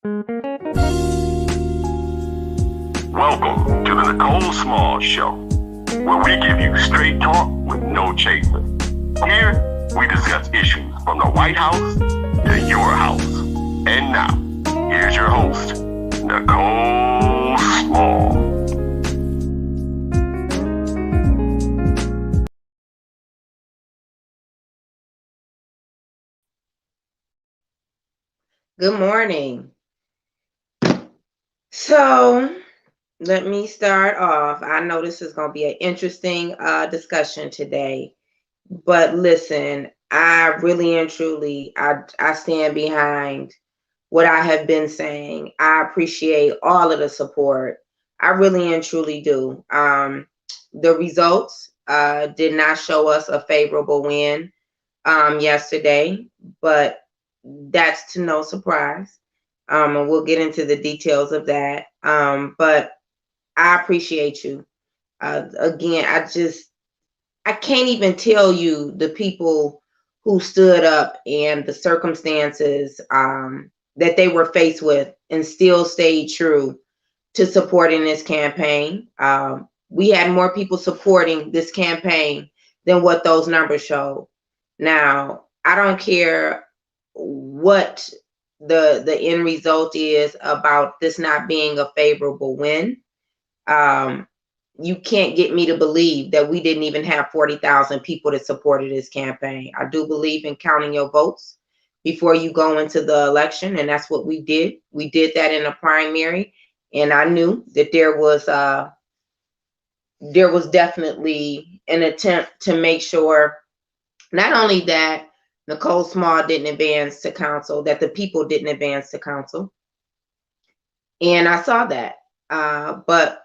Welcome to the Nicole Small Show, where we give you straight talk with no chaser. Here, we discuss issues from the White House to your house. And now, here's your host, Nicole Small. Good morning. So let me start off. I know this is going to be an interesting discussion today, but listen, I really and truly, I stand behind what I have been saying. I appreciate all of the support. I really and truly do. The results did not show us a favorable win yesterday, but that's to no surprise. And we'll get into the details of that. But I appreciate you. Again, I can't even tell you the people who stood up and the circumstances that they were faced with and still stayed true to supporting this campaign. We had more people supporting this campaign than what those numbers showed. Now, I don't care what the end result is about this not being a favorable win. You can't get me to believe that we didn't even have 40,000 people that supported this campaign. I do believe in counting your votes before you go into the election, and that's what we did. We did that in the primary, and I knew that there was definitely an attempt to make sure not only that Nicole Small didn't advance to council, that the people didn't advance to council. And I saw that. But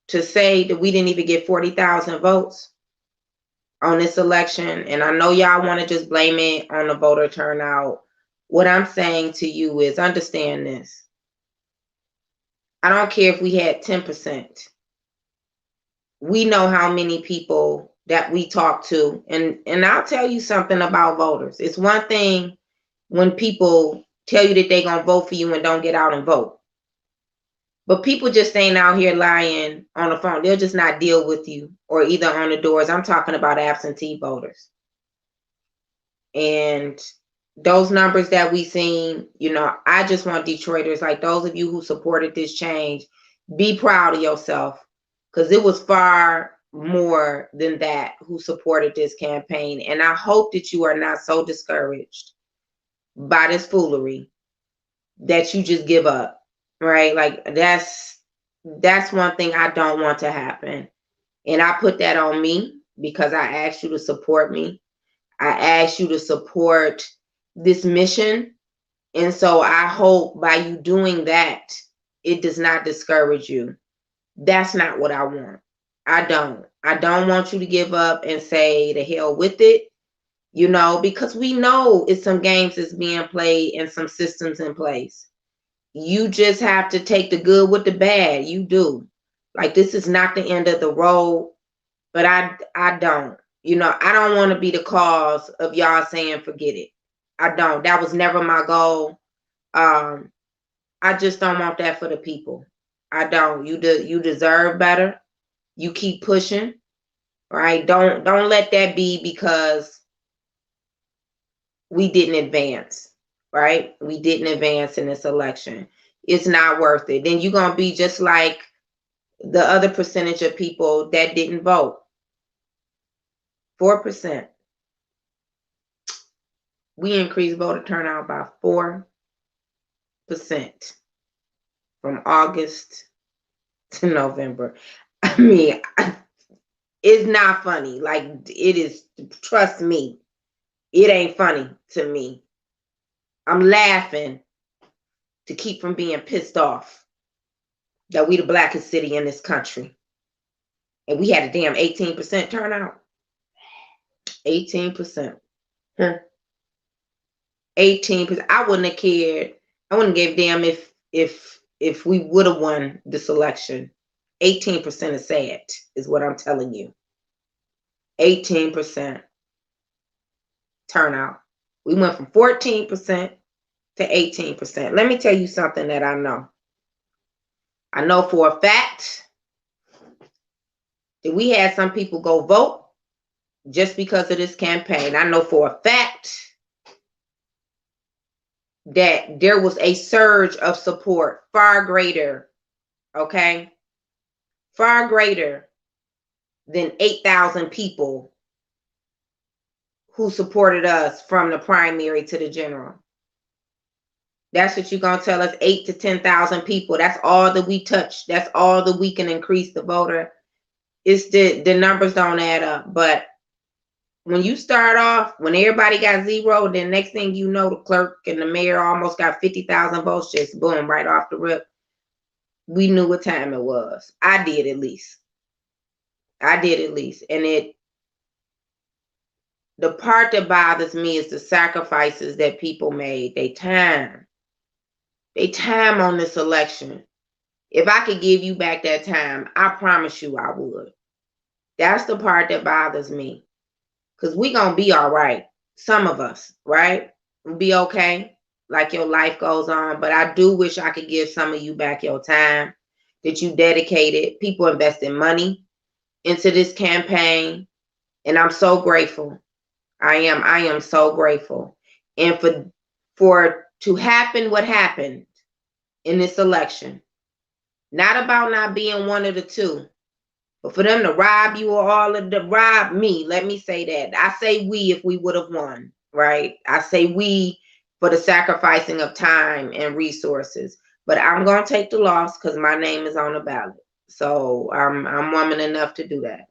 to say that we didn't even get 40,000 votes on this election, and I know y'all want to just blame it on the voter turnout. What I'm saying to you is understand this. I don't care if we had 10%. We know how many people that we talk to, and I'll tell you something about voters. It's one thing when people tell you that they're going to vote for you and don't get out and vote. But people just ain't out here lying on the phone. They'll just not deal with you or either on the doors. I'm talking about absentee voters. And those numbers that we seen, I just want Detroiters, like those of you who supported this change, be proud of yourself, because it was far more than that who supported this campaign. And I hope that you are not so discouraged by this foolery that you just give up, right? Like that's one thing I don't want to happen. And I put that on me because I asked you to support me. I asked you to support this mission. And so I hope by you doing that, it does not discourage you. That's not what I want. I don't want you to give up and say the hell with it, because we know it's some games that's being played and some systems in place. You just have to take the good with the bad. You do. Like, this is not the end of the road, but I don't. I don't want to be the cause of y'all saying forget it. I don't. That was never my goal. I just don't want that for the people. I don't. You deserve better. You keep pushing, right? Don't let that be because we didn't advance, right? We didn't advance in this election. It's not worth it. Then you're going to be just like the other percentage of people that didn't vote. 4%. We increased voter turnout by 4% from August to November. I mean, it's not funny. Like, it is, trust me, it ain't funny to me. I'm laughing to keep from being pissed off that we the blackest city in this country. And we had a damn 18% turnout. 18%. 18%. I wouldn't have cared. I wouldn't give a damn if we would have won this election. 18% is sad, is what I'm telling you. 18% turnout. We went from 14% to 18%. Let me tell you something that I know. I know for a fact that we had some people go vote just because of this campaign. I know for a fact that there was a surge of support far greater, okay? Far greater than 8,000 people who supported us from the primary to the general. That's what you're going to tell us, 8 to 10,000 people. That's all that we touch. That's all that we can increase the voter. It's the numbers don't add up. But when you start off, when everybody got zero, then next thing you know, the clerk and the mayor almost got 50,000 votes, just boom, right off the rip. We knew what time it was. I did at least. And the part that bothers me is the sacrifices that people made. They time on this election. If I could give you back that time, I promise you I would. That's the part that bothers me. Because we're going to be all right. Some of us, right? We'll be okay. Like your life goes on. But I do wish I could give some of you back your time that you dedicated. People invested money into this campaign. And I'm so grateful. I am so grateful. And for to happen what happened in this election, not about not being one of the two, but for them to rob you or all of the rob me, let me say that. I say we if we would have won, right? I say we for the sacrificing of time and resources. But I'm gonna take the loss because my name is on the ballot. So I'm woman enough to do that.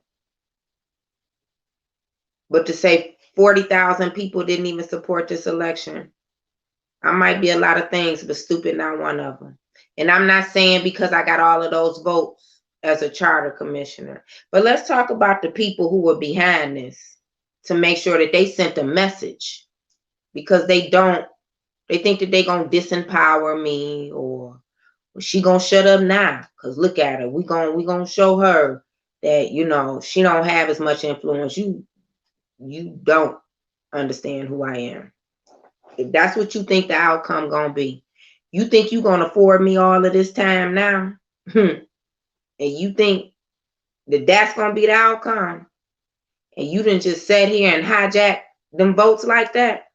But to say 40,000 people didn't even support this election, I might be a lot of things, but stupid not one of them. And I'm not saying because I got all of those votes as a charter commissioner. But let's talk about the people who were behind this to make sure that they sent a message, because they think that they gonna disempower me, or she gonna shut up now because look at her. We gonna show her that, you know, she don't have as much influence. You don't understand who I am. If that's what you think the outcome gonna be, you think you gonna afford me all of this time now, and you think that that's gonna be the outcome, and you didn't just sit here and hijack them votes like that.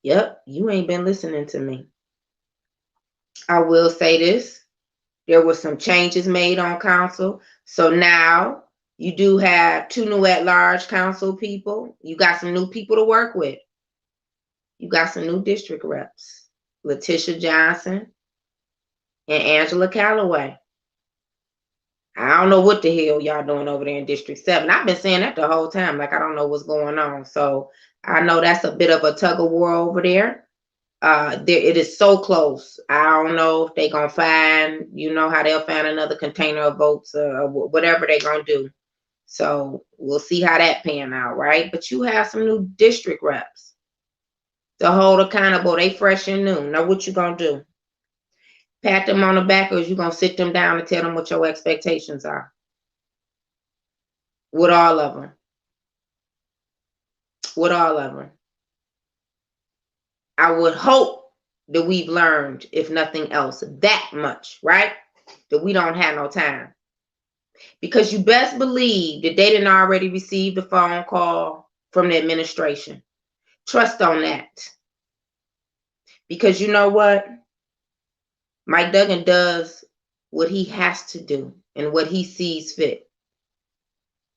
Yep, you ain't been listening to me. I will say this. There were some changes made on council. So now you do have 2 new at-large council people. You got some new people to work with. You got some new district reps, Letitia Johnson and Angela Calloway. I don't know what the hell y'all doing over there in District 7. I've been saying that the whole time, like I don't know what's going on. So I know that's a bit of a tug of war over there. It is so close. I don't know if they're going to find, you know, how they'll find another container of votes or whatever they're going to do. So we'll see how that pan out, right? But you have some new district reps to hold accountable. They fresh and new. Now what you going to do? Pat them on the back, or is you going to sit them down and tell them what your expectations are? With all of them. With all of them. I would hope that we've learned, if nothing else, that much, right? That we don't have no time. Because you best believe that they didn't already receive the phone call from the administration. Trust on that. Because you know what? Mike Duggan does what he has to do and what he sees fit.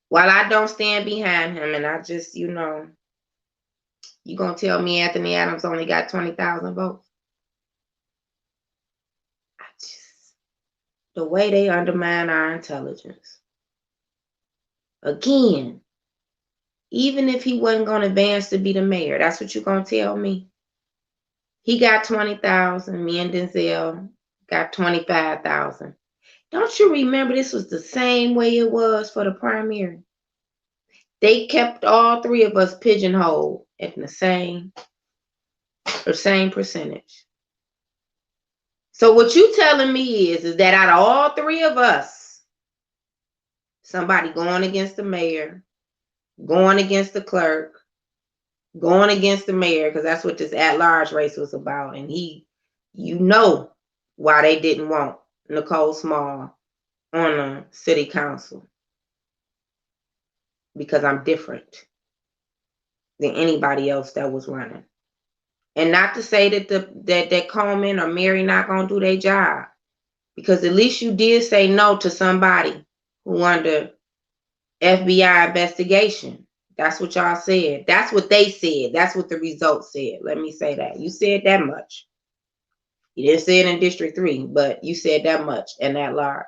While I don't stand behind him, and I just, you know, you gonna tell me Anthony Adams only got 20,000 votes? The way they undermine our intelligence. Again, even if he wasn't going to advance to be the mayor, that's what you're going to tell me? He got 20,000. Me and Denzel got 25,000. Don't you remember this was the same way it was for the primary? They kept all 3 of us pigeonholed at the same percentage. So what you telling me is that out of all 3 of us, somebody going against the mayor, going against the clerk, going against the mayor, because that's what this at-large race was about. And you know why they didn't want Nicole Small on the city council. Because I'm different than anybody else that was running. And not to say that Coleman or Mary not gonna do their job, because at least you did say no to somebody who under FBI investigation. That's what y'all said. That's what they said. That's what the results said. Let me say that. You said that much. You didn't say it in District 3, but you said that much and that large.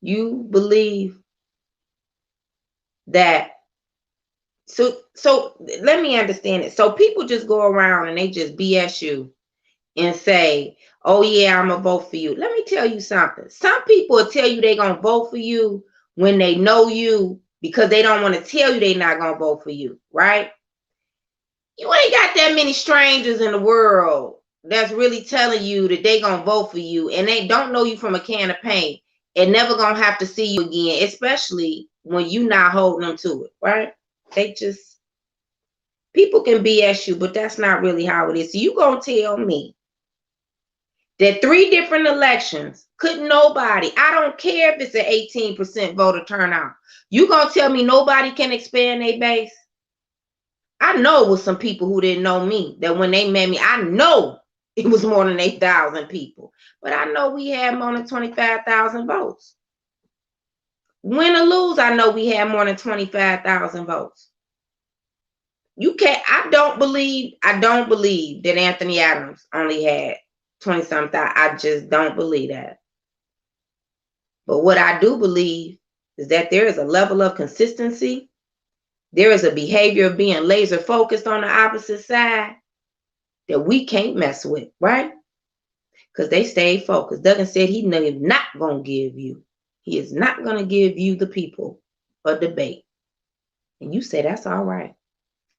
You believe that. So let me understand it. So people just go around and they just BS you and say, oh yeah, I'm gonna vote for you. Let me tell you something. Some people will tell you they're gonna vote for you when they know you, because they don't want to tell you they're not gonna vote for you, right? You ain't got that many strangers in the world that's really telling you that they gonna vote for you, and they don't know you from a can of paint and never gonna have to see you again, especially when you not holding them to it, right? They just, people can BS you, but that's not really how it is. So you gonna tell me that 3 different elections couldn't nobody, I don't care if it's an 18% voter turnout, you gonna tell me nobody can expand their base? I know it was some people who didn't know me, that when they met me, I know it was more than 8,000 people. But I know we had more than 25,000 votes. Win or lose, I know we had more than 25,000 votes. You can't, I don't believe that Anthony Adams only had 20-something. I just don't believe that. But what I do believe is that there is a level of consistency. There is a behavior of being laser focused on the opposite side that we can't mess with, right? Because they stayed focused. Duggan said he's not going to give you. He is not going to give you the people a debate. And you say that's all right.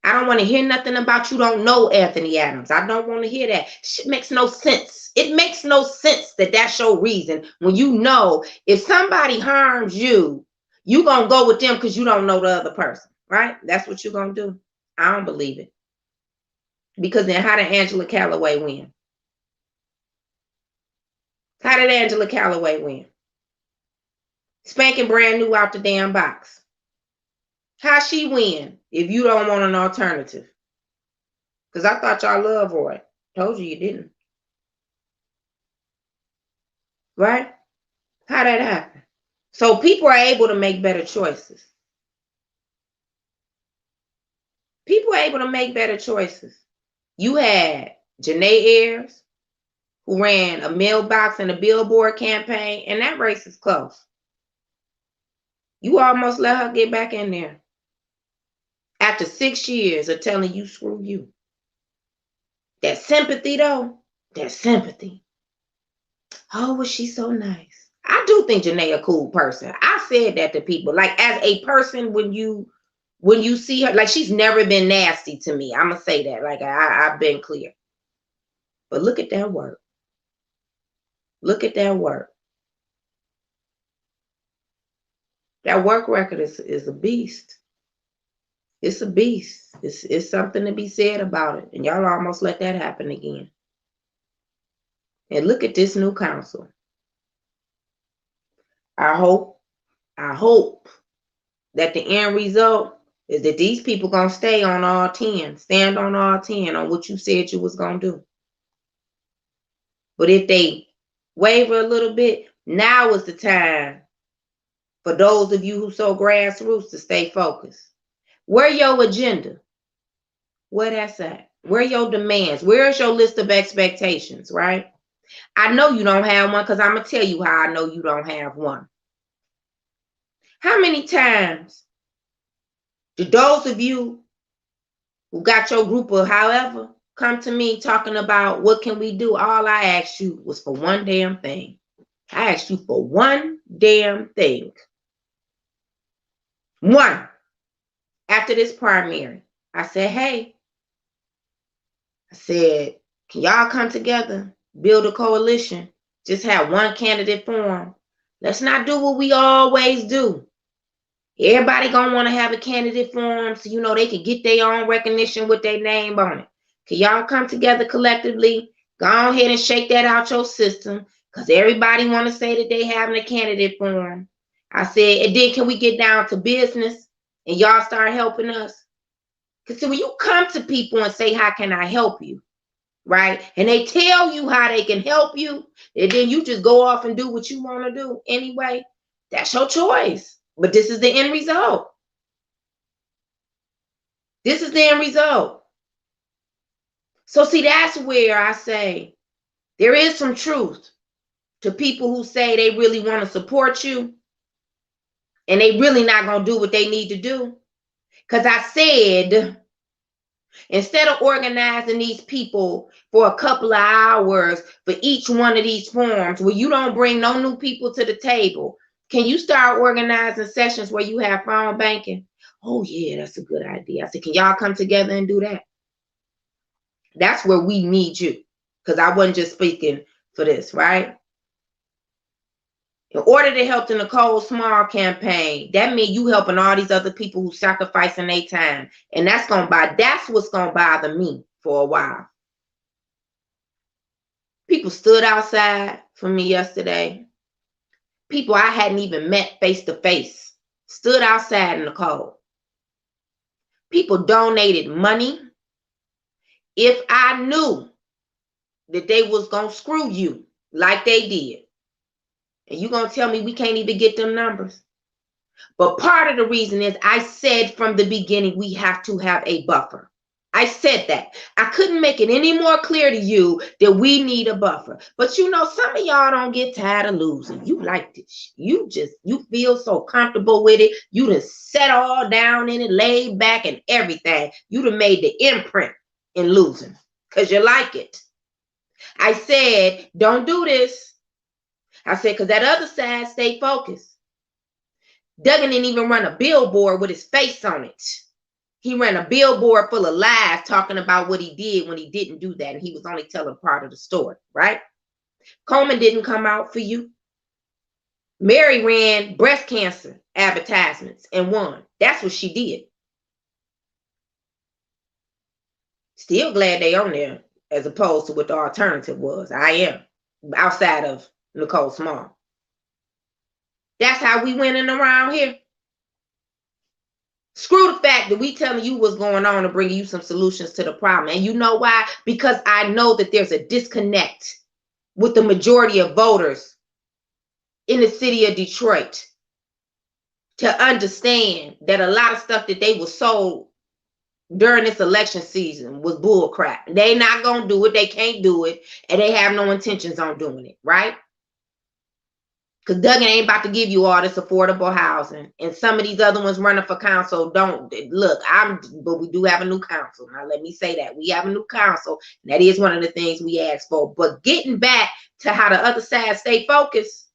I don't want to hear nothing about you don't know Anthony Adams. I don't want to hear that. Shit makes no sense. It makes no sense that that's your reason, when you know if somebody harms you, you going to go with them because you don't know the other person, right? That's what you're going to do. I don't believe it. Because then how did Angela Calloway win? How did Angela Calloway win? Spanking brand new out the damn box. How she win if you don't want an alternative? Because I thought y'all loved Roy. Told you didn't. Right? How that happen? So people are able to make better choices. People are able to make better choices. You had Janae Ayers, who ran a mailbox and a billboard campaign, and that race is close. You almost let her get back in there. After 6 years of telling you, screw you. That sympathy, though, that sympathy. Oh, was she so nice? I do think Janae a cool person. I said that to people. Like, as a person, when you see her, like, she's never been nasty to me. I'm going to say that. Like, I've been clear. But look at that work. Look at that work. That work record is a beast. It's a beast. It's something to be said about it. And y'all almost let that happen again. And look at this new council. I hope that the end result is that these people gonna stay on all 10, stand on all 10 on what you said you was gonna do. But if they waver a little bit, now is the time for those of you who so grassroots to stay focused. Where your agenda? Where that's at? Where your demands? Where's your list of expectations, right? I know you don't have one, because I'm going to tell you how I know you don't have one. How many times did those of you who got your group of however come to me talking about what can we do? All I asked you was for one damn thing. I asked you for one damn thing. One. After this primary, I said, hey, I said, can y'all come together, build a coalition, just have one candidate form? Let's not do what we always do. Everybody gonna want to have a candidate forum so they can get their own recognition with their name on it. Can y'all come together collectively? Go ahead and shake that out your system, because everybody want to say that they having a candidate forum. I said, and then can we get down to business and y'all start helping us? Because when you come to people and say, how can I help you? Right? And they tell you how they can help you, and then you just go off and do what you want to do anyway. That's your choice. But this is the end result. This is the end result. So see, that's where I say there is some truth to people who say they really want to support you and they really not going to do what they need to do. Because I said, instead of organizing these people for a couple of hours for each one of these forums where you don't bring no new people to the table, can you start organizing sessions where you have phone banking? Oh, yeah, that's a good idea. I said, can y'all come together and do that? That's where we need you, because I wasn't just speaking for this, right? In order to help the Nicole Small campaign, that means you helping all these other people who sacrificing their time. And that's what's gonna bother me for a while. People stood outside for me yesterday. People I hadn't even met face to face stood outside in the cold. People donated money. If I knew that they was gonna screw you like they did, and you gonna tell me we can't even get them numbers? But part of the reason is I said from the beginning we have to have a buffer. I said that. I couldn't make it any more clear to you that we need a buffer. But some of y'all don't get tired of losing. You like this. You feel so comfortable with it. You done set all down in it, laid back and everything. You done made the imprint in losing because you like it. I said, don't do this. I said, because that other side, stay focused. Duggan didn't even run a billboard with his face on it. He ran a billboard full of lies talking about what he did when he didn't do that. And he was only telling part of the story, right? Coleman didn't come out for you. Mary ran breast cancer advertisements and won. That's what she did. Still glad they on there as opposed to what the alternative was. I am. Outside of Nicole Small. That's how we winning around here. Screw the fact that we telling you what's going on and bringing you some solutions to the problem. And you know why? Because I know that there's a disconnect with the majority of voters in the city of Detroit to understand that a lot of stuff that they were sold during this election season was bull crap. They not going to do it. They can't do it. And they have no intentions on doing it, right? Because Duggan ain't about to give you all this affordable housing. And some of these other ones running for council don't. Look, but we do have a new council. Now, let me say that. We have a new council. And that is one of the things we asked for. But getting back to how the other side stay focused,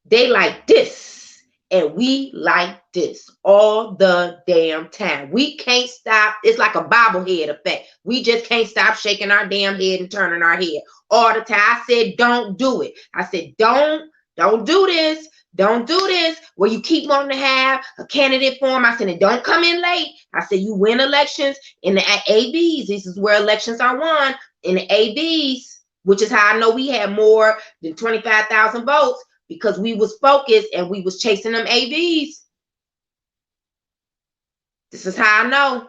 they like this. And we like this all the damn time. We can't stop. It's like a bobblehead effect. We just can't stop shaking our damn head and turning our head all the time. I said, don't do it. I said, don't do this. Don't do this where you keep wanting to have a candidate form. I said, don't come in late. I said, you win elections in the ABs. This is where elections are won in the ABs, which is how I know we had more than 25,000 votes. Because we was focused and we was chasing them AVs. This is how I know.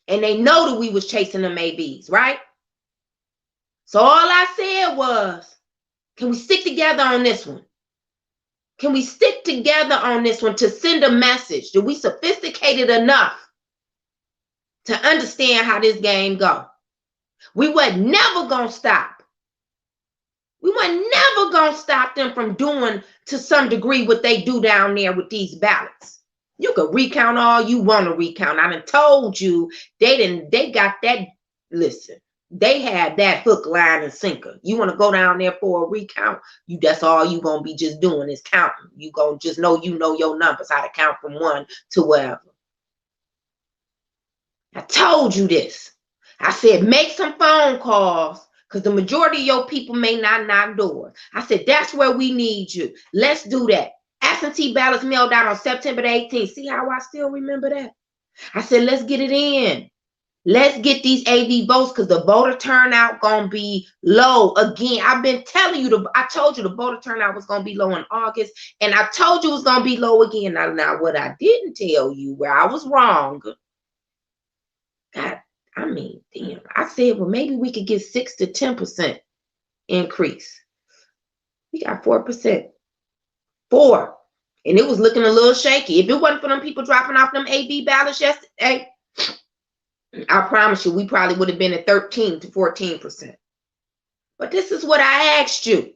And they know that we was chasing them AVs, right? So all I said was, can we stick together on this one? Can we stick together on this one to send a message that we sophisticated enough to understand how this game go? We were never going to stop. We were never going to stop them from doing, to some degree, what they do down there with these ballots. You could recount all you want to recount. I done told you, they got that, listen, they had that hook, line, and sinker. You want to go down there for a recount, that's all you going to be just doing is counting. You going to just know your numbers, how to count from 1 to wherever. I told you this. I said, make some phone calls. Because the majority of your people may not knock doors. I said, that's where we need you. Let's do that. Absentee ballots mailed out on September the 18th. See how I still remember that? I said, let's get it in. Let's get these AV votes because the voter turnout gonna be low again. I've been telling you, I told you the voter turnout was gonna be low in August, and I told you it was gonna be low again. Now what I didn't tell you, where I was wrong, God, I mean, damn, I said, well, maybe we could get 6 to 10% increase. We got 4%. 4. And it was looking a little shaky. If it wasn't for them people dropping off them AV ballots yesterday, I promise you, we probably would have been at 13 to 14%. But this is what I asked you.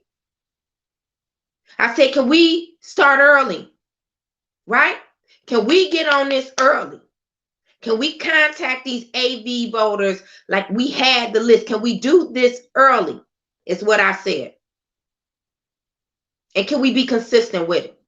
I said, can we start early? Right? Can we get on this early? Can we contact these AV voters like we had the list? Can we do this early? Is what I said. And can we be consistent with it?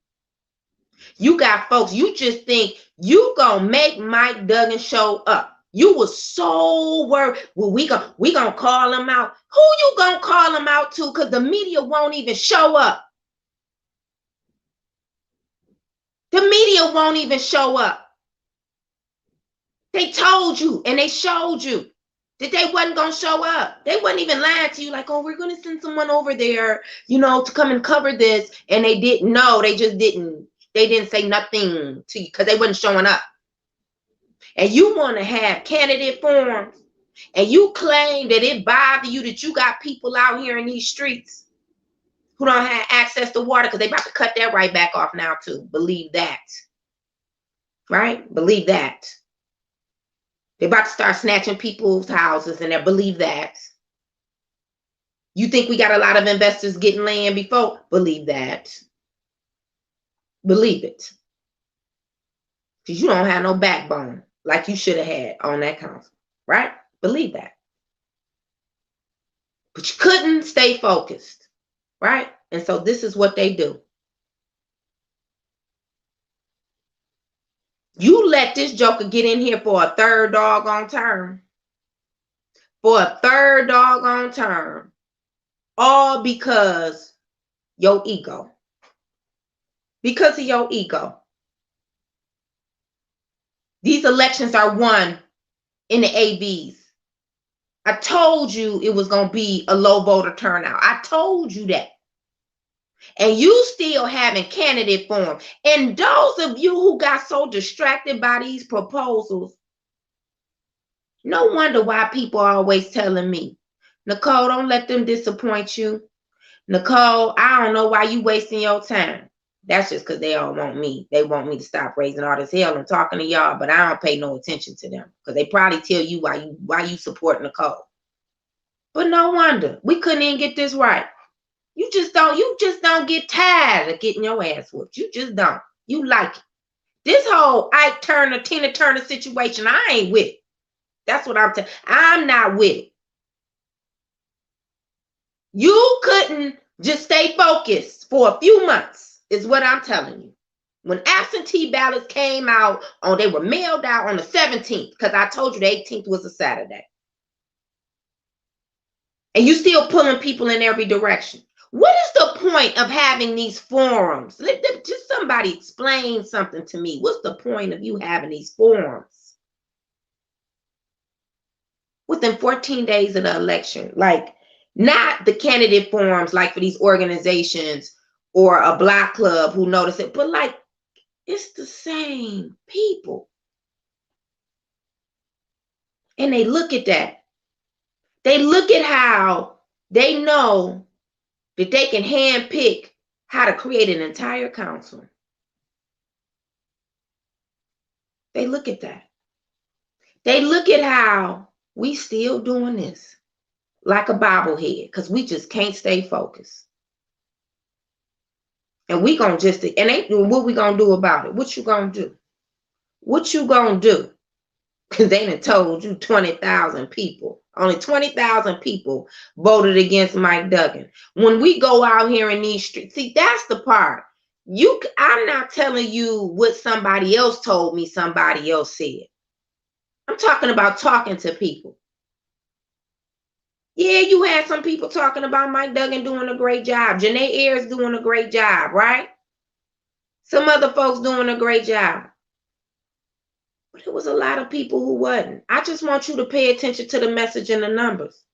You got folks, you just think you gonna make Mike Duggan show up. You was so worried. Well, we gonna call him out. Who you gonna call him out to? Because the media won't even show up. The media won't even show up. They told you and they showed you that they wasn't gonna show up. They wasn't even lying to you like, oh, we're gonna send someone over there, to come and cover this. And they didn't know. They just didn't. They didn't say nothing to you because they wasn't showing up. And you want to have candidate forums, and you claim that it bothers you that you got people out here in these streets who don't have access to water because they about to cut that right back off now too. Believe that. Right? Believe that. They about to start snatching people's houses and they believe that. You think we got a lot of investors getting land before? Believe that. Believe it. Because you don't have no backbone like you should have had on that council. Right? Believe that. But you couldn't stay focused. Right? And so this is what they do. You let this joker get in here for a third doggone term. For a third doggone term. All because your ego. Because of your ego. These elections are won in the AVs. I told you it was going to be a low voter turnout. I told you that. And you still having candidate form. And those of you who got so distracted by these proposals, no wonder why people are always telling me, Nicole, don't let them disappoint you. Nicole, I don't know why you wasting your time. That's just because they all want me. They want me to stop raising all this hell and talking to y'all, but I don't pay no attention to them because they probably tell you why you support Nicole. But no wonder we couldn't even get this right. You just don't get tired of getting your ass whooped. You just don't. You like it. This whole Ike Turner, Tina Turner situation, I ain't with it. That's what I'm telling. I'm not with it. You couldn't just stay focused for a few months, is what I'm telling you. When absentee ballots came out, they were mailed out on the 17th, because I told you the 18th was a Saturday. And you still pulling people in every direction. What is the point of having these forums? Just somebody explain something to me. What's the point of you having these forums? Within 14 days of the election, like not the candidate forums like for these organizations or a block club who notice it, but like it's the same people. And they look at that. They look at how they know that they can handpick how to create an entire council. They look at that. They look at how we still doing this like a bobblehead because we just can't stay focused. And we gonna just, and what we gonna do about it? What you gonna do? What you gonna do? Because they done told you 20,000 people. Only 20,000 people voted against Mike Duggan. When we go out here in these streets, see, that's the part. I'm not telling you what somebody else told me somebody else said. I'm talking about talking to people. Yeah, you had some people talking about Mike Duggan doing a great job. Janae Ayers doing a great job, right? Some other folks doing a great job. But it was a lot of people who wasn't. I just want you to pay attention to the message in the numbers.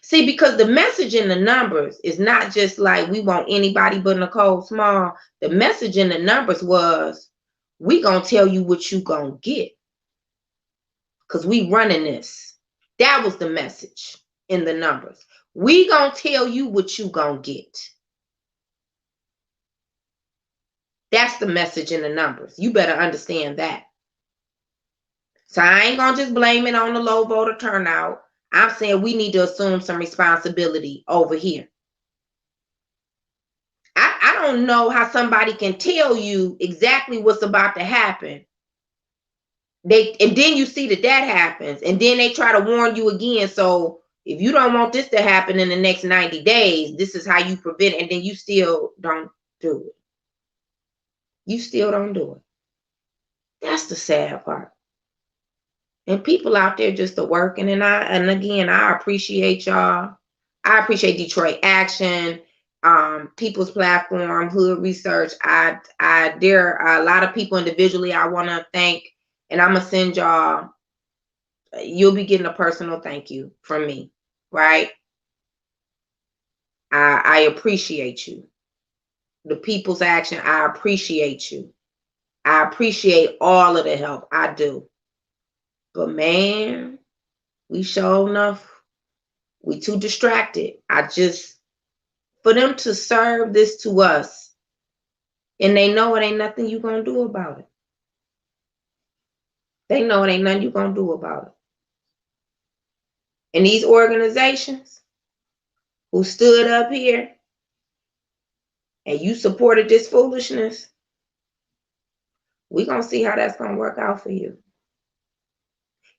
See, because the message in the numbers is not just like we want anybody but Nicole Small. The message in the numbers was, we gonna tell you what you gonna get. Because we running this. That was the message in the numbers. We gonna tell you what you gonna get. That's the message in the numbers. You better understand that. So I ain't gonna just blame it on the low voter turnout. I'm saying we need to assume some responsibility over here. I don't know how somebody can tell you exactly what's about to happen. And then you see that happens, and then they try to warn you again. So if you don't want this to happen in the next 90 days, this is how you prevent it, and then you still don't do it. You still don't do it. That's the sad part. And people out there just are working, and again, I appreciate y'all. I appreciate Detroit Action, People's Platform, Hood Research. There are a lot of people individually I want to thank, and I'm gonna send y'all. You'll be getting a personal thank you from me, right? I appreciate you. The People's Action, I appreciate you. I appreciate all of the help. I do. But man, we sure enough, we too distracted. For them to serve this to us, and they know it ain't nothing you gonna do about it. They know it ain't nothing you gonna do about it. And these organizations who stood up here and you supported this foolishness, we gonna see how that's gonna work out for you.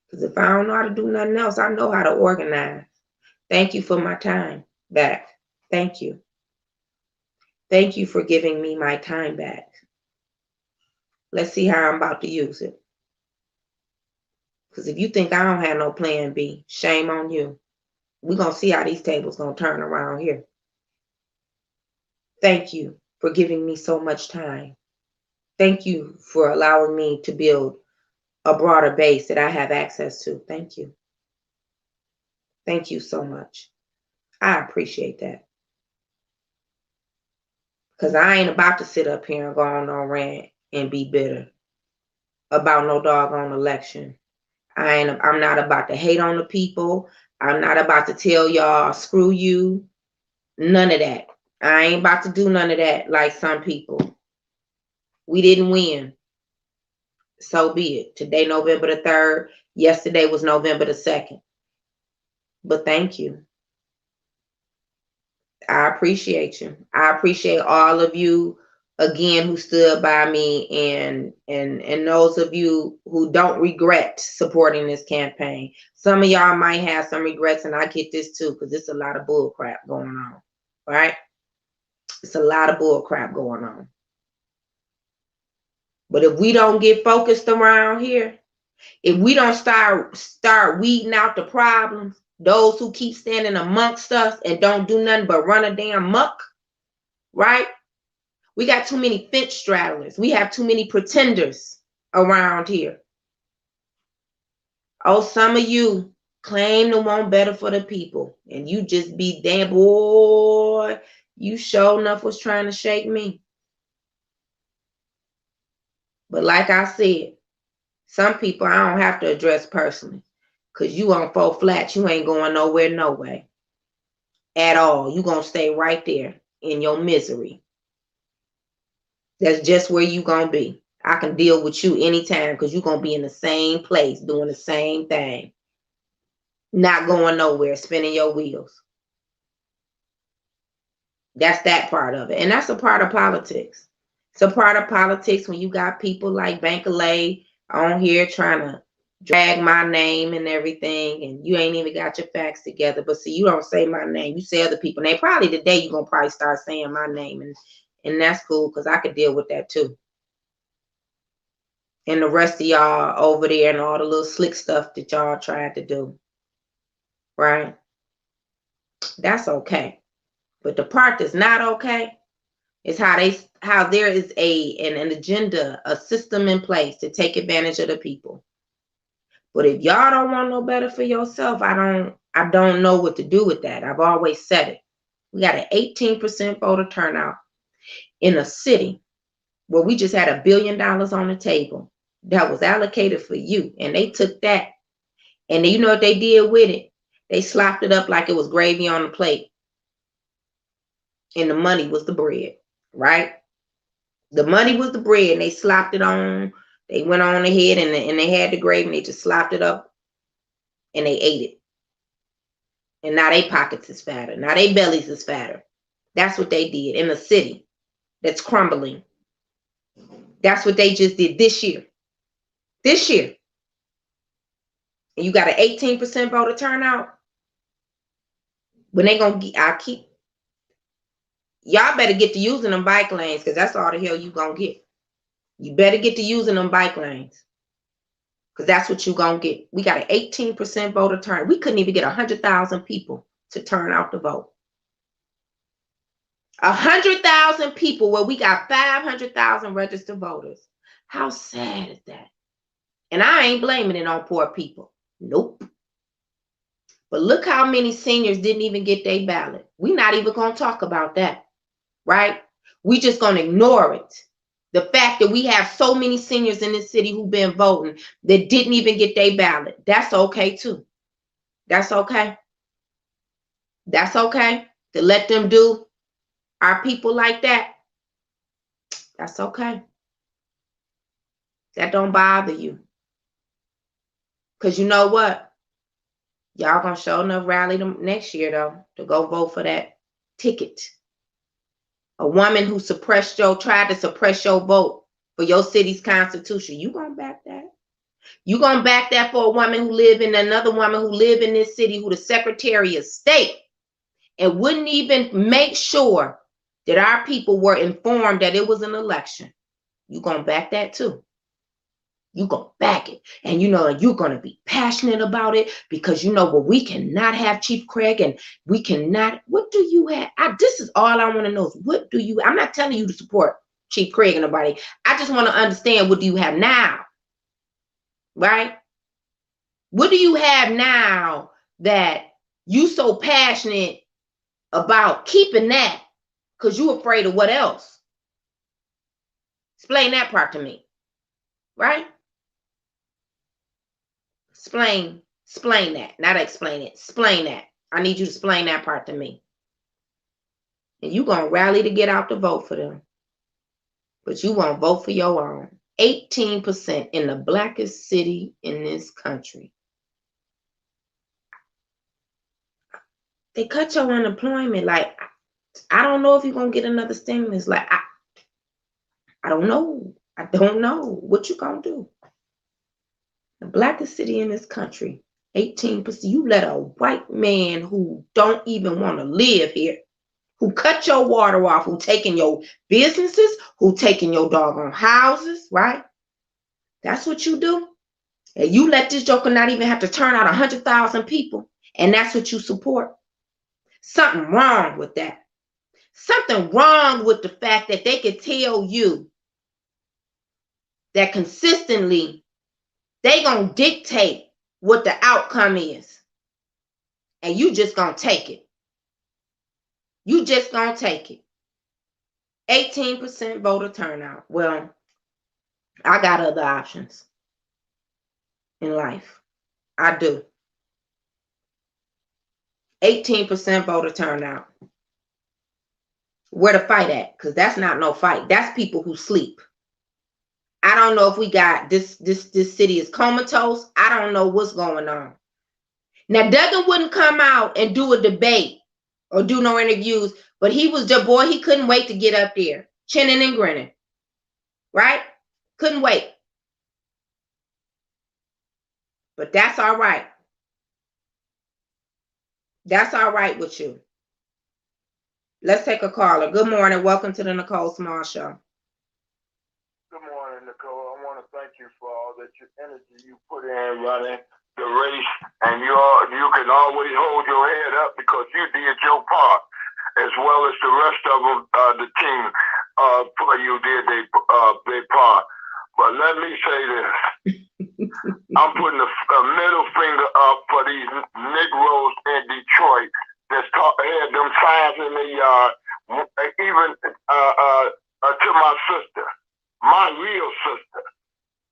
Because if I don't know how to do nothing else, I know how to organize. Thank you for my time back. Thank you. Thank you for giving me my time back. Let's see how I'm about to use it. Because if you think I don't have no plan B, shame on you. We're going to see how these tables going to turn around here. Thank you for giving me so much time. Thank you for allowing me to build a broader base that I have access to. Thank you. Thank you so much. I appreciate that. Because I ain't about to sit up here and go on no rant and be bitter about no doggone election. I'm not about to hate on the people. I'm not about to tell y'all, screw you. None of that. I ain't about to do none of that like some people. We didn't win. So be it. Today, November the 3rd. Yesterday was November the 2nd. But thank you. I appreciate you. I appreciate all of you again who stood by me, and those of you who don't regret supporting this campaign. Some of y'all might have some regrets, and I get this too, because it's a lot of bull crap going on. Right? It's a lot of bull crap going on. But if we don't get focused around here, if we don't start weeding out the problems, those who keep standing amongst us and don't do nothing but run a damn muck, right? We got too many fence straddlers. We have too many pretenders around here. Oh, some of you claim to want better for the people, and you just be damn boy. You sure enough was trying to shake me. But like I said, some people I don't have to address personally, because you on 4 flats, you ain't going nowhere, no way. At all. You gonna stay right there in your misery. That's just where you gonna be. I can deal with you anytime, because you're gonna be in the same place doing the same thing. Not going nowhere, spinning your wheels. That's that part of it. And that's a part of politics. It's a part of politics when you got people like Bankalay on here trying to drag my name and everything, and you ain't even got your facts together. But see, you don't say my name, you say other people name. Probably today you're gonna probably start saying my name, and that's cool, because I could deal with that too. And the rest of y'all over there and all the little slick stuff that y'all tried to do, right? That's okay. But the part that's not okay, It's how there is an agenda, a system in place to take advantage of the people. But if y'all don't want no better for yourself, I don't know what to do with that. I've always said it. We got an 18% voter turnout in a city where we just had $1 billion on the table that was allocated for you. And they took that, and you know what they did with it? They slopped it up like it was gravy on the plate. And the money was the bread, right? The money was the bread, and they slopped it on. They went on ahead, and they had the gravy, and they just slopped it up, and they ate it. And now their pockets is fatter. Now their bellies is fatter. That's what they did in a city that's crumbling. That's what they just did this year. This year. And you got an 18% voter turnout. When they gonna y'all better get to using them bike lanes, because that's all the hell you gonna get. You better get to using them bike lanes, because that's what you gonna get. We got an 18% voter turnout. We couldn't even get 100,000 people to turn out to vote. 100,000 people where we got 500,000 registered voters. How sad is that? And I ain't blaming it on poor people. Nope. But look how many seniors didn't even get their ballot. We're not even going to talk about that, right? We just going to ignore it. The fact that we have so many seniors in this city who've been voting that didn't even get their ballot. That's okay too. That's okay. That's okay. To let them do our people like that. That's okay. That don't bother you. Because you know what? Y'all gonna show enough rally them next year, though, to go vote for that ticket. A woman who tried to suppress your vote for your city's constitution. You gonna back that? You gonna back that for a woman who live in another woman who live in this city, who the Secretary of State, and wouldn't even make sure that our people were informed that it was an election? You gonna back that too? You gonna back it, and you know you're gonna be passionate about it, because you know what, we cannot have Chief Craig, and we cannot. What do you have? This is all I want to know is, what do you? I'm not telling you to support Chief Craig and nobody. I just want to understand, what do you have now, right? What do you have now that you so passionate about keeping that, because you're afraid of what else? Explain that part to me, right? Explain that. Not explain it. Explain that. I need you to explain that part to me. And you gonna rally to get out to vote for them, but you won't vote for your own. 18% in the blackest city in this country. They cut your unemployment. Like, I don't know if you're gonna get another stimulus. Like, I don't know. I don't know what you gonna do. The blackest city in this country, 18%. You let a white man who don't even want to live here, who cut your water off, who taking your businesses, who taking your doggone houses, right? That's what you do. And you let this joker not even have to turn out 100,000 people, and that's what you support. Something wrong with that. Something wrong with the fact that they could tell you that consistently they gonna dictate what the outcome is, and you just gonna take it. You just gonna take it. 18% voter turnout. Well, I got other options in life. I do. 18% voter turnout. Where to fight at? Because that's not no fight. That's people who sleep. I don't know if we got this city is comatose. I don't know what's going on. Now, Duggan wouldn't come out and do a debate or do no interviews, but he was the boy. He couldn't wait to get up there, chinning and grinning, right? Couldn't wait. But that's all right. That's all right with you. Let's take a caller. Good morning. Welcome to the Nicole Small Show. Good morning, Nicole. I want to thank you for all that energy you put in running the race, and you can always hold your head up because you did your part, as well as the rest of the team. for you did they part. But let me say this. I'm putting a middle finger up for these Negroes in Detroit that had them signs in their yard, even to my sister, my real sister.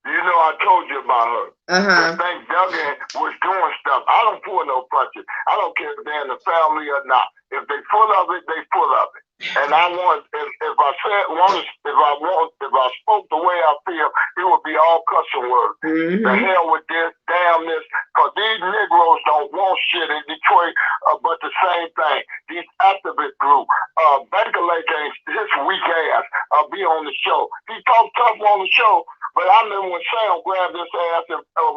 You know, I told you about her. I think Duggan was doing stuff. I don't pull no punches. I don't care if they're in the family or not. If they full of it, they full of it. And I want, if I spoke the way I feel, it would be all cussing words. The hell with this, damn this, because these Negroes don't want shit in Detroit, but the same thing. These activist group, Baker Lake ain't his weak ass be on the show. He talked tough on the show, but I remember when Sam grabbed his ass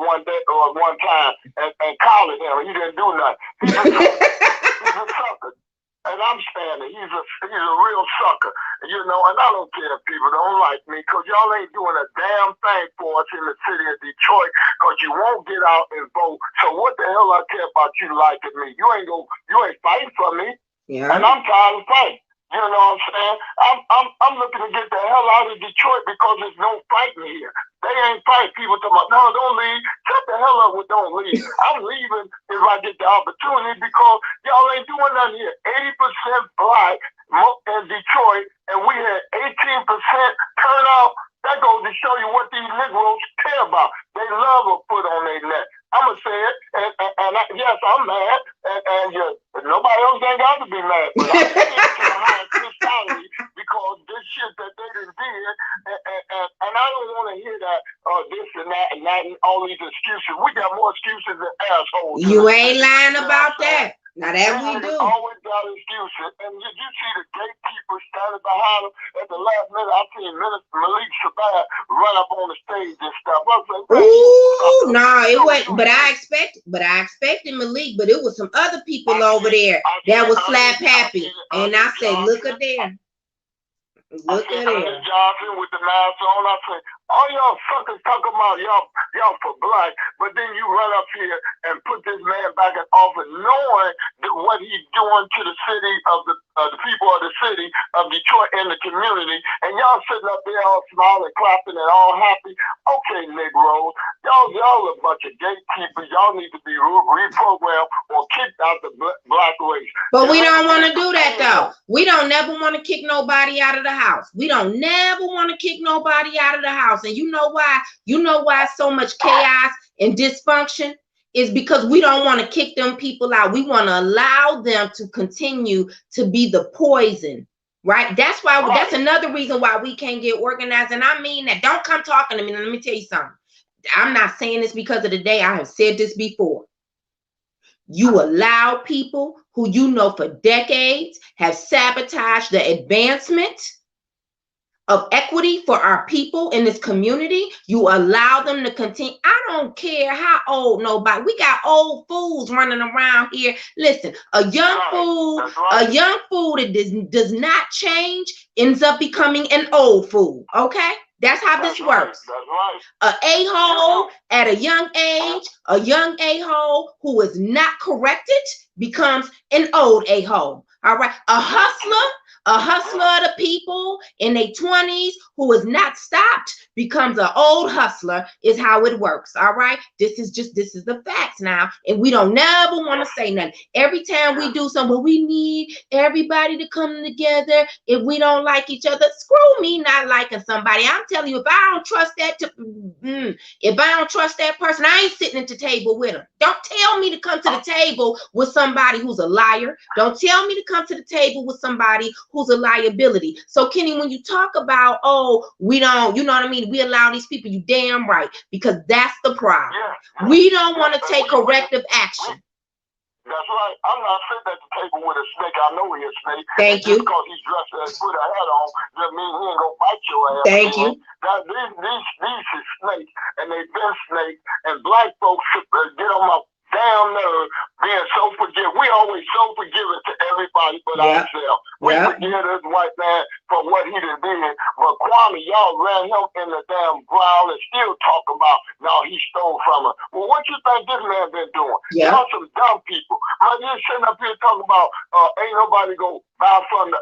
one day or one time and collared him. He didn't do nothing. He's a sucker. And I'm standing. He's a real sucker, you know. And I don't care if people don't like me, because y'all ain't doing a damn thing for us in the city of Detroit, because you won't get out and vote. So what the hell I care about you liking me? You ain't fighting for me. Yeah. And I'm tired of fighting. You know what I'm saying? I'm looking to get the hell out of Detroit because there's no fighting here. They ain't fighting. People talking about, no, don't leave. Shut the hell up with don't leave. I'm leaving if I get the opportunity, because y'all ain't doing nothing here. 80% black in Detroit, and we had 18% turnout. That goes to show you what these Negroes care about. They love a foot on their neck. I'm going to say it, and yes, I'm mad, and nobody else ain't got to be mad, but I'm saying it to the highest mentality, because this shit that they done did, and I don't want to hear that, this and that, and all these excuses. We got more excuses than assholes. You ain't lying about that. Now that we do. Always got excuses. And you see the gatekeeper standing behind him at the last minute. I seen Malik Shabazz run up on the stage and stuff. I was like, ooh, no, it wasn't. But I expected Malik, but it was some other people over there that was slap happy. And I said, look at there. Look at it. Johnson with the mask on. I said, all y'all suckers talking about y'all for black, but then you run up here and put this man back in office, knowing that what he's doing to the city of the people of the city of Detroit and the community, and y'all sitting up there all smiling, clapping, and all happy. Okay, Negroes, y'all a bunch of gatekeepers. Y'all need to be reprogrammed or kicked out the black race. But we don't want to do that though. We don't never want to kick nobody out of the house. We don't never want to kick nobody out of the house. And you know why? You know why so much chaos and dysfunction is because we don't want to kick them people out. We want to allow them to continue to be the poison, right? That's why. That's another reason why we can't get organized. And I mean that. Don't come talking to me. Let me tell you something. I'm not saying this because of the day. I have said this before. You allow people who you know for decades have sabotaged the advancement of equity for our people in this community. You allow them to continue. I don't care how old nobody. We got old fools running around here. Listen, a young fool that does not change ends up becoming an old fool. Okay? That's how this works. An a-hole at a young age, a young a-hole who is not corrected becomes an old a-hole. All right? A hustler of the people in their 20s who is not stopped becomes an old hustler, is how it works. All right. This is the facts now. And we don't never want to say nothing. Every time we do something, we need everybody to come together. If we don't like each other, screw me not liking somebody. I'm telling you, if I don't trust that person, I ain't sitting at the table with them. Don't tell me to come to the table with somebody who's a liar. Don't tell me to come to the table with somebody who's a liability. So Kenny, when you talk about, we don't, you know what I mean? We allow these people, you damn right, because that's the problem. Yeah. We don't want to take corrective action. That's right. I'm not sitting at the table with a snake. I know he's a snake. Thank you. Just because he's dressed and put a hat on, doesn't mean he ain't gonna bite your ass. Thank you. These is snakes, and they've been snakes, and black folks get on my damn nerve being so forgiving. We always so forgiving to everybody but ourselves. We forgive this white man for what he done did, but Kwame, y'all ran him in the damn ground and still talk about, no, he stole from her. Well, what you think this man been doing? Y'all some dumb people. Man, you're sitting up here talking about ain't nobody go buy from a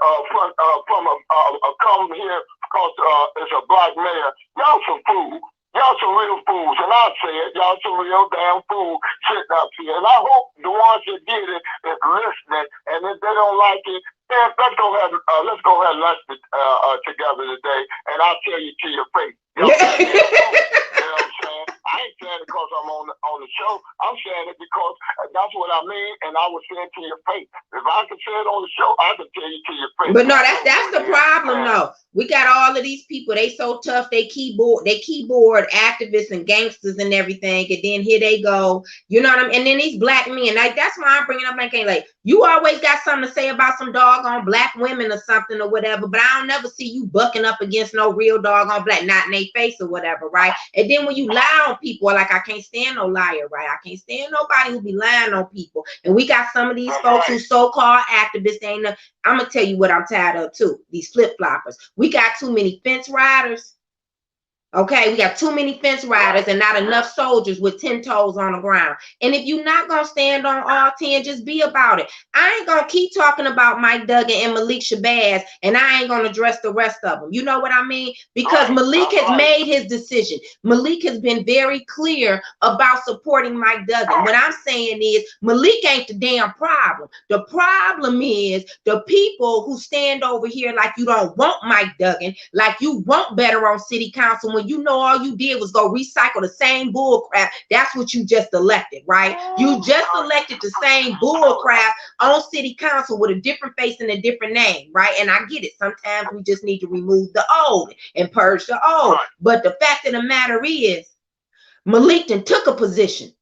come here because it's a black mayor. Y'all some fools. Y'all some real fools. And I say it, y'all some real damn fools sitting up here. And I hope the ones that did it is listening. And if they don't like it, then let's go ahead and lunch together today. And I'll tell you to your face. Y'all got to get food. You know what I'm saying? I ain't saying it because I'm on the show. I'm saying it because that's what I mean, and I would say it to your face. If I could say it on the show, I could tell you to your face. But no, that's the problem, though. We got all of these people. They so tough. They keyboard activists and gangsters and everything. And then here they go. You know what I mean? And then these black men. Like that's why I'm bringing up like you always got something to say about some doggone black women or something or whatever. But I don't never see you bucking up against no real doggone black, not in their face or whatever, right? And then when you lie on people, like I can't stand no liar, right? I can't stand nobody who be lying on people. And we got some of these folks who so-called activists. I'm gonna tell you what I'm tired of too. These flip-floppers. We got too many fence riders. Okay, we got too many fence riders and not enough soldiers with 10 toes on the ground. And if you're not going to stand on all 10, just be about it. I ain't going to keep talking about Mike Duggan and Malik Shabazz, and I ain't going to address the rest of them. You know what I mean? Because Malik has made his decision. Malik has been very clear about supporting Mike Duggan. What I'm saying is Malik ain't the damn problem. The problem is the people who stand over here like you don't want Mike Duggan, like you want better on city council when you know all you did was go recycle the same bull crap. That's what you just elected, right? You just elected the same bull crap on city council with a different face and a different name, right? And I get it. Sometimes we just need to remove the old and purge the old. But the fact of the matter is, Malik took a position.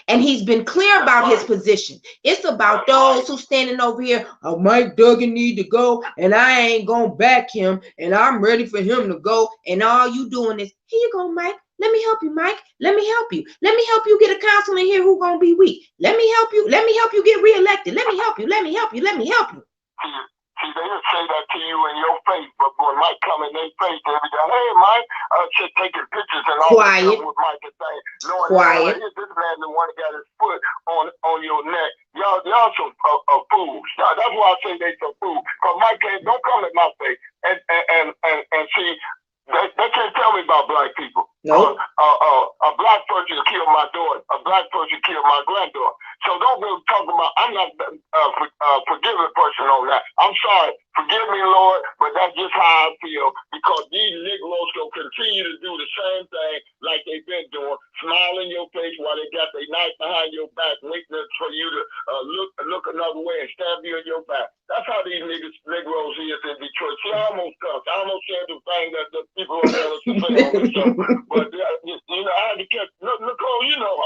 And he's been clear about his position. It's about those who standing over here. Oh, Mike Duggan need to go, and I ain't gonna back him, and I'm ready for him to go. And all you doing is, here you go, Mike. Let me help you, Mike. Let me help you. Let me help you get a council in here who gonna be weak. Let me help you. Let me help you get reelected. Let me help you. Let me help you. Let me help you. See, they just say that to you in your face, but when Mike come in their face, they be like, hey, Mike, just taking pictures and all that stuff with Mike and saying, knowing this man the one that got his foot on your neck. Y'all some fools. That's why I say they some fools. Because Mike don't come at my face and see, they can't tell me about black people. Nope. A black person killed my daughter. A black person killed my granddaughter. So don't go talking about, I'm not forgiving person on that. I'm sorry. Forgive me, Lord, but that's just how I feel because these Negroes gonna continue to do the same thing like they've been doing, smile in your face while they got their knife behind your back, waiting for you to look another way and stab you in your back. That's how these Negroes is in Detroit. See, I almost said the thing that the people are going to say on the show, but you know, I had to catch Nicole. You know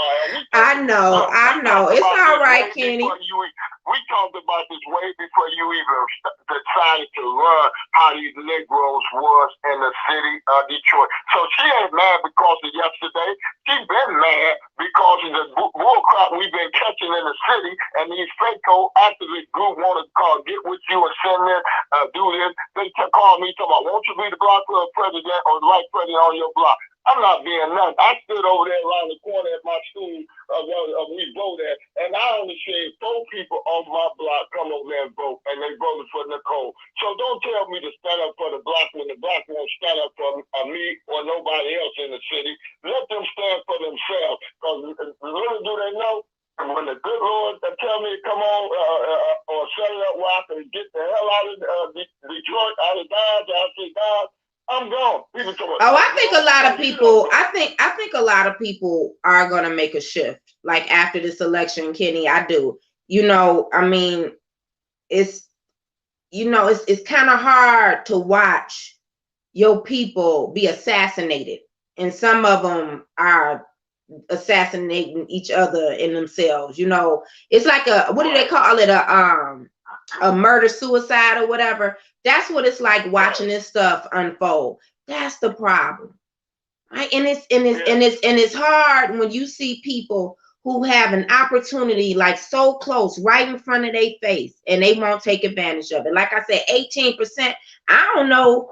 how I know. It's all right, Kenny. We talked about this way before you even decided to run how these Negroes was in the city of Detroit. So she ain't mad because of yesterday. She been mad because of the bull crap we've been catching in the city, and these FACO activist group want to get with you and send in, do this. They call me talking about, won't you be the block club president or the vice president on your block? I'm not being nothing. I stood over there around the corner at my school we vote at, and I only seen 4 people off my block come over there and vote, and they voted for Nicole. So don't tell me to stand up for the block when the block won't stand up for me or nobody else in the city. Let them stand for themselves, because little do they know, when the good Lord tell me to come on or set it up where I can get the hell out of Detroit, out of Dodge, I say Dodge, I'm gone. I think a lot of people. I think a lot of people are gonna make a shift. Like after this election, Kenny, I do. You know, I mean, it's kind of hard to watch your people be assassinated, and some of them are assassinating each other in themselves. You know, it's like what do they call it? A murder suicide or whatever. That's what it's like watching this stuff unfold. That's the problem, right? And it's hard when you see people who have an opportunity like so close, right in front of their face, and they won't take advantage of it. Like I said, 18%. I don't know.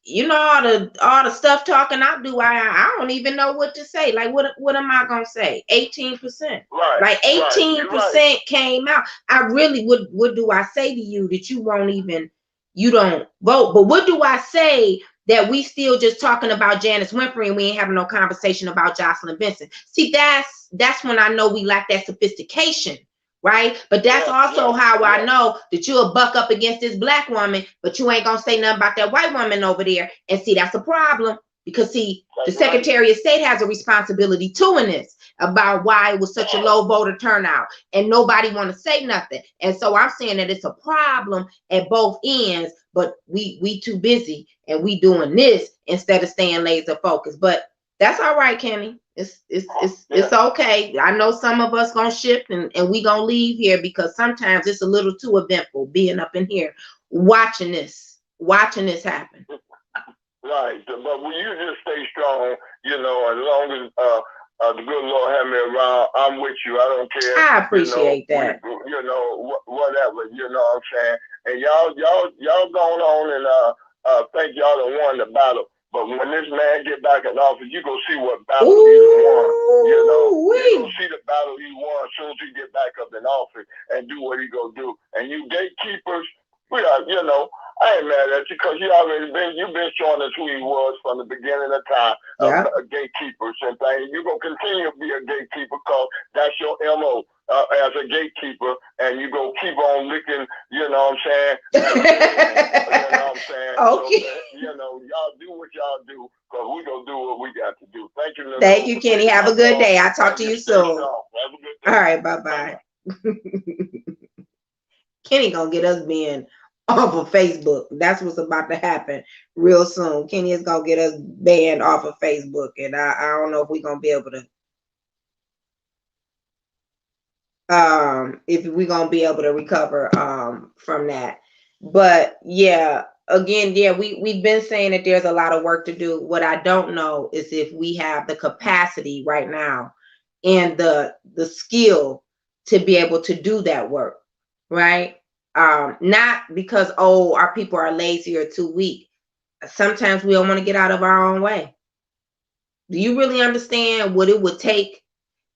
You know, all the stuff talking I do, I don't even know what to say. Like, what am I gonna say? 18%. Right. Like 18% came out. I really what do I say to you that you won't even you don't vote. But what do I say that we still just talking about Janice Winfrey and we ain't having no conversation about Jocelyn Benson? See, that's when I know we lack that sophistication, right? But that's also how I know that you'll buck up against this black woman, but you ain't gonna say nothing about that white woman over there. And see, that's a problem, because see, the Secretary of State has a responsibility too in this, about why it was such a low voter turnout, and nobody want to say nothing. And so I'm saying that it's a problem at both ends, but we too busy and we doing this instead of staying laser focused. But that's all right, Kenny. It's okay. I know some of us gonna shift and we gonna leave here, because sometimes it's a little too eventful being up in here watching this happen. Right, but when you just stay strong, you know, as long as the good Lord have me around, I'm with you. I don't care. I appreciate that. You know, whatever. You know what I'm saying? And y'all going on and think y'all done won the battle. But when this man get back in office, you gonna see what battle he won. You know, you gonna see the battle he won as soon as he get back up in office and do what he gonna do. And you gatekeepers, we are, you know, I ain't mad at you, because you've been showing us who he was from the beginning of time. Gatekeepers and things. You're gonna continue to be a gatekeeper, because that's your MO as a gatekeeper, and you gonna keep on licking, you know what I'm saying? You know what I'm saying? Okay. So, you know, y'all do what y'all do, because we gonna do what we got to do. Thank you, Nicole. Thank you, Kenny. Have a good day. I'll talk to you soon. Have a good day. All right, bye-bye. Kenny gonna get us being off of Facebook. That's what's about to happen real soon. Kenny is gonna get us banned off of Facebook, and I don't know if we're gonna be able to if we're gonna be able to recover from that. But yeah, again, we've been saying that there's a lot of work to do. What I don't know is if we have the capacity right now and the skill to be able to do that work, right? Not because our people are lazy or too weak. Sometimes we don't want to get out of our own way. Do you really understand what it would take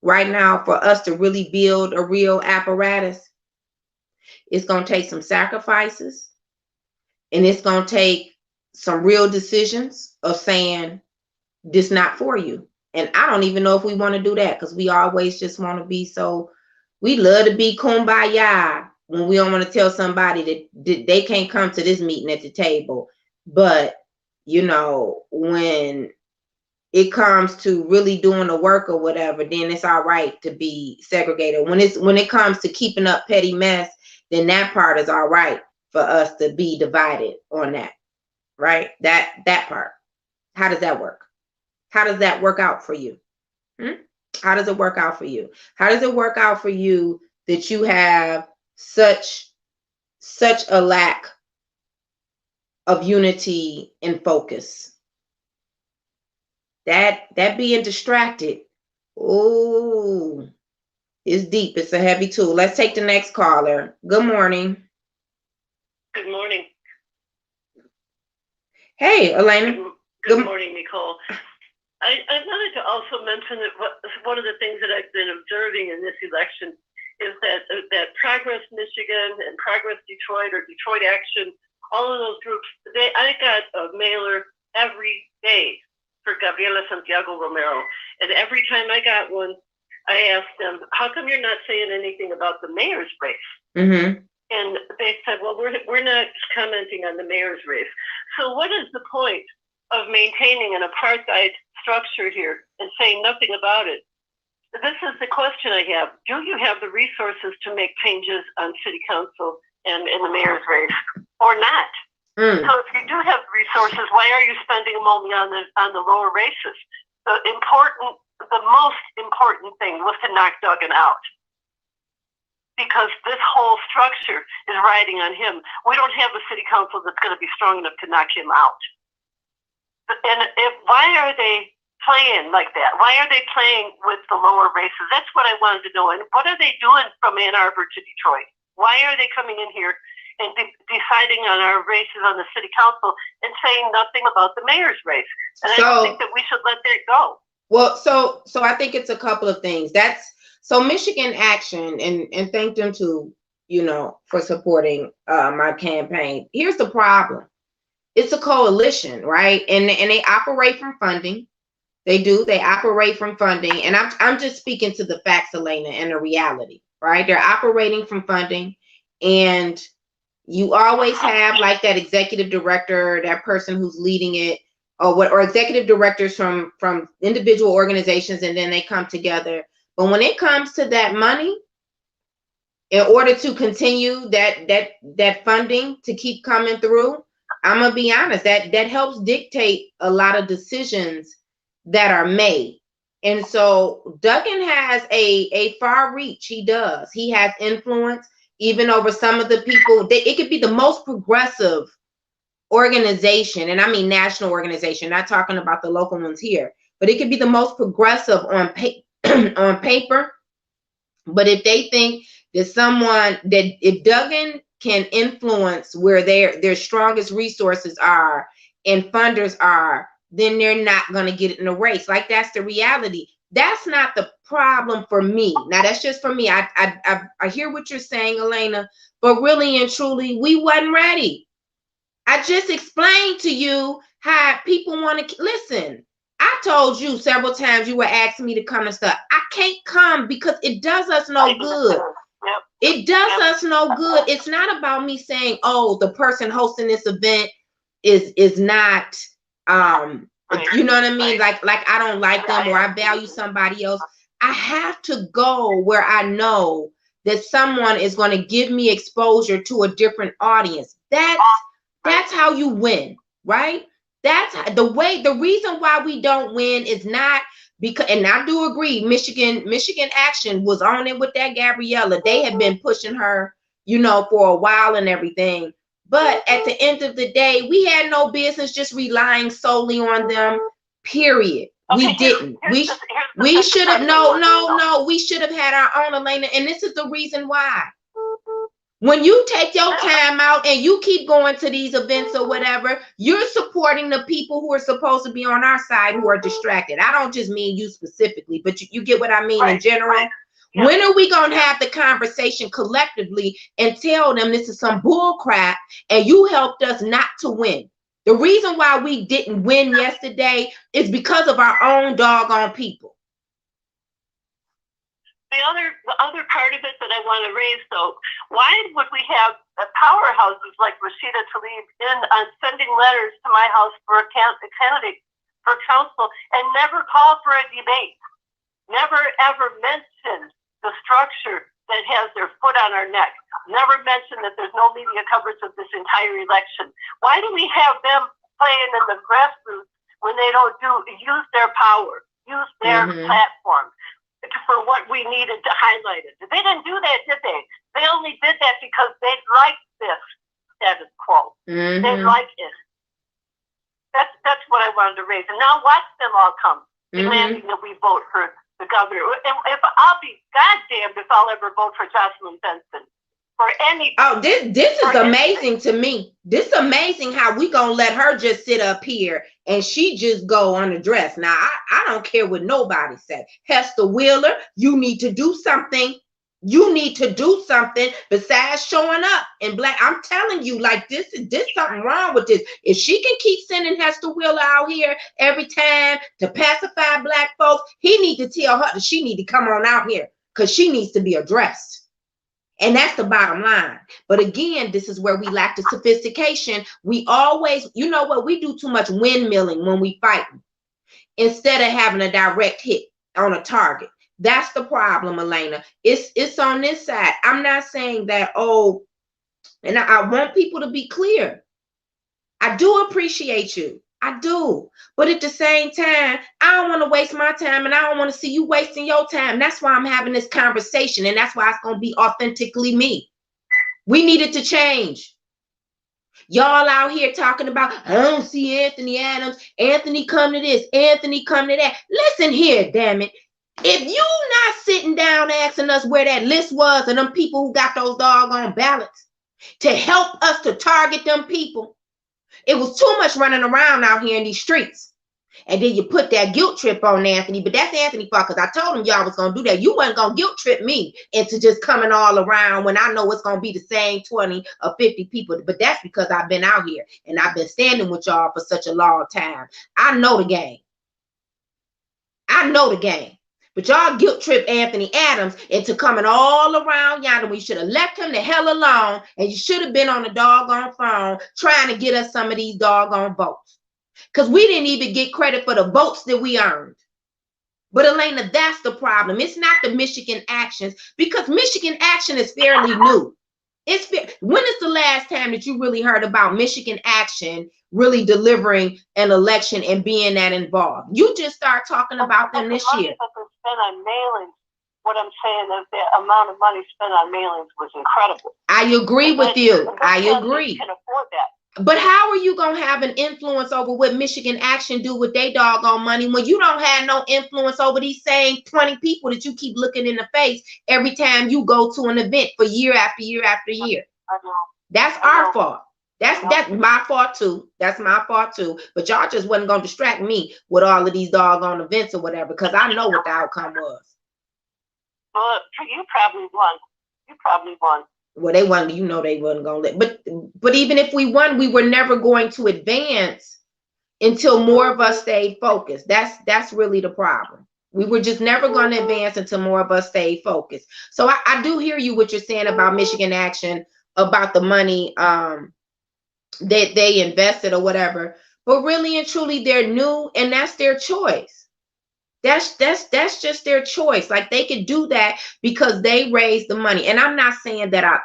right now for us to really build a real apparatus? It's going to take some sacrifices, and it's going to take some real decisions of saying this not for you. And I don't even know if we want to do that, because we always just want to be so, we love to be kumbaya when we don't want to tell somebody that they can't come to this meeting at the table. But you know, when it comes to really doing the work or whatever, then it's all right to be segregated. When it comes to keeping up petty mess, then that part is all right for us to be divided on that, right? That part. How does that work? How does that work out for you? How does it work out for you? How does it work out for you that you have such a lack of unity and focus? That being distracted, oh, it's deep. It's a heavy tool. Let's take the next caller. Good morning. Good morning. Hey, Elena. Good morning, Nicole. I wanted to also mention that one of the things that I've been observing in this election is that Progress Michigan and Progress Detroit, or Detroit Action, all of those groups, I got a mailer every day for Gabriela Santiago Romero. And every time I got one, I asked them, how come you're not saying anything about the mayor's race? Mm-hmm. And they said, well, we're not commenting on the mayor's race. So what is the point of maintaining an apartheid structure here and saying nothing about it? This is the question I have. Do you have the resources to make changes on city council and in the mayor's race, or not? So if you do have resources, why are you spending them only on the lower races? The most important thing was to knock Duggan out, because this whole structure is riding on him. We don't have a city council that's going to be strong enough to knock him out. And why are they playing like that? Why are they playing with the lower races? That's what I wanted to know. And what are they doing from Ann Arbor to Detroit? Why are they coming in here and deciding on our races on the city council and saying nothing about the mayor's race? And I don't think that we should let that go. Well, so I think it's a couple of things. So Michigan Action, and thank them too, for supporting my campaign. Here's the problem. It's a coalition, right? And they operate from funding. They do. They operate from funding. And I'm just speaking to the facts, Elena, and the reality, right? They're operating from funding. And you always have like that executive director, that person who's leading it, or executive directors from individual organizations, and then they come together. But when it comes to that money, in order to continue that funding to keep coming through, I'm gonna be honest, that helps dictate a lot of decisions that are made. And so Duggan has a far reach. He does. He has influence even over some of the people. It could be the most progressive organization, and I mean national organization, not talking about the local ones here, but it could be the most progressive on paper. But if they think that if Duggan can influence where their strongest resources are and funders are, then they're not going to get it in the race. Like, that's the reality. That's not the problem for me. Now, that's just for me. I hear what you're saying, Elena, but really and truly, we wasn't ready. I just explained to you how people want to listen. I told you several times, you were asking me to come and stuff. I can't come because it does us no good. It does us no good. It's not about me saying, oh, the person hosting this event is not, you know what I mean? Like I don't like them, or I value somebody else. I have to go where I know that someone is going to give me exposure to a different audience. That's how you win, right? That's the reason why we don't win is not because, and I do agree, Michigan Action was on it with that Gabriella. They had been pushing her, for a while and everything. But at the end of the day, we had no business just relying solely on them, period. Okay, we didn't. We should have, no, we should have had our own, Elena. And this is the reason why. When you take your time out and you keep going to these events or whatever, you're supporting the people who are supposed to be on our side who are distracted. I don't just mean you specifically, but you get what I mean in general. Yeah. When are we going to have the conversation collectively and tell them this is some bull crap and you helped us not to win? The reason why we didn't win yesterday is because of our own doggone people. The other part of it that I want to raise, though, why would we have powerhouses like Rashida Tlaib sending letters to my house for a candidate for council and never call for a debate? Never ever mention the structure that has their foot on our neck. Never mention that there's no media coverage of this entire election. Why do we have them playing in the grassroots when they don't use their power, use their platform for what we needed to highlight it? They didn't do that, did they? They only did that because they liked this status quo. They like it. That's what I wanted to raise. And now watch them all come demanding that we vote for the governor. And if I'll be goddamned if I'll ever vote for Jocelyn Benson for anything. Oh, this is amazing to me. This is amazing how we gonna let her just sit up here and she just go unaddressed. Now I don't care what nobody say. Hester Wheeler, you need to do something. You need to do something besides showing up in black. I'm telling you, like, this something wrong with this. If she can keep sending Hester Wheeler out here every time to pacify black folks, he need to tell her that she need to come on out here because she needs to be addressed. And that's the bottom line. But again, this is where we lack the sophistication. We always, you know what, we do too much windmilling when we fight instead of having a direct hit on a target. That's the problem, Elena. It's on this side. I'm not saying that, and I want people to be clear. I do appreciate you. I do. But at the same time, I don't want to waste my time and I don't want to see you wasting your time. That's why I'm having this conversation, and that's why it's going to be authentically me. We needed to change. Y'all out here talking about, I don't see Anthony Adams. Anthony come to this. Anthony come to that. Listen here, damn it. If you not sitting down asking us where that list was and them people who got those doggone ballots to help us to target them people, it was too much running around out here in these streets. And then you put that guilt trip on Anthony, but that's Anthony's fault because I told him y'all was going to do that. You wasn't going to guilt trip me into just coming all around when I know it's going to be the same 20 or 50 people. But that's because I've been out here and I've been standing with y'all for such a long time. I know the game. I know the game. But y'all guilt trip Anthony Adams into coming all around yonder. We should have left him the hell alone, and you should have been on the doggone phone trying to get us some of these doggone votes. Because we didn't even get credit for the votes that we earned. But Elena, that's the problem. It's not the Michigan actions, because Michigan action is fairly new. When is the last time that you really heard about Michigan action really delivering an election and being that involved? You just start talking about them this year. That they spent on mailings, what I'm saying is the amount of money spent on mailings was incredible. I agree with you. I agree. Can afford that. But how are you going to have an influence over what Michigan Action do with their doggone money when you don't have no influence over these same 20 people that you keep looking in the face every time you go to an event for year after year after year? I know. That's our fault. That's my fault too. That's my fault too. But y'all just wasn't going to distract me with all of these doggone events or whatever, because I know what the outcome was. Well, you probably won. You probably won. Well, they wasn't, they wasn't gonna let, but even if we won, we were never going to advance until more of us stayed focused. That's really the problem. We were just never going to advance until more of us stayed focused. So I do hear you what you're saying about Michigan Action, about the money that they invested or whatever. But really and truly, they're new, and that's their choice. That's just their choice. Like, they could do that because they raised the money. And I'm not saying that I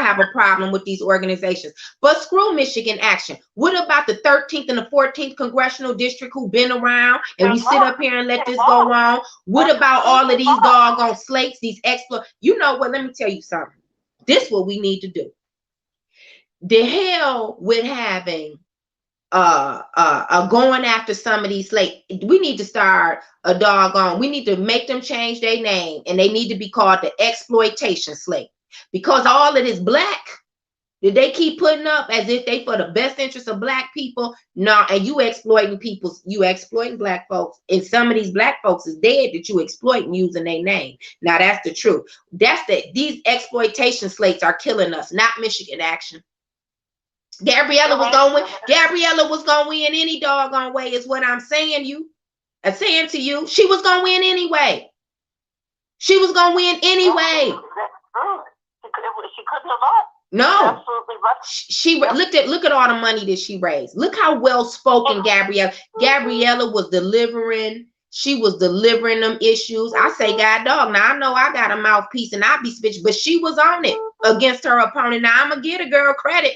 have a problem with these organizations, but screw Michigan Action. What about the 13th and the 14th congressional district who've been around, and we sit up here and let this go on? What about all of these doggone slates, these exploits? You know what? Let me tell you something. This is what we need to do. The hell with having going after some of these slates. We need to start we need to make them change their name, and they need to be called the exploitation slate, because all of this black that they keep putting up as if they for the best interest of black people. No, and you exploiting black folks, and some of these black folks is dead that you exploiting using their name. Now that's the truth. These exploitation slates are killing us, not Michigan Action. Gabriella was going to win any doggone way, is what I'm saying to you. She was going to win anyway. She was going to win anyway. She couldn't have lost. No. She look at all the money that she raised. Look how well spoken Gabriella was delivering. She was delivering them issues. I say, God dog. Now I know I got a mouthpiece and I be speech, but she was on it against her opponent. Now I'm gonna give the girl credit.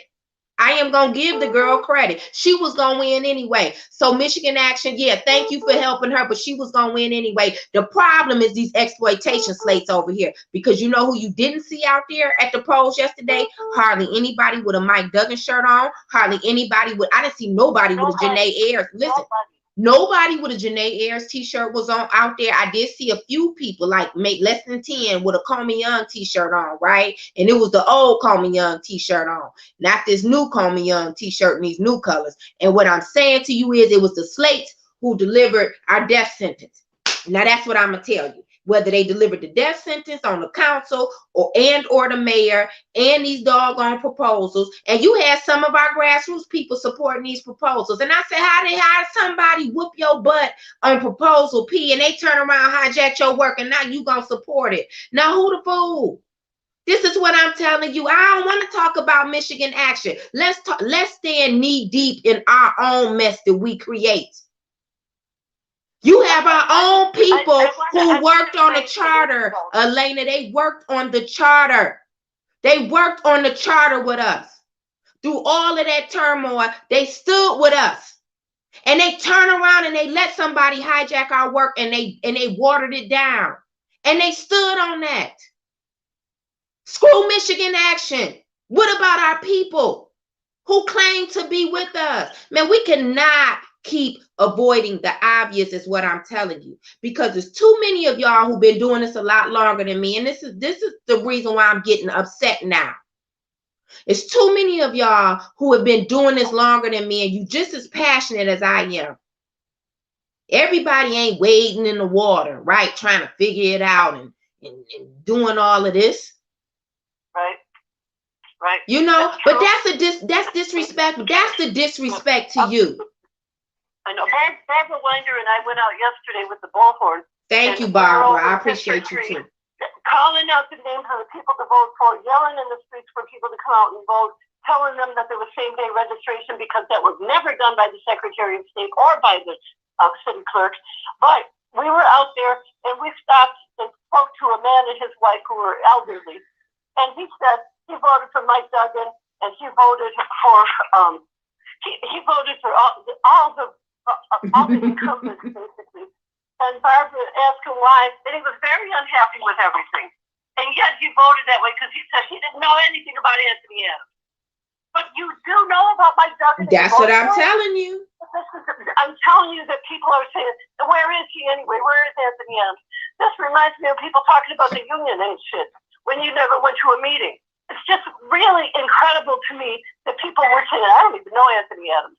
I am going to give the girl credit. She was going to win anyway. So Michigan Action, yeah, thank you for helping her, but she was going to win anyway. The problem is these exploitation slates over here, because you know who you didn't see out there at the polls yesterday? Hardly anybody with a Mike Duggan shirt on. Hardly anybody I didn't see nobody with a Janae Ayers. Listen. Nobody with a Janae Ayers t-shirt was out there. I did see a few people, like less than 10, with a Call Me Young t-shirt on, right? And it was the old Call Me Young t-shirt on, not this new Call Me Young t-shirt in these new colors. And what I'm saying to you is, it was the slates who delivered our death sentence. Now that's what I'm gonna tell you. Whether they delivered the death sentence on the council or the mayor and these doggone proposals. And you had some of our grassroots people supporting these proposals. And I said, how did somebody whoop your butt on proposal P and they turn around, hijack your work, and now you gonna support it? Now who the fool? This is what I'm telling you. I don't want to talk about Michigan Action. Let's stand knee deep in our own mess that we create. You have our own people who worked on the charter, Elena. They worked on the charter. They worked on the charter with us. Through all of that turmoil, they stood with us. And they turn around and they let somebody hijack our work, and they watered it down. And they stood on that. Screw Michigan Action. What about our people who claim to be with us? Man, we cannot keep avoiding the obvious, is what I'm telling you, because there's too many of y'all who've been doing this a lot longer than me, and this is the reason why I'm getting upset now. It's too many of y'all who have been doing this longer than me, and you just as passionate as I am. Everybody ain't wading in the water, right? Trying to figure it out and doing all of this. Right. Right. You know, but that's disrespect. That's the disrespect to you. I know. Barbara Winder and I went out yesterday with the bullhorn. Thank you, Barbara. I appreciate you too. Calling out the names of the people to vote for, yelling in the streets for people to come out and vote, telling them that there was same-day registration because that was never done by the Secretary of State or by the city clerk. But we were out there and we stopped and spoke to a man and his wife who were elderly. And he said he voted for Mike Duggan and he voted for he voted for all the incumbents basically. And Barbara asked him why, and he was very unhappy with everything. And yet he voted that way because he said he didn't know anything about Anthony Adams. But you do know about Mike Duggan. That's what I'm telling you. I'm telling you that people are saying, where is he anyway? Where is Anthony Adams? This reminds me of people talking about the union and shit when you never went to a meeting. It's just really incredible to me that people were saying, I don't even know Anthony Adams.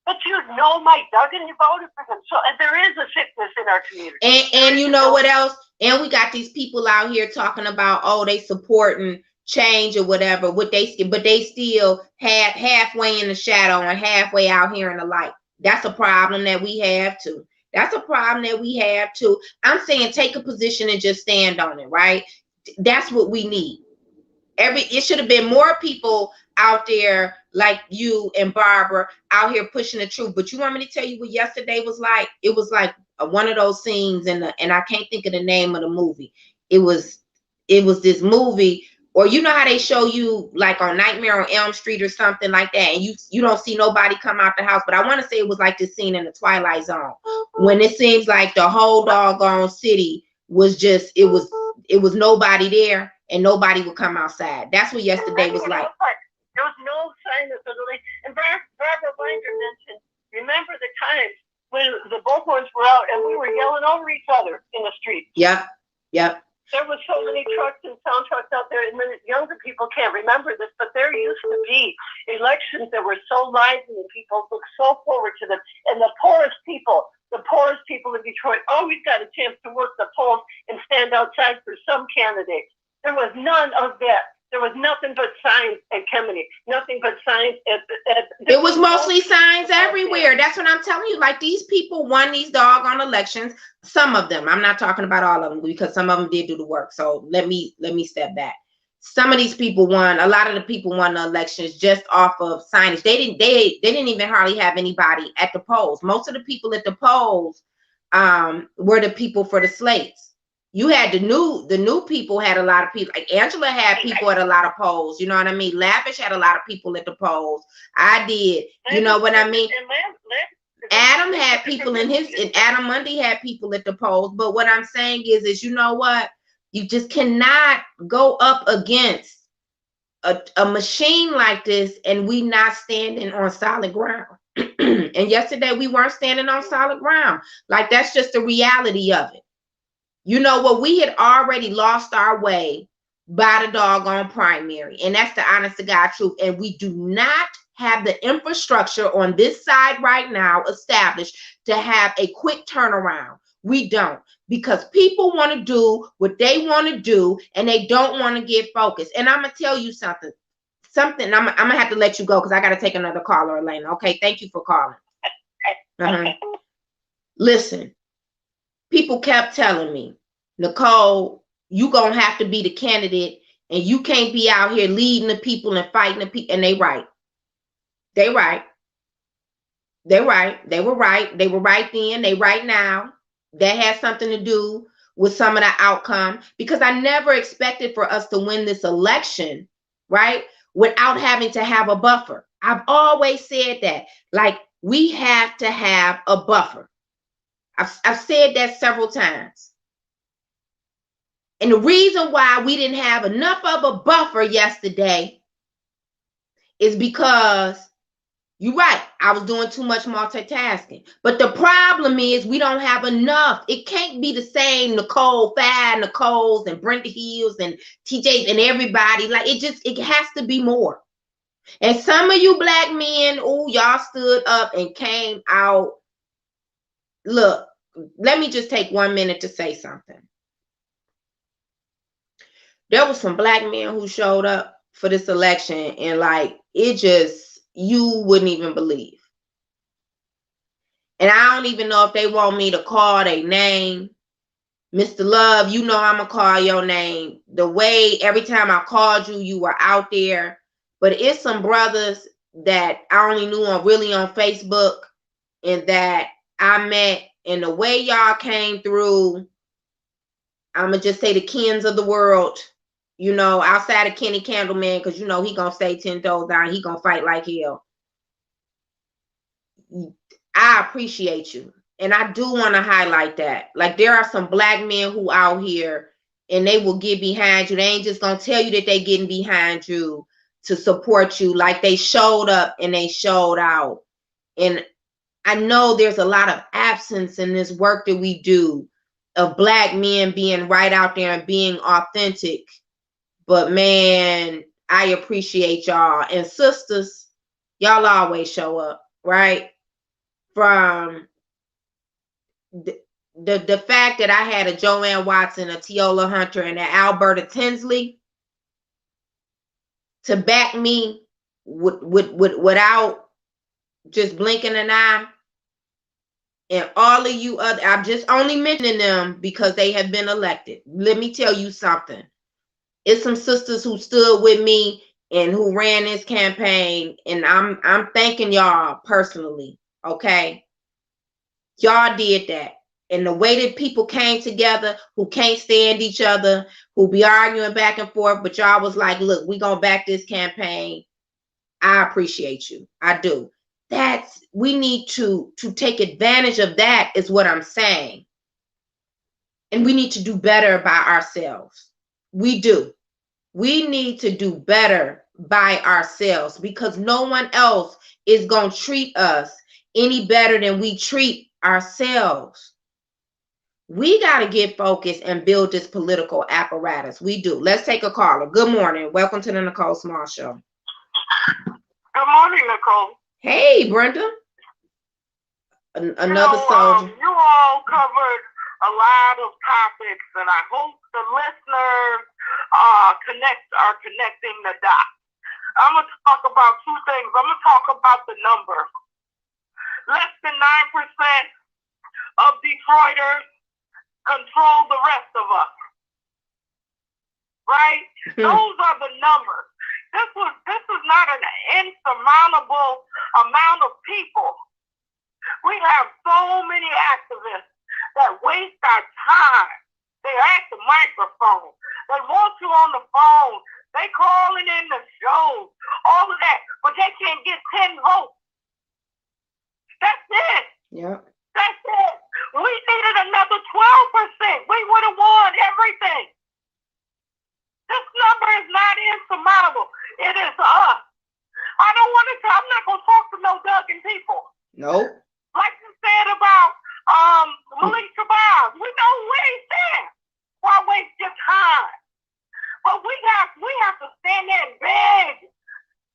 But you know Mike Duggan, you voted for him. So there is a sickness in our community. And you know what else? And we got these people out here talking about, oh, they supporting change or whatever, but they still halfway in the shadow and halfway out here in the light. That's a problem that we have too. That's a problem that we have too. I'm saying take a position and just stand on it, right? That's what we need. It should have been more people out there like you and Barbara out here pushing the truth. But you want me to tell you what yesterday was like? It was like one of those scenes and I can't think of the name of the movie. It was this movie, or you know how they show you like on Nightmare on Elm Street or something like that, and you don't see nobody come out the house. But I want to say it was like this scene in the Twilight Zone when it seems like the whole doggone city was just it was nobody there. And nobody would come outside. That's what yesterday was like. There was no sign of the delay. And Barbara Winder mentioned, remember the times when the bullhorns were out and we were yelling over each other in the street. Yep. There was so many trucks and sound trucks out there, and then younger people can't remember this, but there used to be elections that were so lively and people looked so forward to them. And the poorest people in Detroit always got a chance to work the polls and stand outside for some candidates. There was none of that. There was nothing but signs at Kemeny. Nothing but signs at it was mostly signs everywhere. That's what I'm telling you. Like these people won these doggone elections. Some of them. I'm not talking about all of them because some of them did do the work. So let me step back. Some of these people won. A lot of the people won the elections just off of signage. They didn't even hardly have anybody at the polls. Most of the people at the polls were the people for the slates. You had the new people had a lot of people. Like Angela had people at a lot of polls. You know what I mean? Lavish had a lot of people at the polls. I did. You know what I mean? Adam had people and Adam Mundy had people at the polls. But what I'm saying is you know what? You just cannot go up against a machine like this and we not standing on solid ground. And yesterday we weren't standing on solid ground. Like that's just the reality of it. You know what? We had already lost our way by the doggone primary. And that's the honest to God truth. And we do not have the infrastructure on this side right now established to have a quick turnaround. We don't. Because people want to do what they want to do and they don't want to get focused. And I'm going to tell you something. I'm going to have to let you go because I got to take another caller, Elena. Okay, thank you for calling. Listen. People kept telling me, Nicole, you gonna have to be the candidate and you can't be out here leading the people and fighting the people. And they right. They were right then, they right now. That has something to do with some of the outcome because I never expected for us to win this election, right? Without having to have a buffer. I've always said that, like we have to have a buffer. I've said that several times. And the reason why we didn't have enough of a buffer yesterday is because you're right. I was doing too much multitasking. But the problem is we don't have enough. It can't be the same Nicole, 5 Nicoles and Brenda Hills and TJs and everybody. Like it has to be more. And some of you black men, oh, y'all stood up and came out look, let me just take 1 minute to say something. There was some black men who showed up for this election, and like, it just, you wouldn't even believe. And I don't even know if they want me to call their name. Mr. Love, you know I'm going to call your name. The way every time I called you, you were out there. But it's some brothers that I only knew really on Facebook and that I met. And the way y'all came through, I'm going to just say the Kens of the world, you know, outside of Kenny Candleman, because, you know, he going to stay 10 toes down. He going to fight like hell. I appreciate you. And I do want to highlight that. Like, there are some black men who out here and they will get behind you. They ain't just going to tell you that they getting behind you to support you. Like, they showed up and they showed out. And I know there's a lot of absence in this work that we do of black men being right out there and being authentic. But man, I appreciate y'all. And sisters, y'all always show up, right? From the fact that I had a Joanne Watson, a Teola Hunter, and an Alberta Tinsley to back me without just blinking an eye, and all of you other, I'm just only mentioning them because they have been elected. Let me tell you something. It's some sisters who stood with me and who ran this campaign, and I'm thanking y'all personally. Okay, y'all did that. And the way that people came together who can't stand each other, who be arguing back and forth, but y'all was like, look, we gonna back this campaign. I appreciate you. I do. We need to take advantage of that, is what I'm saying. And we need to do better by ourselves. We do. We need to do better by ourselves, because no one else is going to treat us any better than we treat ourselves. We got to get focused and build this political apparatus. We do. Let's take a caller. Good morning. Welcome to the Nicole Small Show. Good morning, Nicole. Hey, Brenda. Another soldier. You all covered a lot of topics, and I hope the listeners are connecting the dots. I'm going to talk about two things. I'm going to talk about the number. Less than 9% of Detroiters control the rest of us. Right? Those are the numbers. This is not an insurmountable amount of people. We have so many activists that waste our time. They're at the microphone. They want you on the phone. They calling in the shows. All of that. But they can't get 10 votes. That's it. Yeah. That's it. We needed another 12%. We would have won everything. This number is not insurmountable. It is us. I'm not going to talk to no ducking people. Nope. Like you said about Malik Shabazz, we know we ain't there. Why waste your time? But we have to stand there and beg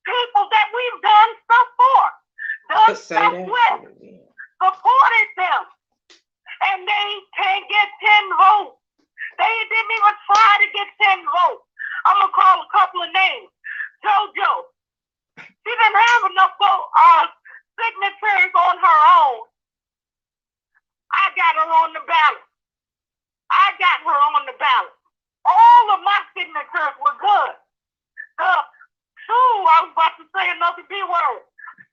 people that we've done stuff for, done stuff with, supported them, and they can't get 10 votes. They didn't even try to get 10 votes. I'm gonna call a couple of names. JoJo, she didn't have enough signatures on her own. I got her on the ballot. All of my signatures were good. I was about to say another B word.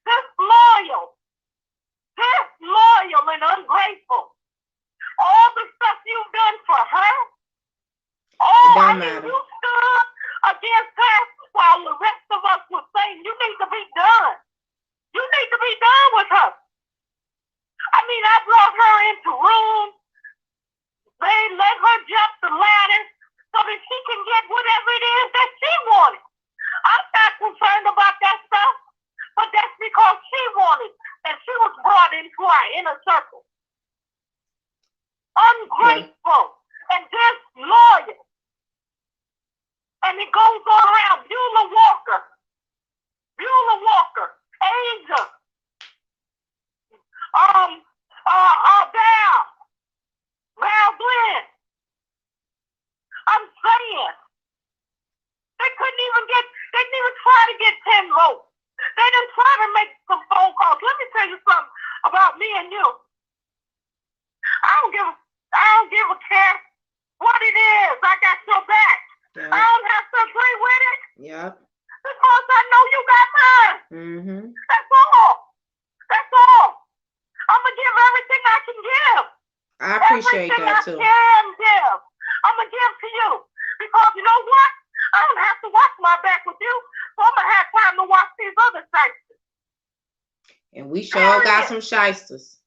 Disloyal and ungrateful. All the stuff you've done for her. You stood against her while the rest of us were saying, you need to be done. You need to be done with her. I brought her into rooms. They let her jump the ladder so that she can get whatever it is that she wanted. I'm not concerned about that stuff, but that's because she wanted, and she was brought into our inner circle. Ungrateful and disloyal. And it goes all around. Beulah Walker, Asia, our bad about me and you. I don't give a care what it is. I got your back. Yeah. I don't have to agree with it. Yep. Because I know you got mine. Mm-hmm. That's all. That's all. I'm gonna give everything I can give. I appreciate everything that I too. can give. I'm gonna give to you. Because you know what? I don't have to watch my back with you, so I'm gonna have time to watch these other shysters. And we sure got some shysters.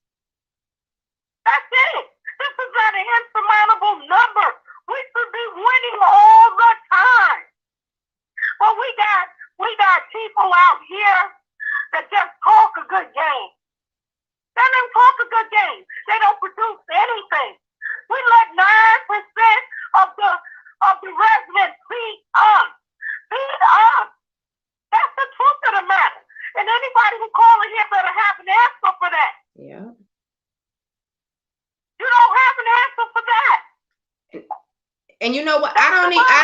That's it. This is an insurmountable number. We should be winning all the time. But we got people out here that just talk a good game. They don't talk a good game. They don't produce anything. We let 9% of the residents beat us. Beat us. That's the truth of the matter. And anybody who calls in here better have an answer for that. Yeah. You don't have an answer for that. And you know what? I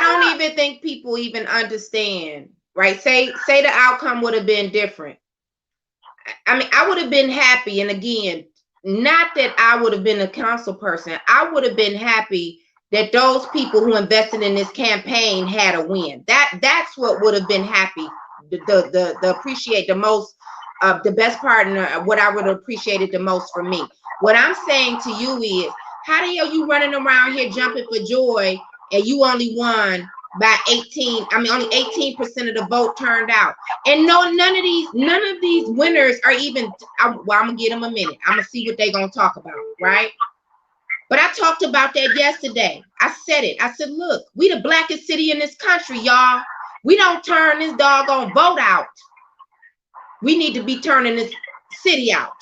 don't even think people even understand, right? Say the outcome would have been different. I mean, I would have been happy. And again, not that I would have been a council person. I would have been happy that those people who invested in this campaign had a win. That's what would have been happy. The appreciate the most, the best part, and what I would have appreciated the most for me. What I'm saying to you is, how the hell you running around here jumping for joy and you only won by 18? I mean, only 18% of the vote turned out. And no, none of these winners are even. I'm gonna give them a minute. I'm gonna see what they're gonna talk about, right? But I talked about that yesterday. I said it. I said, look, we the blackest city in this country, y'all. We don't turn this doggone vote out. We need to be turning this city out.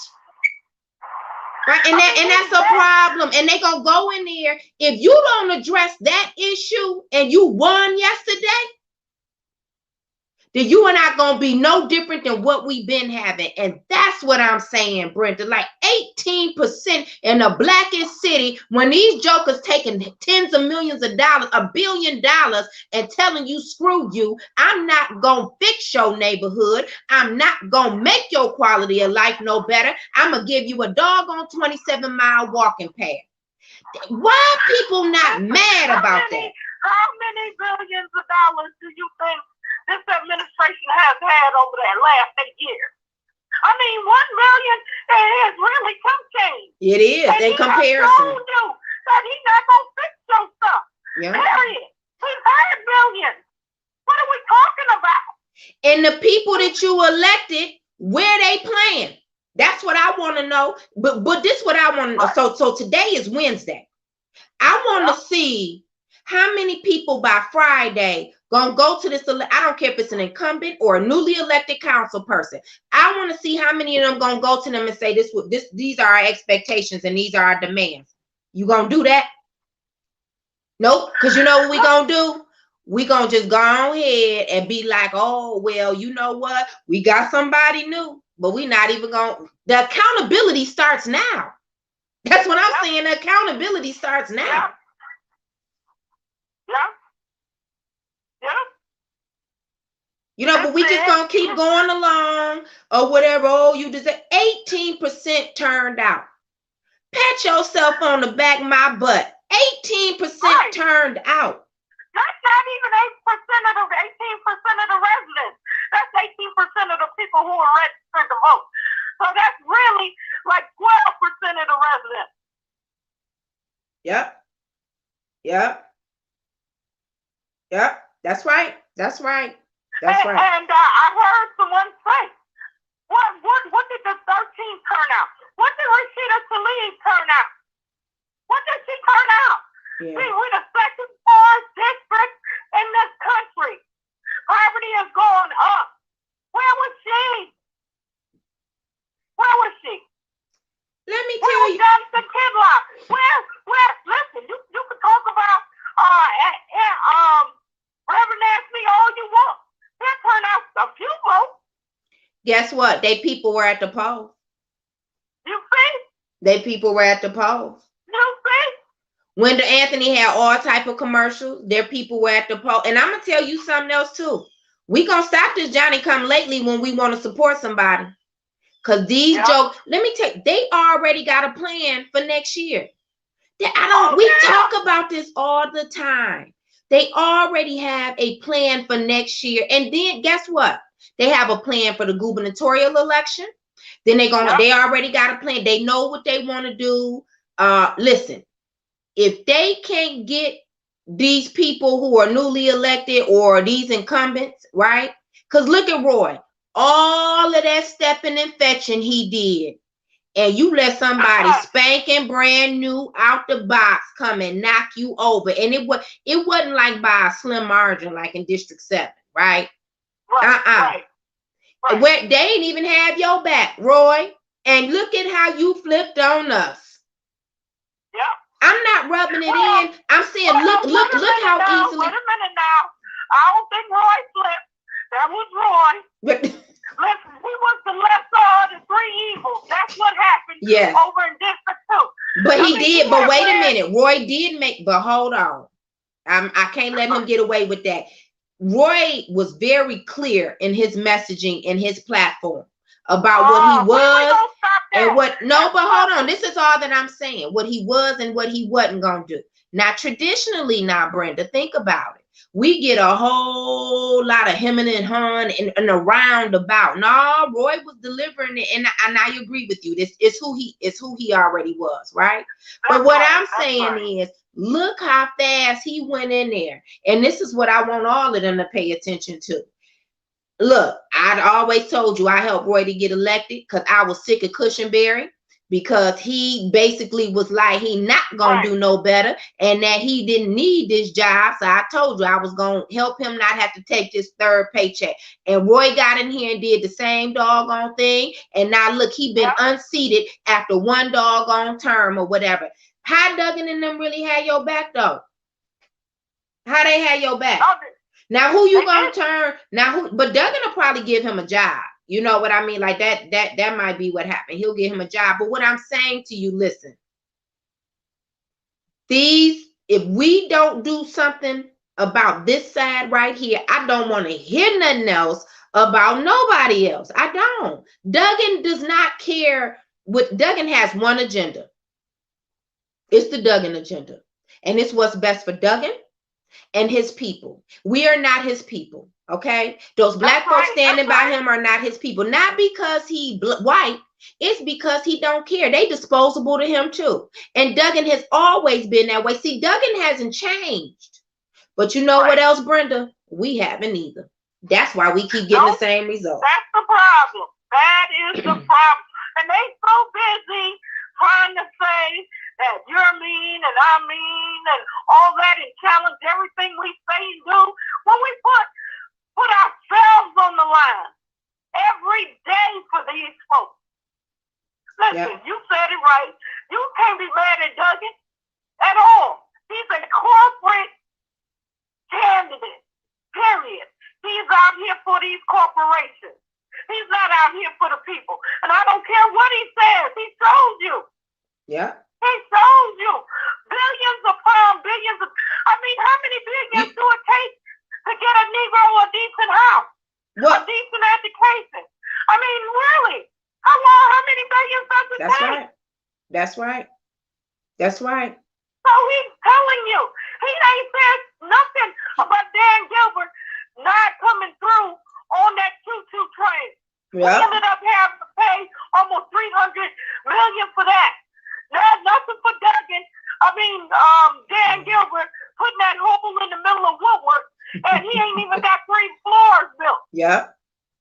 Right? And that's a problem. And they gonna go in there. If you don't address that issue and you won yesterday, then you and I gonna be no different than what we've been having. And that's what I'm saying, Brenda. Like 18% in the blackest city, when these jokers taking tens of millions of dollars, $1 billion, and telling you, screw you, I'm not gonna fix your neighborhood. I'm not gonna make your quality of life no better. I'm gonna give you a doggone 27-mile walking path. Why are people not mad about that? How many billions of dollars do you think this administration has had over that last 8 years? I mean, 1 million is really some change. It is, and in comparison. Told you that he's not going to fix your stuff. Yeah. Period. He's had billions. What are we talking about? And the people that you elected, where they playing? That's what I want to know. But this is what I want to know. So today is Wednesday. I want to see how many people by Friday gonna go to this. I don't care if it's an incumbent or a newly elected council person. I want to see how many of them gonna go to them and say these are our expectations and these are our demands. You gonna do that? Nope. Because you know what we gonna do? We gonna just go ahead and be like, oh well, you know what? We got somebody new, but we not even gonna. The accountability starts now. That's what I'm saying. The accountability starts now. Yeah. You know, but we just gonna keep going along or whatever. Oh, you just 18% turned out. Pat yourself on the back, my butt. 18% turned out. That's not even 8% of the 18% of the residents. That's 18% of the people who are registered to vote. So that's really like 12% of the residents. Yep. That's right. And I heard someone say, what did the 13th turn out? What did Rashida Tlaib turn out? What did she turn out? Yeah. We're the second poorest district in this country. Poverty has gone up. Where was she? Let me tell you. Jonathan Kidlock? Where? Listen, you can talk about Reverend Anthony all you want. That turned out a few votes. Guess what? They people were at the polls. You see? They people were at the polls. You see? When Anthony had all type of commercials, their people were at the poll. And I'm gonna tell you something else too. We gonna stop this Johnny come lately when we want to support somebody. Because these jokes, let me tell you, they already got a plan for next year. We talk about this all the time. They already have a plan for next year. And then guess what? They have a plan for the gubernatorial election. Then they already got a plan. They know what they want to do. Listen, if they can't get these people who are newly elected or these incumbents, right? Because look at Roy. All of that stepping and fetching he did. And you let somebody spanking brand new out the box come and knock you over. And it wasn't like by a slim margin like in District 7, right? Right. Where they ain't even have your back, Roy. And look at how you flipped on us. Yep. I'm not rubbing it in. I'm saying, look how easily. Wait a minute now. I don't think Roy flipped. That was Roy. Listen, he was the lesser of the three evils. That's what happened over in District 2. But he did. But wait a minute. Roy did make. But hold on. I can't let him get away with that. Roy was very clear in his messaging in his platform about what he was and what. No, but hold on. This is all that I'm saying. What he was and what he wasn't gonna do. Now, traditionally, Brenda, think about it. We get a whole lot of hemming and hawing and a roundabout. No, Roy was delivering it, and I agree with you. This is who he already was, right? But what I'm saying is, look how fast he went in there. And this is what I want all of them to pay attention to. Look, I'd always told you I helped Roy to get elected because I was sick of Cushionberry. Because he basically was like he not gonna do no better and that he didn't need this job. So I told you I was gonna help him not have to take this third paycheck. And Roy got in here and did the same doggone thing. And now look, he been unseated after one doggone term or whatever. How Duggan and them really had your back though? How they had your back? Now who you gonna turn? But Duggan will probably give him a job. You know what I mean? Like that might be what happened. He'll give him a job. But what I'm saying to you, listen, if we don't do something about this side right here, I don't want to hear nothing else about nobody else. I don't. Duggan does not care. Duggan has one agenda. It's the Duggan agenda. And it's what's best for Duggan and his people. We are not his people. Okay, those black folks standing by him are not his people. Not because he white, it's because he don't care. They disposable to him too. And Duggan has always been that way. See, Duggan hasn't changed. But you know what else, Brenda? We haven't either. That's why we keep getting the same result. That's the problem. That is the problem. And they so busy trying to say that you're mean and I'm mean and all that and challenge everything we say and do. When we put ourselves on the line every day for these folks. Listen, you said it right. You can't be mad at Duggan at all. He's a corporate candidate, period. He's out here for these corporations. He's not out here for the people. And I don't care what he says. He shows you. Yeah. He shows you. Billions upon billions of, how many billions do it take to get a Negro a decent house, a decent education? Really? How many billions does it take? That's right. So he's telling you, he ain't said nothing about Dan Gilbert not coming through on that choo-choo train. We ended up having to pay almost $300 million for that. Nothing for Duggan. Dan Gilbert putting that hole in the middle of Woodward, and he ain't even got 3 floors built. Yep.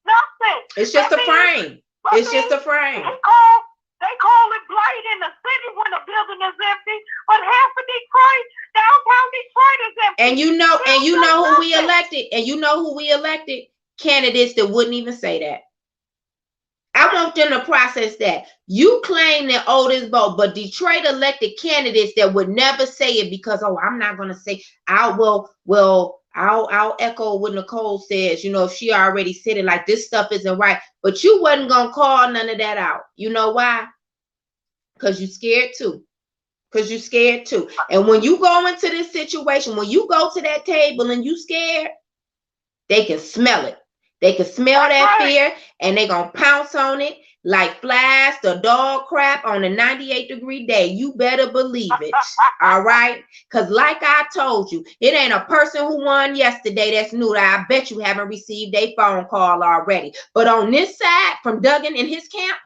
Nothing. It's just a frame. It's just a frame. They call it blight in the city when the building is empty, but half of Detroit, downtown Detroit is empty. And you know who we elected, and you know who we elected? Candidates that wouldn't even say that. I want them to process that. You claim that, this vote, but Detroit elected candidates that would never say it because, I'm not going to say, I'll echo what Nicole says, if she already said it, like this stuff isn't right, but you wasn't going to call none of that out. You know why? Because you're scared too. And when you go into this situation, when you go to that table and you scared, they can smell it. They can smell that fear and they're going to pounce on it like flies to dog crap on a 98-degree day. You better believe it. All right? Because like I told you, it ain't a person who won yesterday that's new. I bet you haven't received a phone call already. But on this side, from Duggan and his camp,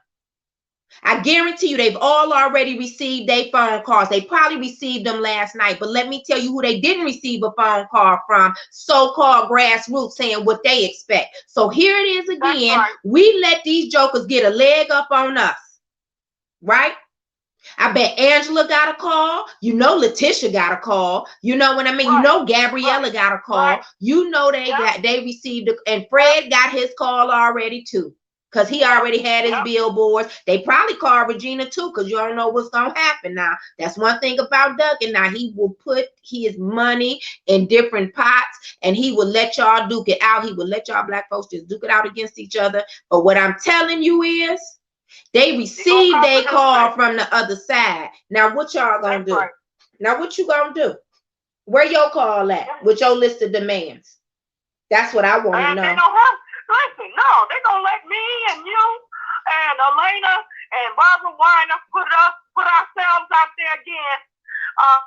I guarantee you they've all already received their phone calls. They probably received them last night. But let me tell you who they didn't receive a phone call from, so-called grassroots saying what they expect. So here it is again. Right. We let these jokers get a leg up on us, right? I bet Angela got a call. You know Letitia got a call. You know what I mean? Right. You know Gabriella got a call. Right. You know they received it. And Fred got his call already too. Because he already had his billboards. They probably called Regina too, because you don't know what's going to happen now. That's one thing about Duggan. Now, he will put his money in different pots, and he will let y'all duke it out. He will let y'all black folks just duke it out against each other. But what I'm telling you is, they received a call from the other side. Now, what y'all going to do? Right. Now, what you going to do? Where your call at with your list of demands? That's what I want to know. Listen, no, they're going to let me and you and Elena and Barbara Weiner put ourselves out there again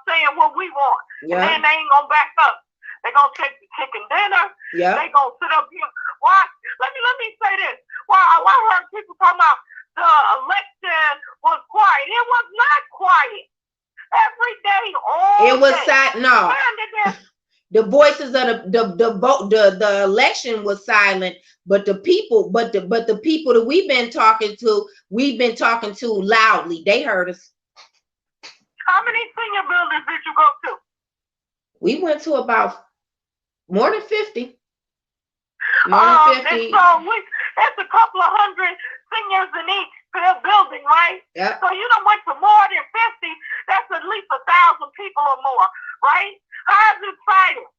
saying what we want. Yeah. And then they ain't going to back up. They're going to take the chicken dinner. Yeah. They're going to sit up here. Why? Let me say this. Why I heard people talking about the election was quiet. It was not quiet. Every day, all it was day. No. The voices of the election was silent, but the people that we've been talking to loudly. They heard us. How many senior buildings did you go to? We went to about more than 50. More than 50. So that's a couple of hundred seniors in each building, right? Yeah. So you done went to more than 50. That's at least 1,000 people or more, right? How is it silent?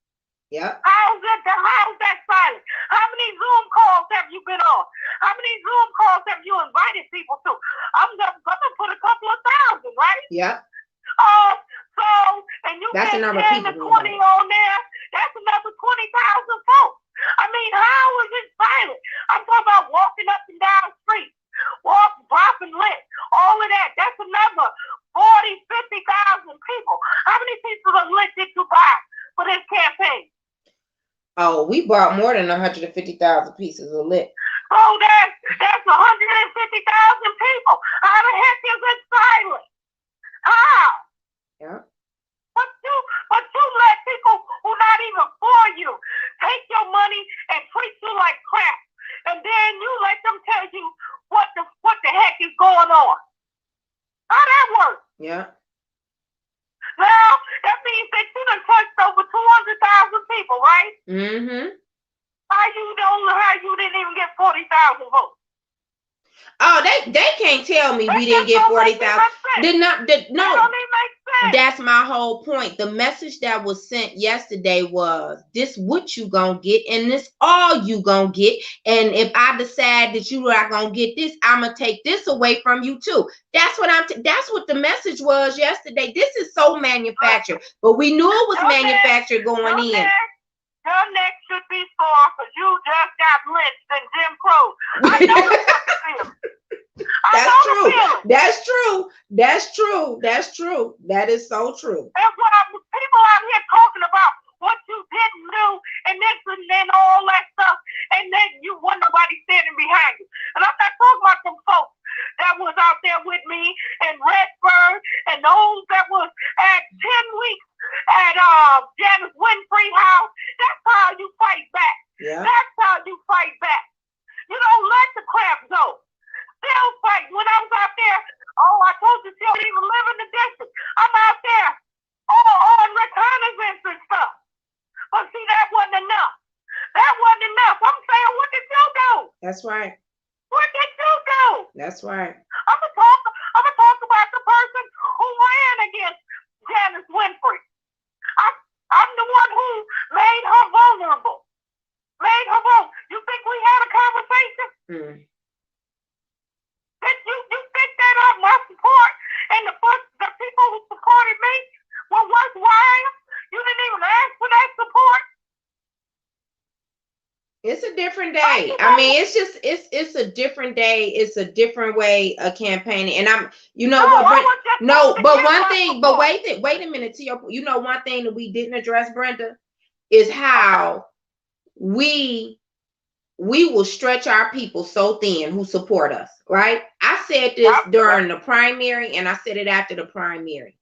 Yeah. How is that silent? How many Zoom calls have you been on? How many Zoom calls have you invited people to? I'm gonna put a couple of thousand, right? Yeah. So and you that's get 10 to 20 on there. That's another 20,000 folks. I mean, how is it silent? I'm talking about walking up and down the street, dropping lit, all of that. That's another 40, 50,000 people. How many pieces of lit did you buy for this campaign? Oh, we bought more than 150,000 pieces of lit. Oh, that's 150,000 people. How the heck is it silent? How? Yeah. But you let people who not even for you take your money and treat you like crap, and then you let them tell you what the heck is going on. How that work? Yeah. Well, that means that you done touched over 200,000 people, right? Mm-hmm. How you didn't even get 40,000 votes? Oh, they can't tell me we didn't get 40,000. No. That don't even make sense. That's my whole point. The message that was sent yesterday was, this what you gonna get, and this all you gonna get. And if I decide that you are gonna get this, I'm gonna take this away from you too. That's what the message was yesterday. This is so manufactured, but we knew it was manufactured going in. Your neck should be sore because you just got lynched in Jim Crow. I know the feeling. That's true. That is so true. That's why people out here talking about what you didn't do and this and then all that stuff, and then you want nobody standing behind you. And I'm not talking about some folks that was out there with me in Redford and those that was at 10 weeks at Janice Winfrey house. That's how you fight back. Yeah. That's how you fight back. You don't let the crap go. Still fight. When I was out there, I told you she don't even live in the district. I'm out there on reconnaissance and stuff. But see, that wasn't enough. I'm saying, what did you do? That's right. What did you do? That's right. I'm gonna talk about the person who ran against Janice Winfrey. I'm the one who made her vulnerable. You think we had a conversation? You picked that up, my support, and the people who supported me were worthwhile. You didn't even ask for that support. It's It's a different day. I mean, it's just it's a different day. It's a different way of campaigning. And I'm, you know what, Brenda? No, but one thing, but wait a minute to your, you know, one thing that we didn't address, Brenda, is how we will stretch our people so thin who support us, right? I said this during the primary, and I said it after the primary.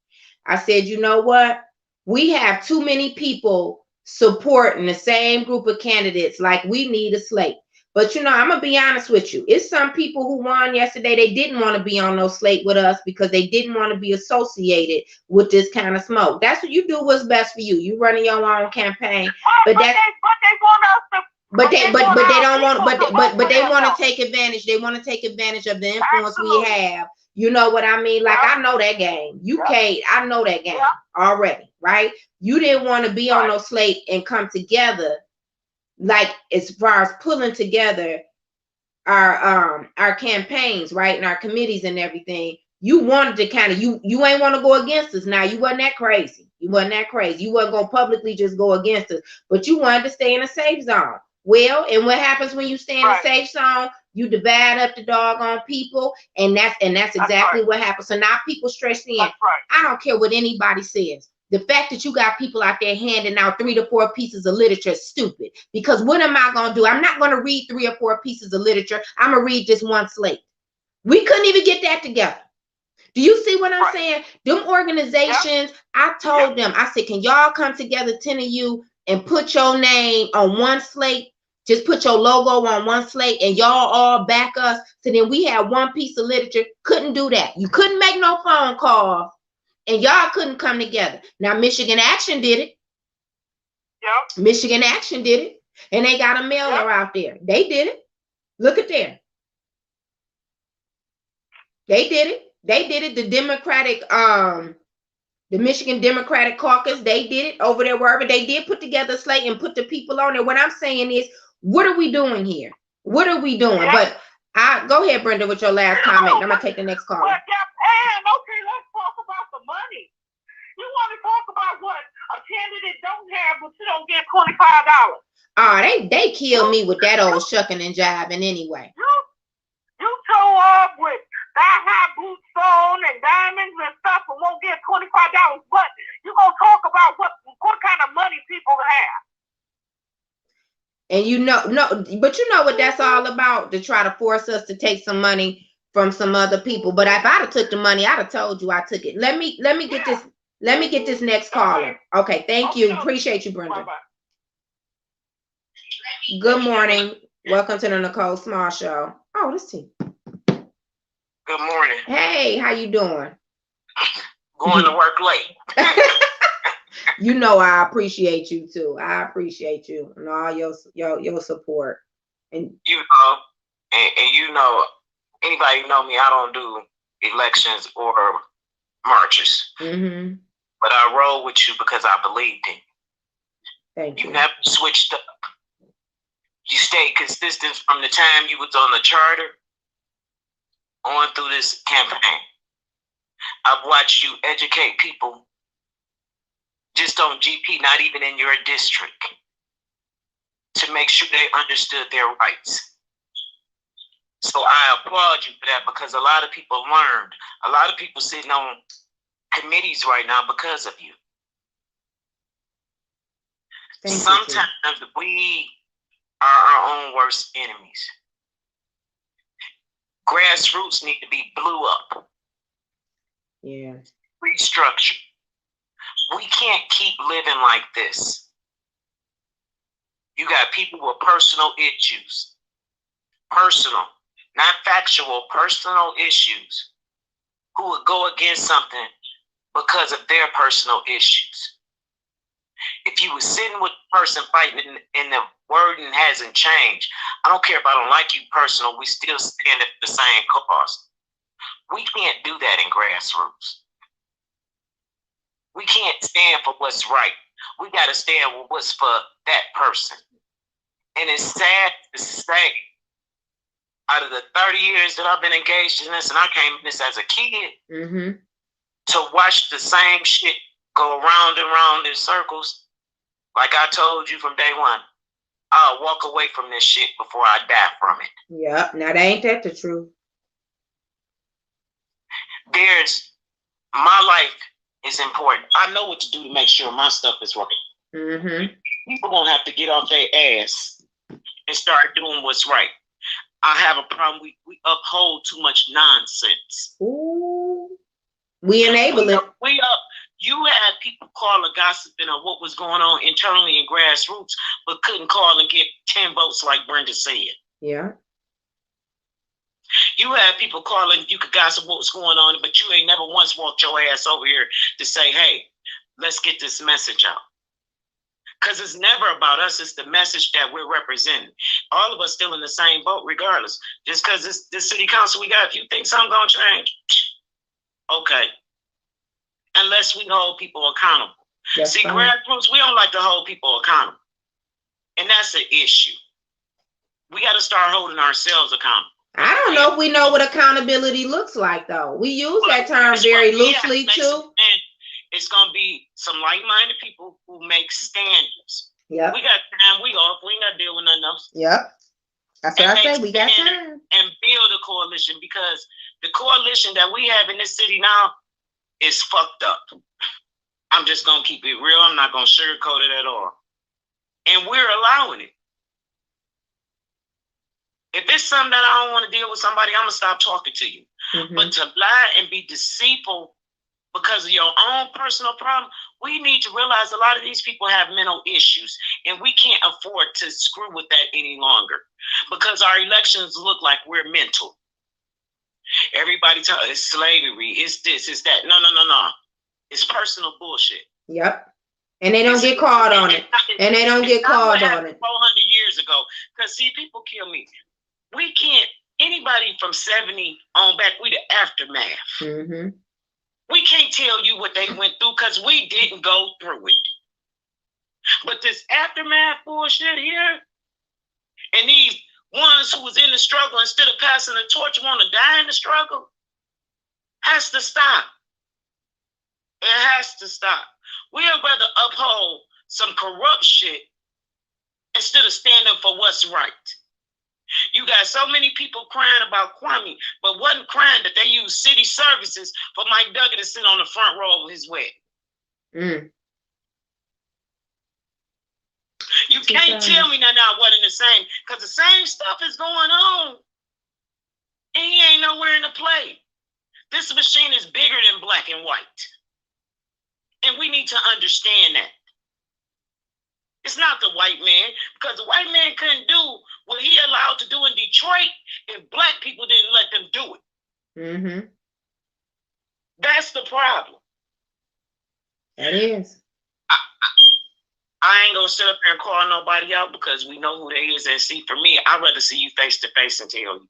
I said, you know what? We have too many people supporting the same group of candidates. Like, we need a slate. But, you know, I'm going to be honest with you. It's some people who won yesterday. They didn't want to be on no slate with us because they didn't want to be associated with this kind of smoke. That's what you do. What's best for you. You running your own campaign. But they want us to. But they don't want, but they want to take advantage. They want to take advantage of the influence we have. You know what I mean? Like, I know that game. You can't. I know that game already, right? You didn't want to be on no slate and come together, like, as far as pulling together our campaigns, right, and our committees and everything. You wanted to kind of, you ain't want to go against us. Now, you wasn't that crazy. You wasn't gonna publicly just go against us, but you wanted to stay in a safe zone. Well, and what happens when you stay in a safe zone? You divide up the doggone people, and that's exactly what happens. So now people stress in. I don't care what anybody says. The fact that you got people out there handing out 3 to 4 pieces of literature is stupid. Because what am I going to do? I'm not going to read 3 or 4 pieces of literature. I'm going to read this one slate. We couldn't even get that together. Do you see what I'm saying? Them organizations, I told them, I said, can y'all come together, 10 of you, and put your name on one slate? Just put your logo on one slate and y'all all back us. So then we had one piece of literature. Couldn't do that. You couldn't make no phone calls. And y'all couldn't come together. Now, Michigan Action did it. Yep. Michigan Action did it. And they got a mailer out there. They did it. Look at there. They did it. They did it. The Democratic, the Michigan Democratic Caucus, they did it over there wherever. They did put together a slate and put the people on there. What I'm saying is, what are we doing here? What are we doing? But go ahead, Brenda, with your last comment. I'm gonna take the next call. Okay, let's talk about the money. You want to talk about what a candidate don't have, but you don't get $25. Oh, they killed me with that old shucking and jiving anyway. You show up with that high boots on and diamonds and stuff and won't get $25, but you gonna talk about what kind of money people have. And but you know what that's all about, to try to force us to take some money from some other people. But if I'd have took the money, I'd have told you I took it. Let me get this. Let me get this next caller. Okay, thank you. Appreciate you, Brenda. Bye-bye. Good morning. Welcome to the Nicole Small Show. Oh, this team. Good morning. Hey, how you doing? Going to work late. You know I appreciate you too. I appreciate you and all your support. And you know, and you know, anybody know me, I don't do elections or marches. Mm-hmm. But I roll with you because I believed in you. Thank you. You never switched up. You stayed consistent from the time you was on the charter on through this campaign. I've watched you educate people just on GP, not even in your district, to make sure they understood their rights. So I applaud you for that, because a lot of people learned. A lot of people sitting on committees right now because of you. Sometimes we are our own worst enemies. Grassroots need to be blew up. Yeah. Restructured. We can't keep living like this. You got people with personal issues. Personal, not factual, personal issues, who would go against something because of their personal issues. If you were sitting with the person fighting and the wording hasn't changed, I don't care if I don't like you personal, we still stand at the same cause. We can't do that in grassroots. We can't stand for what's right. We got to stand with what's for that person. And it's sad to say, out of the 30 years that I've been engaged in this, and I came in this as a kid, to watch the same shit go around and round in circles, like I told you from day one, I'll walk away from this shit before I die from it. Yep. Now, that ain't that the truth. My life is important. I know what to do to make sure my stuff is right. Mm-hmm. People gonna have to get off their ass and start doing what's right. I have a problem. We uphold too much nonsense. Ooh. We enable it. You had people calling gossiping on what was going on internally in grassroots, but couldn't call and get 10 votes like Brenda said. Yeah. You had people calling, you could gossip what was going on, but you ain't never once walked your ass over here to say, hey, let's get this message out. Because it's never about us, it's the message that we're representing. All of us still in the same boat regardless. Just because this city council we got, if you think something's going to change, okay. Unless we hold people accountable. That's See, fine. grassroots, we don't like to hold people accountable. And that's an issue. We got to start holding ourselves accountable. I don't know if we know what accountability looks like, though. We use that term very loosely, too. And it's going to be some like-minded people who make standards. Yep. We got time. We off. We ain't got to deal with nothing else. Yep. That's what I say. We got time. And build a coalition, because the coalition that we have in this city now is fucked up. I'm just going to keep it real. I'm not going to sugarcoat it at all. And we're allowing it. If it's something that I don't want to deal with somebody, I'm going to stop talking to you. Mm-hmm. But to lie and be deceitful because of your own personal problem, we need to realize a lot of these people have mental issues, and we can't afford to screw with that any longer, because our elections look like we're mental. Everybody tells it's slavery, it's this, it's that. No. It's personal bullshit. Yep. And they don't get caught on it. And they don't get caught on it. 400 years ago. Because, see, people kill me. We can't, anybody from 70 on back, we the aftermath. Mm-hmm. We can't tell you what they went through because we didn't go through it. But this aftermath bullshit here, and these ones who was in the struggle, instead of passing the torch, want to die in the struggle, has to stop. It has to stop. We'd rather uphold some corrupt shit instead of standing for what's right. You got so many people crying about Kwame, but wasn't crying that they used city services for Mike Duggan to sit on the front row of his wedding. Mm. You can't tell me that now wasn't the same, because the same stuff is going on. And he ain't nowhere in the play. This machine is bigger than black and white. And we need to understand that. It's not the white man, because the white man couldn't do what he allowed to do in Detroit if black people didn't let them do it. Mm-hmm. That's the problem. That is. I ain't gonna sit up here and call nobody out, because we know who they is. And see, for me, I'd rather see you face to face and tell you.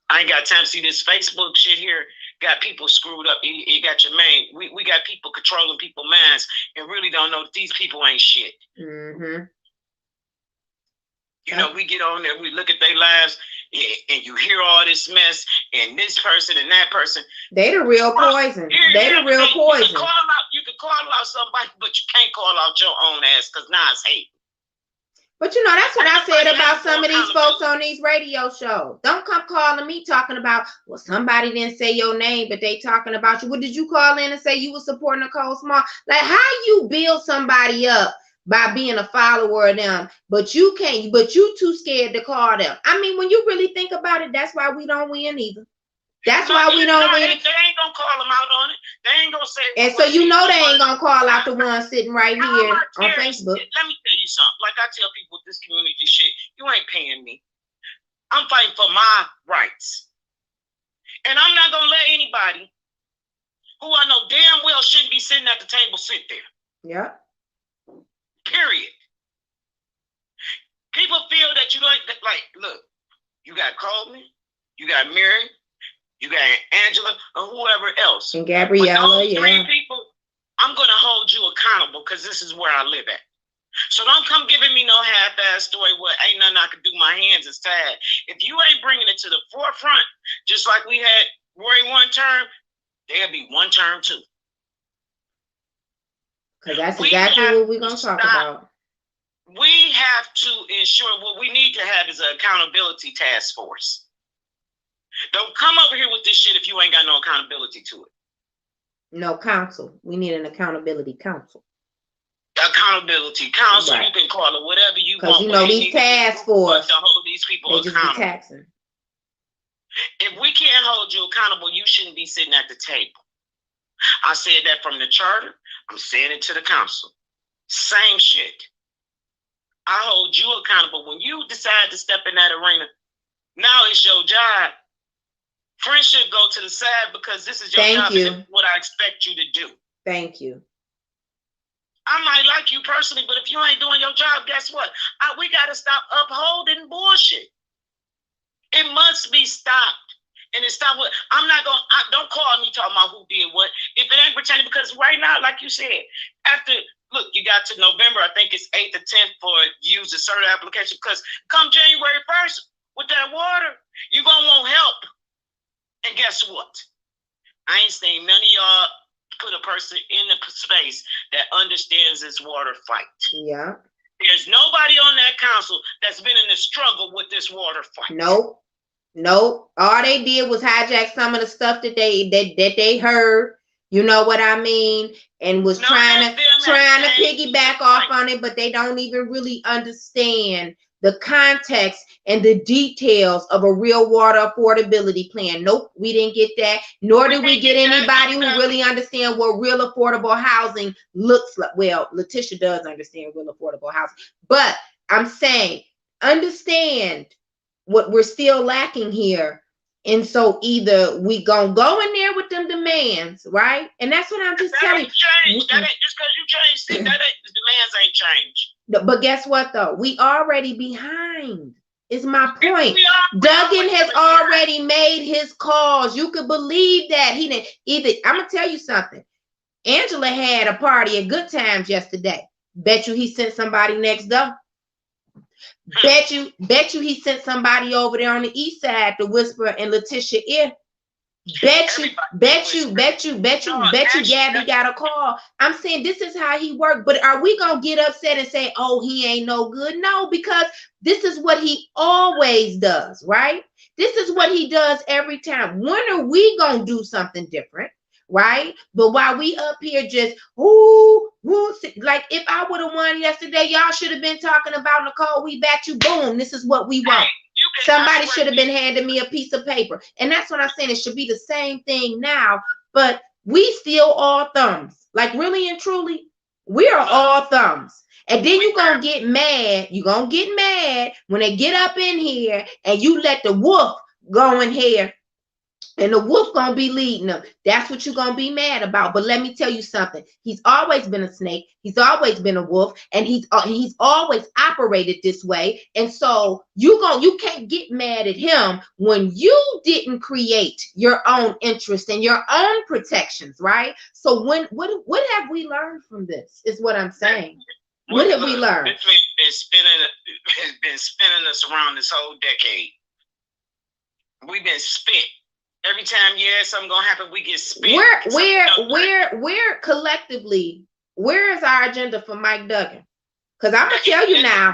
I ain't got time to see this Facebook shit here. Got people screwed up. You got your main. We got people controlling people's minds and really don't know that these people ain't shit. Mm-hmm. You know, we get on there, we look at their lives, and you hear all this mess, and this person and that person. They the real poison. They the real poison. You can call out somebody, but you can't call out your own ass, because now it's hate. But you know, that's what I said about some of these folks on these radio shows. Don't come calling me talking about, well, somebody didn't say your name, but they talking about you. What did you call in and say you were supporting Nicole Small? Like, how you build somebody up by being a follower of them, but you can't, but you too scared to call them. I mean, when you really think about it, that's why we don't win either. That's why we don't win. They ain't gonna call them out on it. They ain't gonna say. And so you know they ain't gonna call out the one sitting right here on Facebook. Let me tell you something. Like I tell people with this community shit, you ain't paying me. I'm fighting for my rights. And I'm not gonna let anybody who I know damn well shouldn't be sitting at the table sit there. Yeah. Period. People feel that you don't, like, look, you got Coleman, you got Mary, you got Angela, or whoever else. And Gabriella, those three people, I'm going to hold you accountable, because this is where I live at. So don't come giving me no half-ass story where ain't nothing I can do, my hands is tied. If you ain't bringing it to the forefront, just like we had Roy one term, there'll be one term too. Because that's exactly what we're going to talk about. We have to ensure what we need to have is an accountability task force. Don't come over here with this shit if you ain't got no accountability to it. No council. We need an accountability council. Accountability council, right. You can call it whatever you want. Because you know these task force to hold these people they accountable. Just be taxing. If we can't hold you accountable, you shouldn't be sitting at the table. I said that from the charter. I'm saying it to the council. Same shit. I hold you accountable. When you decide to step in that arena, now it's your job. Friendship go to the side because this is your job. This is what I expect you to do. Thank you. I might like you personally, but if you ain't doing your job, guess what? We got to stop upholding bullshit. It must be stopped. And it's not what I'm not going to, don't call me talking about who did what. If it ain't pertaining, because right now, like you said, after, look, you got to November, I think it's 8th or 10th for use the certain application, because come January 1st with that water, you're going to want help. And guess what? I ain't seen none of y'all put a person in the space that understands this water fight. Yeah. There's nobody on that council that's been in the struggle with this water fight. Nope. Nope. All they did was hijack some of the stuff that they heard. You know what I mean? And was trying to piggyback off on it, but they don't even really understand the context and the details of a real water affordability plan. Nope, we didn't get that. Nor did we get anybody who really understand what real affordable housing looks like. Well, Letitia does understand real affordable housing, but I'm saying understand what we're still lacking here. And so either we gonna go in there with them demands, right? And that's what I'm just telling you. That ain't just because you changed, the demands ain't changed. But guess what though? We already behind. Is my point. Duggan has already made his calls. You could believe that. He didn't either. I'm gonna tell you something. Angela had a party at Good Times yesterday. Bet you he sent somebody next door. Bet you he sent somebody over there on the east side to whisper in Letitia ear. Bet you Gabby got a call. I'm saying this is how he worked. But are we gonna get upset and say, oh, he ain't no good? No, because this is what he always does, right? This is what he does every time. When are we gonna do something different? Right? But while we up here just like if I would have won yesterday, y'all should have been talking about Nicole. We bet you, boom. This is what we want. Somebody should have been handing me a piece of paper. And that's what I'm saying. It should be the same thing now, but we still all thumbs. Like really and truly, we are all thumbs. And then you're gonna get mad. You're gonna get mad when they get up in here and you let the wolf go in here. And the wolf gonna be leading them. That's what you're gonna be mad about. But let me tell you something. He's always been a snake. He's always been a wolf, and he's always operated this way. And so you can't get mad at him when you didn't create your own interest and your own protections, right? So what have we learned from this? Is what I'm saying. What have we learned? It's been spinning us around this whole decade. We've been spit. Every time, something gonna happen, we get spit. Where collectively, where is our agenda for Mike Duggan? Because I'm gonna tell you now,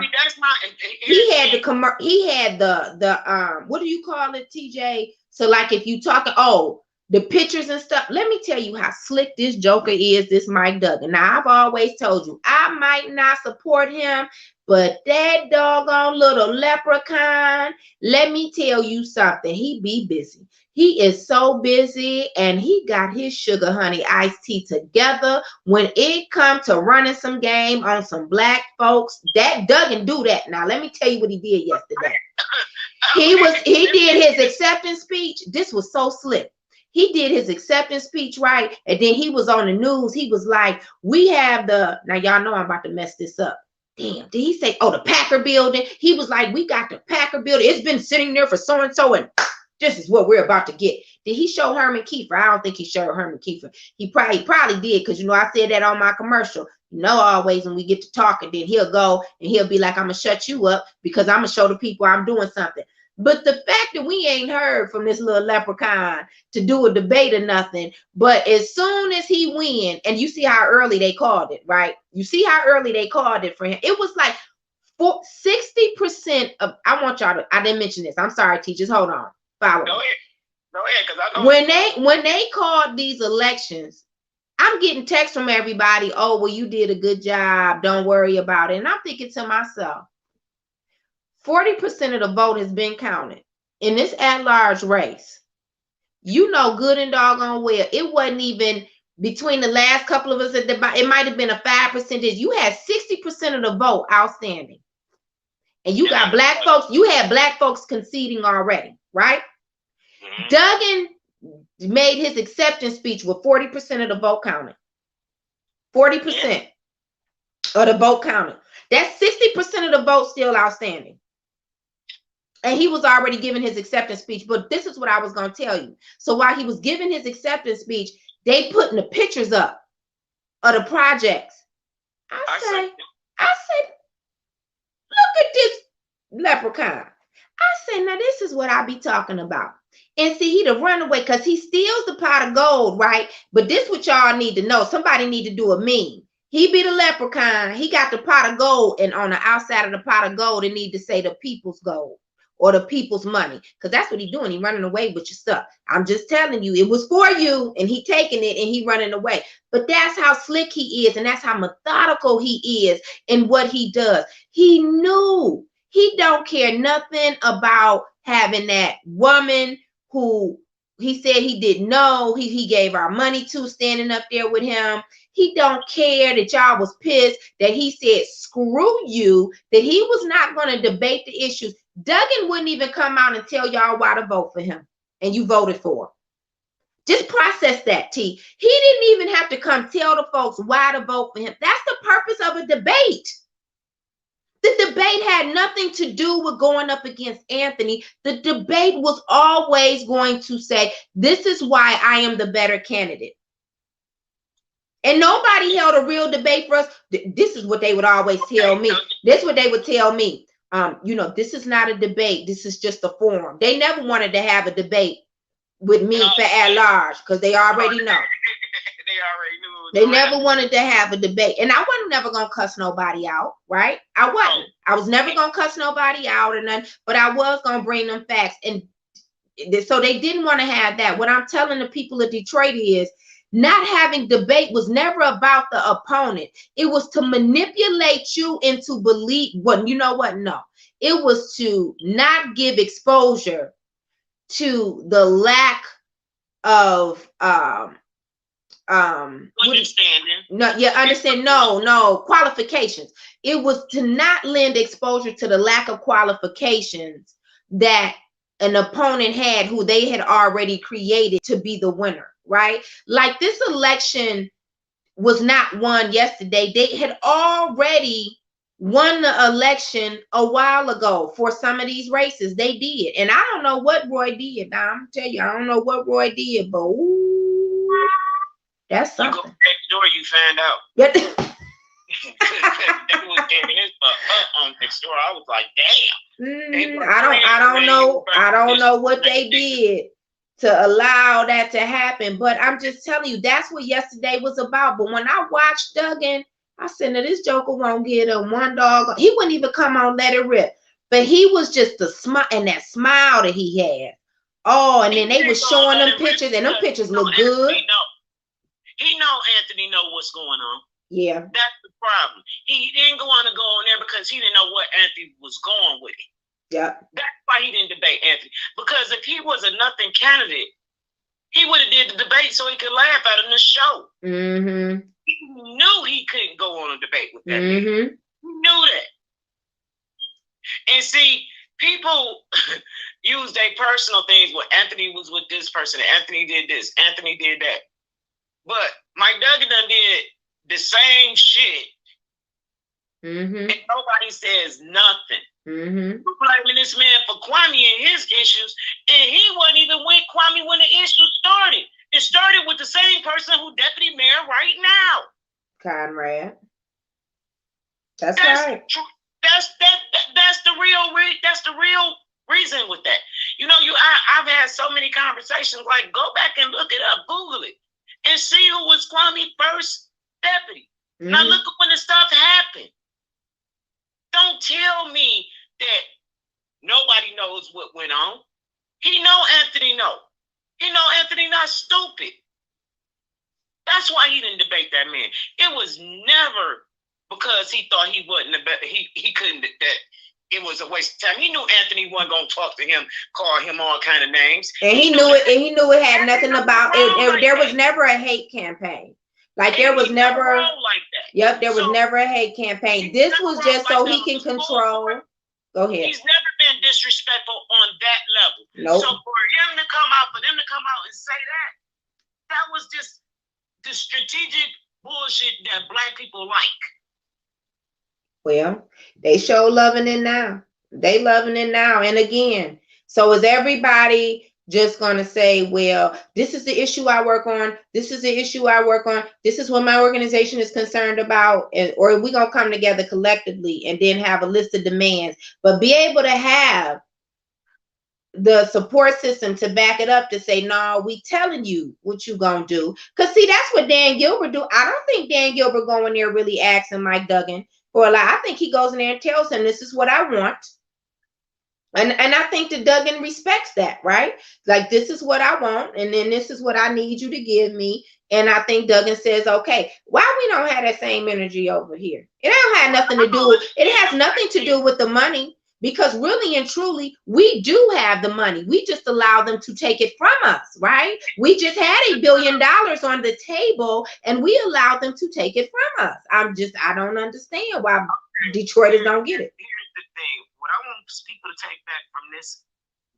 he had the what do you call it, TJ? So like if you talk, the pictures and stuff. Let me tell you how slick this joker is, this Mike Duggan. Now I've always told you I might not support him, but that doggone little leprechaun, let me tell you something. He be busy. He is so busy, and he got his sugar honey iced tea together. When it comes to running some game on some black folks, that Duggan do that. Now let me tell you what he did yesterday. He did his acceptance speech. This was so slick. He did his acceptance speech, right? And then he was on the news. He was like, we have now y'all know I'm about to mess this up. Damn, did he say, the Packer building? He was like, we got the Packer building. It's been sitting there for so-and-so, and this is what we're about to get. Did he show Herman Kiefer? I don't think he showed Herman Kiefer. He probably did, because, I said that on my commercial. Always when we get to talking, then he'll go and he'll be like, I'm going to shut you up because I'm going to show the people I'm doing something. But the fact that we ain't heard from this little leprechaun to do a debate or nothing, but as soon as he win, and you see how early they called it, right? You see how early they called it for him. It was like, 60% of, I want y'all to, I didn't mention this. I'm sorry, teachers. Hold on. Follow Go me. ahead. Go ahead, because I know. When they called these elections, I'm getting texts from everybody. Oh, well, you did a good job. Don't worry about it. And I'm thinking to myself, 40% of the vote has been counted in this at-large race. You know good and doggone well, it wasn't even between the last couple of us at the, it might have been a 5%. You had 60% of the vote outstanding. And you got black folks, you had black folks conceding already, right? Mm-hmm. Duggan made his acceptance speech with 40% of the vote counted. 40% of the vote counted. That's 60% of the vote still outstanding. And he was already giving his acceptance speech. But this is what I was going to tell you. So while he was giving his acceptance speech, they putting the pictures up of the projects. I said, look at this leprechaun. I said, now this is what I be talking about. And see, he'd have run away because he steals the pot of gold, right? But this what y'all need to know. Somebody need to do a meme. He be the leprechaun. He got the pot of gold, and on the outside of the pot of gold, it need to say the people's gold or the people's money, because that's what he doing. He running away with your stuff. I'm just telling you, it was for you, and he taking it and he running away. But that's how slick he is, and that's how methodical he is in what he does. He knew. He don't care nothing about having that woman who he said he didn't know, he gave our money to, standing up there with him. He don't care that y'all was pissed, that he said, screw you, that he was not going to debate the issues. Duggan wouldn't even come out and tell y'all why to vote for him, and you voted for him. Just process that, T. He didn't even have to come tell the folks why to vote for him. That's the purpose of a debate. The debate had nothing to do with going up against Anthony. The debate was always going to say, this is why I am the better candidate. And nobody held a real debate for us. This is what they would always tell me. This is what they would tell me. You know, this is not a debate. This is just a forum. They never wanted to have a debate with me for at large because they already know. They never wanted to have a debate. And I wasn't never going to cuss nobody out, right? I wasn't. I was never going to cuss nobody out or nothing, but I was going to bring them facts. And so they didn't want to have that. What I'm telling the people of Detroit is not having debate was never about the opponent. It was to manipulate you into belief. Well, you know what? No, it was to not give exposure to the lack of qualifications. It was to not lend exposure to the lack of qualifications that an opponent had, who they had already created to be the winner, right? Like this election was not won yesterday. They had already won the election a while ago for some of these races. They did. And I don't know what Roy did. Now I'm gonna tell you, I don't know what Roy did, but ooh, that's something. You go next door, you find out. Yep. They was tearing his butt on next door. I was like, damn. I don't know what they did to allow that to happen. But I'm just telling you, that's what yesterday was about. But when I watched Duggan, I said, now this joker won't get a one dog. He wouldn't even come on, let it rip. But he was just the smile, and that smile that he had. Oh, and then they were showing them pictures, and them pictures look good. He know Anthony know what's going on. Yeah. That's the problem. He didn't go on there because he didn't know what Anthony was going with it. Yeah. That's why he didn't debate Anthony. Because if he was a nothing candidate, he would have did the debate so he could laugh at him the show. Mm-hmm. He knew he couldn't go on a debate with that man. He knew that. And see, people use their personal things. Well, Anthony was with this person. Anthony did this. Anthony did that. But Mike Duggan done did the same shit. And nobody says nothing. Blaming this man for Kwame and his issues, and he wasn't even with Kwame when the issue started. It started with the same person who deputy mayor right now, Conrad. That's right. That's the real reason with that. You know, I've had so many conversations. Like, go back and look it up, Google it, and see who was Kwame's first deputy. Now look at when the stuff happened. Don't tell me that nobody knows what went on. He know Anthony know. He know Anthony not stupid. That's why he didn't debate that man. It was never because he thought he wasn't he couldn't, that it was a waste of time. He knew Anthony wasn't gonna talk to him, call him all kind of names. And he knew it, and he knew it had nothing about it. There was never a hate campaign. Like there was never like that. Yep, there was never a hate campaign. This was just so he can control. Go ahead. He's never been disrespectful on that level. Nope. So for them to come out and say that was just the strategic bullshit that black people like. Well, they show loving it now. They loving it now. And again, so is everybody just going to say, well, this is the issue I work on. This is the issue I work on. This is what my organization is concerned about. Or are we going to come together collectively and then have a list of demands, but be able to have the support system to back it up to say, no, we telling you what you gonna do. Because see, that's what Dan Gilbert do. I don't think Dan Gilbert going there really asking Mike Duggan for a lot. I think he goes in there and tells him, this is what I want. And I think that Duggan respects that, right? Like, this is what I want, and then this is what I need you to give me. And I think Duggan says, okay, why we don't have that same energy over here? It don't have nothing to do with, it has nothing to do with the money. Because really and truly, we do have the money. We just allow them to take it from us, right? We just had $1 billion on the table and we allowed them to take it from us. I don't understand why Detroiters don't get it. Here's the thing. What I want people to take back from this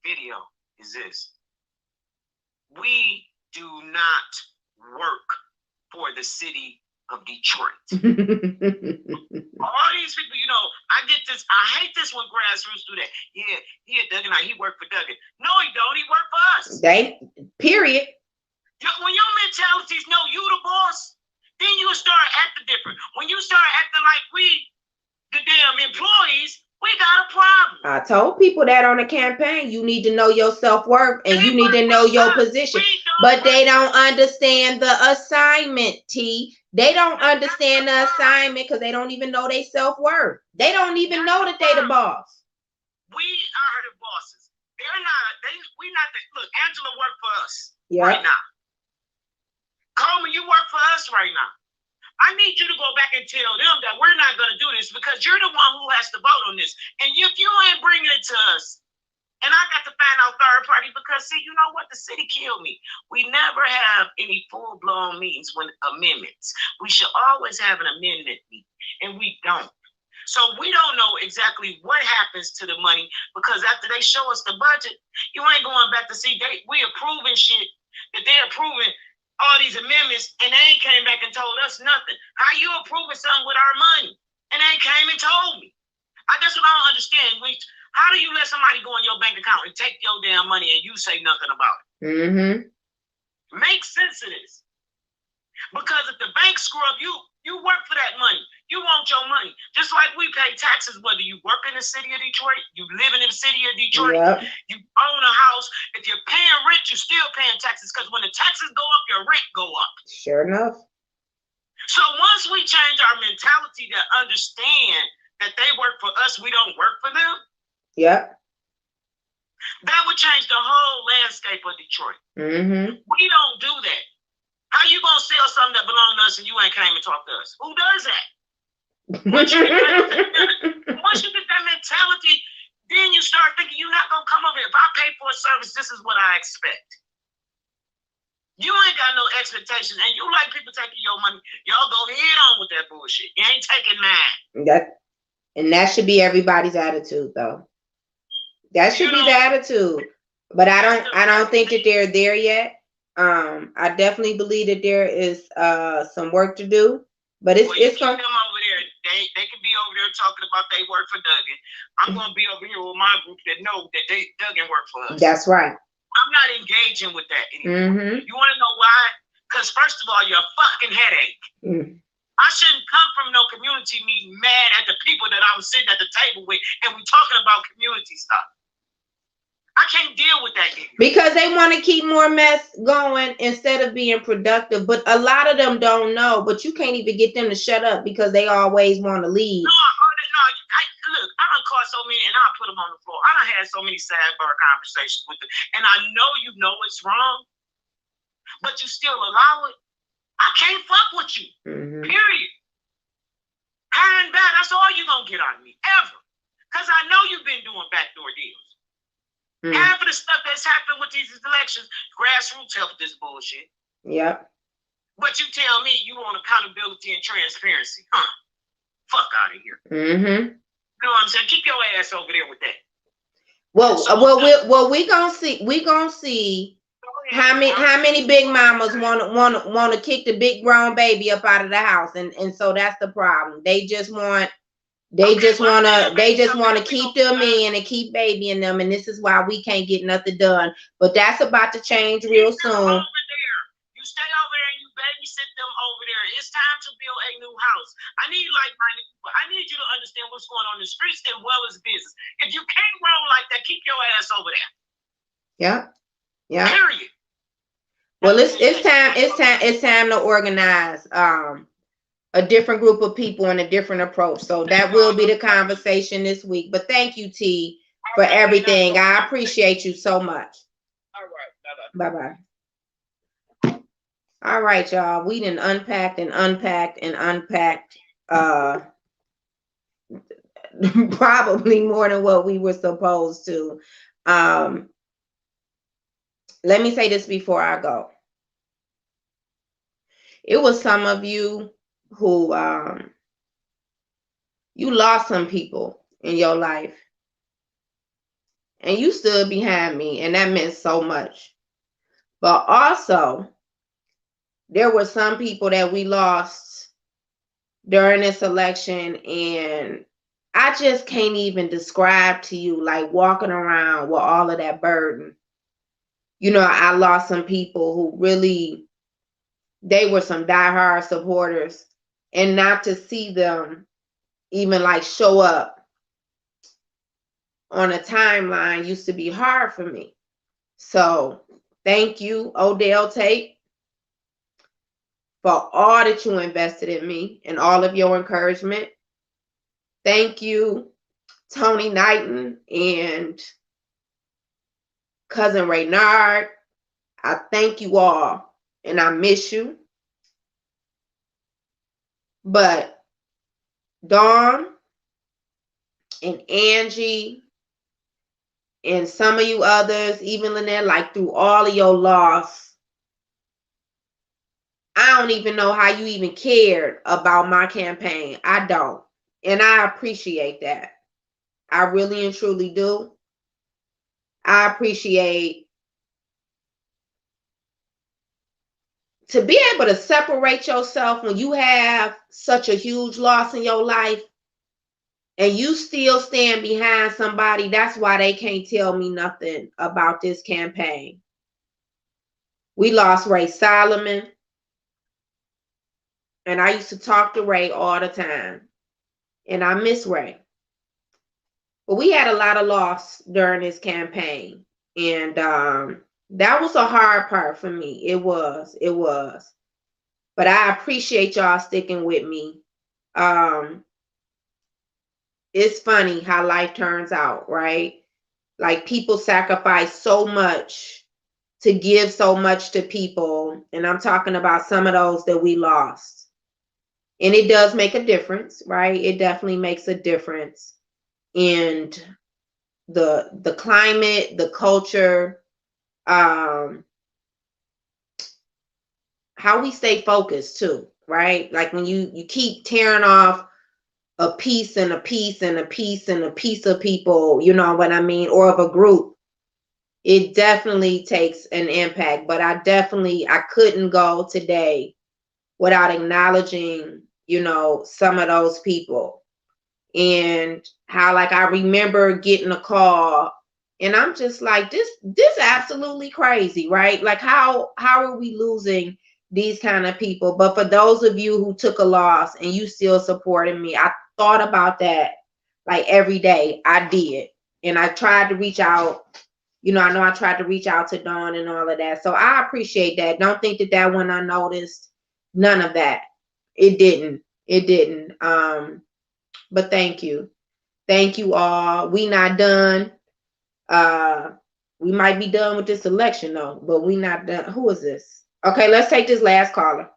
video is this. We do not work for the city of Detroit. All these people, I get this. I hate this when grassroots do that. Yeah, Duggan, he worked for Duggan. No, he don't. He worked for us. Period. When your mentality is no, you the boss, then you start acting different. When you start acting like we, the damn employees, we got a problem. I told people that on the campaign, you need to know your self-worth and you need to know your position. But they don't understand the assignment, T. They don't understand the assignment because they don't even know their self-worth. They don't even know that they the boss. We are the bosses. We not look, Angela worked for us right now. Coleman, you work for us right now. I need you to go back and tell them that we're not going to do this because you're the one who has to vote on this. And if you ain't bringing it to us, and I got to find out third party because, see, you know what? The city killed me. We never have any full-blown meetings with amendments. We should always have an amendment meeting, and we don't. So we don't know exactly what happens to the money because after they show us the budget, you ain't going back to see we approving shit that they're approving all these amendments, and they ain't came back and told us nothing. How you approving something with our money? And they ain't came and told me. That's what I don't understand. How do you let somebody go in your bank account and take your damn money and you say nothing about it? Mm-hmm. Make sense of this. Because if the bank screw up, you work for that money. You want your money. Just like we pay taxes, whether you work in the city of Detroit, you live in the city of Detroit, you own a house. If you're paying rent, you're still paying taxes because when the taxes go up, your rent go up. Sure enough. So once we change our mentality to understand that they work for us, we don't work for them. Yep. That would change the whole landscape of Detroit. Mm-hmm. We don't do that. How you gonna sell something that belongs to us and you ain't came and talk to us? Who does that? Once you get that mentality, then you start thinking you're not gonna come over here. If I pay for a service, this is what I expect. You ain't got no expectation, and you like people taking your money. Y'all go head on with that bullshit. You ain't taking mine. That should be everybody's attitude, though. That should be the attitude. But I don't think that they're there yet. I definitely believe that there is some work to do. But it's going them over there. They can be over there talking about they work for Duggan. I'm gonna be over here with my group that know that Duggan work for us. That's right. I'm not engaging with that anymore. Mm-hmm. You want to know why? Because first of all, you're a fucking headache. I shouldn't come from no community meeting mad at the people that I was sitting at the table with, and we talking about community stuff. I can't deal with that anymore. Because they want to keep more mess going instead of being productive. But a lot of them don't know. But you can't even get them to shut up because they always want to lead. No, look, I done caught so many, and I'll put them on the floor. I done had so many sidebar conversations with them, and I know you know it's wrong, but you still allow it. I can't fuck with you. Period. High and bad, that's all you're gonna get out of me, ever. Because I know you've been doing backdoor deals. Half of the stuff that's happened with these elections, grassroots helped this bullshit. Yep. But you tell me you want accountability and transparency. Fuck out of here. You know what I'm saying? Keep your ass over there with that. Well, we gonna see. We gonna see how many big mamas want to kick the big grown baby up out of the house, and so that's the problem. They just want to keep them in and keep babying them, and this is why we can't get nothing done. But that's about to change real soon. You stay over there and you babysit them over there. It's time to build a new house. I need like-minded people. I need you to understand what's going on in the streets as well as business. If you can't roll like that, keep your ass over there. Yeah. Period. Well, it's time to organize a different group of people and a different approach. So that will be the conversation this week. But thank you, T, for everything. I appreciate you so much. All right. Bye-bye. All right, y'all. We done unpacked probably more than what we were supposed to. Let me say this before I go. It was some of you who you lost some people in your life, and you stood behind me, and that meant so much. But also, there were some people that we lost during this election, and I just can't even describe to you, like, walking around with all of that burden. You know, I lost some people who really, they were some diehard supporters, and not to see them even like show up on a timeline used to be hard for me. So thank you, Odell Tate, for all that you invested in me and all of your encouragement. Thank you, Tony Knighton and Cousin Raynard. I thank you all, and I miss you. But Dawn and Angie and some of you others, even Lynette, like through all of your loss, I don't even know how you even cared about my campaign. I don't. And I appreciate that. I really and truly do. I appreciate to be able to separate yourself when you have such a huge loss in your life and you still stand behind somebody. That's why they can't tell me nothing about this campaign. We lost Ray Solomon, and I used to talk to Ray all the time, and I miss Ray. But we had a lot of loss during this campaign, and that was a hard part for me. It was. But I appreciate y'all sticking with me. It's funny how life turns out, right? Like, people sacrifice so much to give so much to people. And I'm talking about some of those that we lost. And it does make a difference, right? It definitely makes a difference in the climate, the culture, how we stay focused too, right? Like when you keep tearing off a piece and a piece and a piece and a piece of people, you know what I mean, or of a group, it definitely takes an impact. But I couldn't go today without acknowledging, you know, some of those people. And how, like, I remember getting a call and I'm just like, this absolutely crazy, right? Like, how are we losing these kind of people? But for those of you who took a loss and you still supported me, I thought about that like every day. I did. And I tried to reach out. You know, I know I tried to reach out to Dawn and all of that. So I appreciate that. Don't think that went unnoticed. None of that. It didn't. But thank you. Thank you all. We not done. We might be done with this election though, but we not done. Who is this? Okay, let's take this last caller.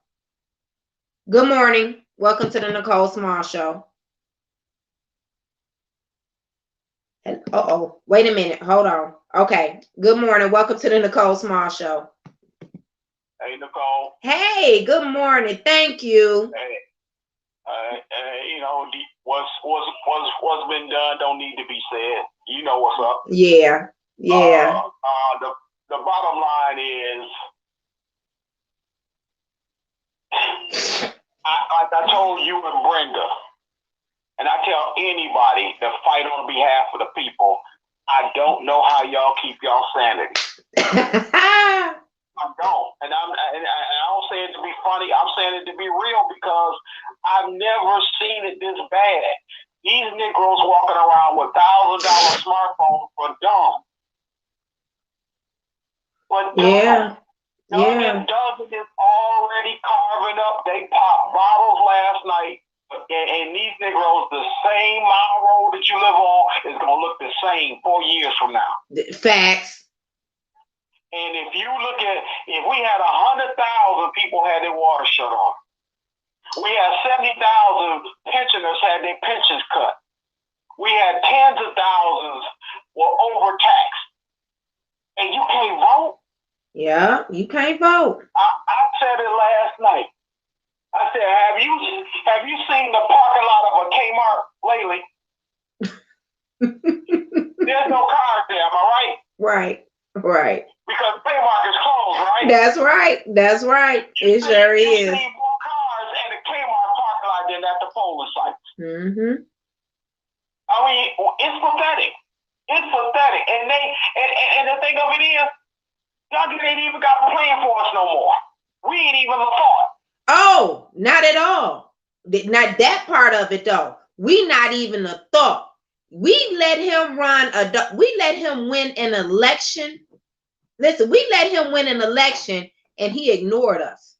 Good morning. Welcome to the Nicole Small Show. Uh-oh. Wait a minute. Hold on. Okay. Good morning. Welcome to the Nicole Small Show. Hey, Nicole. Hey, good morning. Thank you. Hey, you know, what's been done don't need to be said. You know what's up. Yeah. Yeah. The bottom line is, I told you and Brenda, and I tell anybody that fight on behalf of the people, I don't know how y'all keep y'all sanity. I don't, and I don't say it to be funny. I'm saying it to be real because I've never seen it this bad. These Negroes walking around with $1,000 smartphones for dumb. But yeah. Doug is already carving up. They popped bottles last night, and these Negroes, the same mile road that you live on is gonna look the same 4 years from now. Facts. And if you look at, if we had 100,000 people had their water shut off, we had 70,000 pensioners had their pensions cut. We had tens of thousands were overtaxed, and you can't vote. Yeah, you can't vote. I said it last night. I said, have you seen the parking lot of a Kmart lately? There's no cars there. Am I right? Right. Because Kmart is closed, right? That's right. It sure is. You see more cars in the Kmart parking lot than at the polling sites. Mm-hmm. I mean, it's pathetic. It's pathetic. And the thing of it is, y'all ain't even got a plan for us no more. We ain't even a thought. Oh, not at all. Not that part of it though. We not even a thought. We let him we let him win an election. Listen, we let him win an election and he ignored us.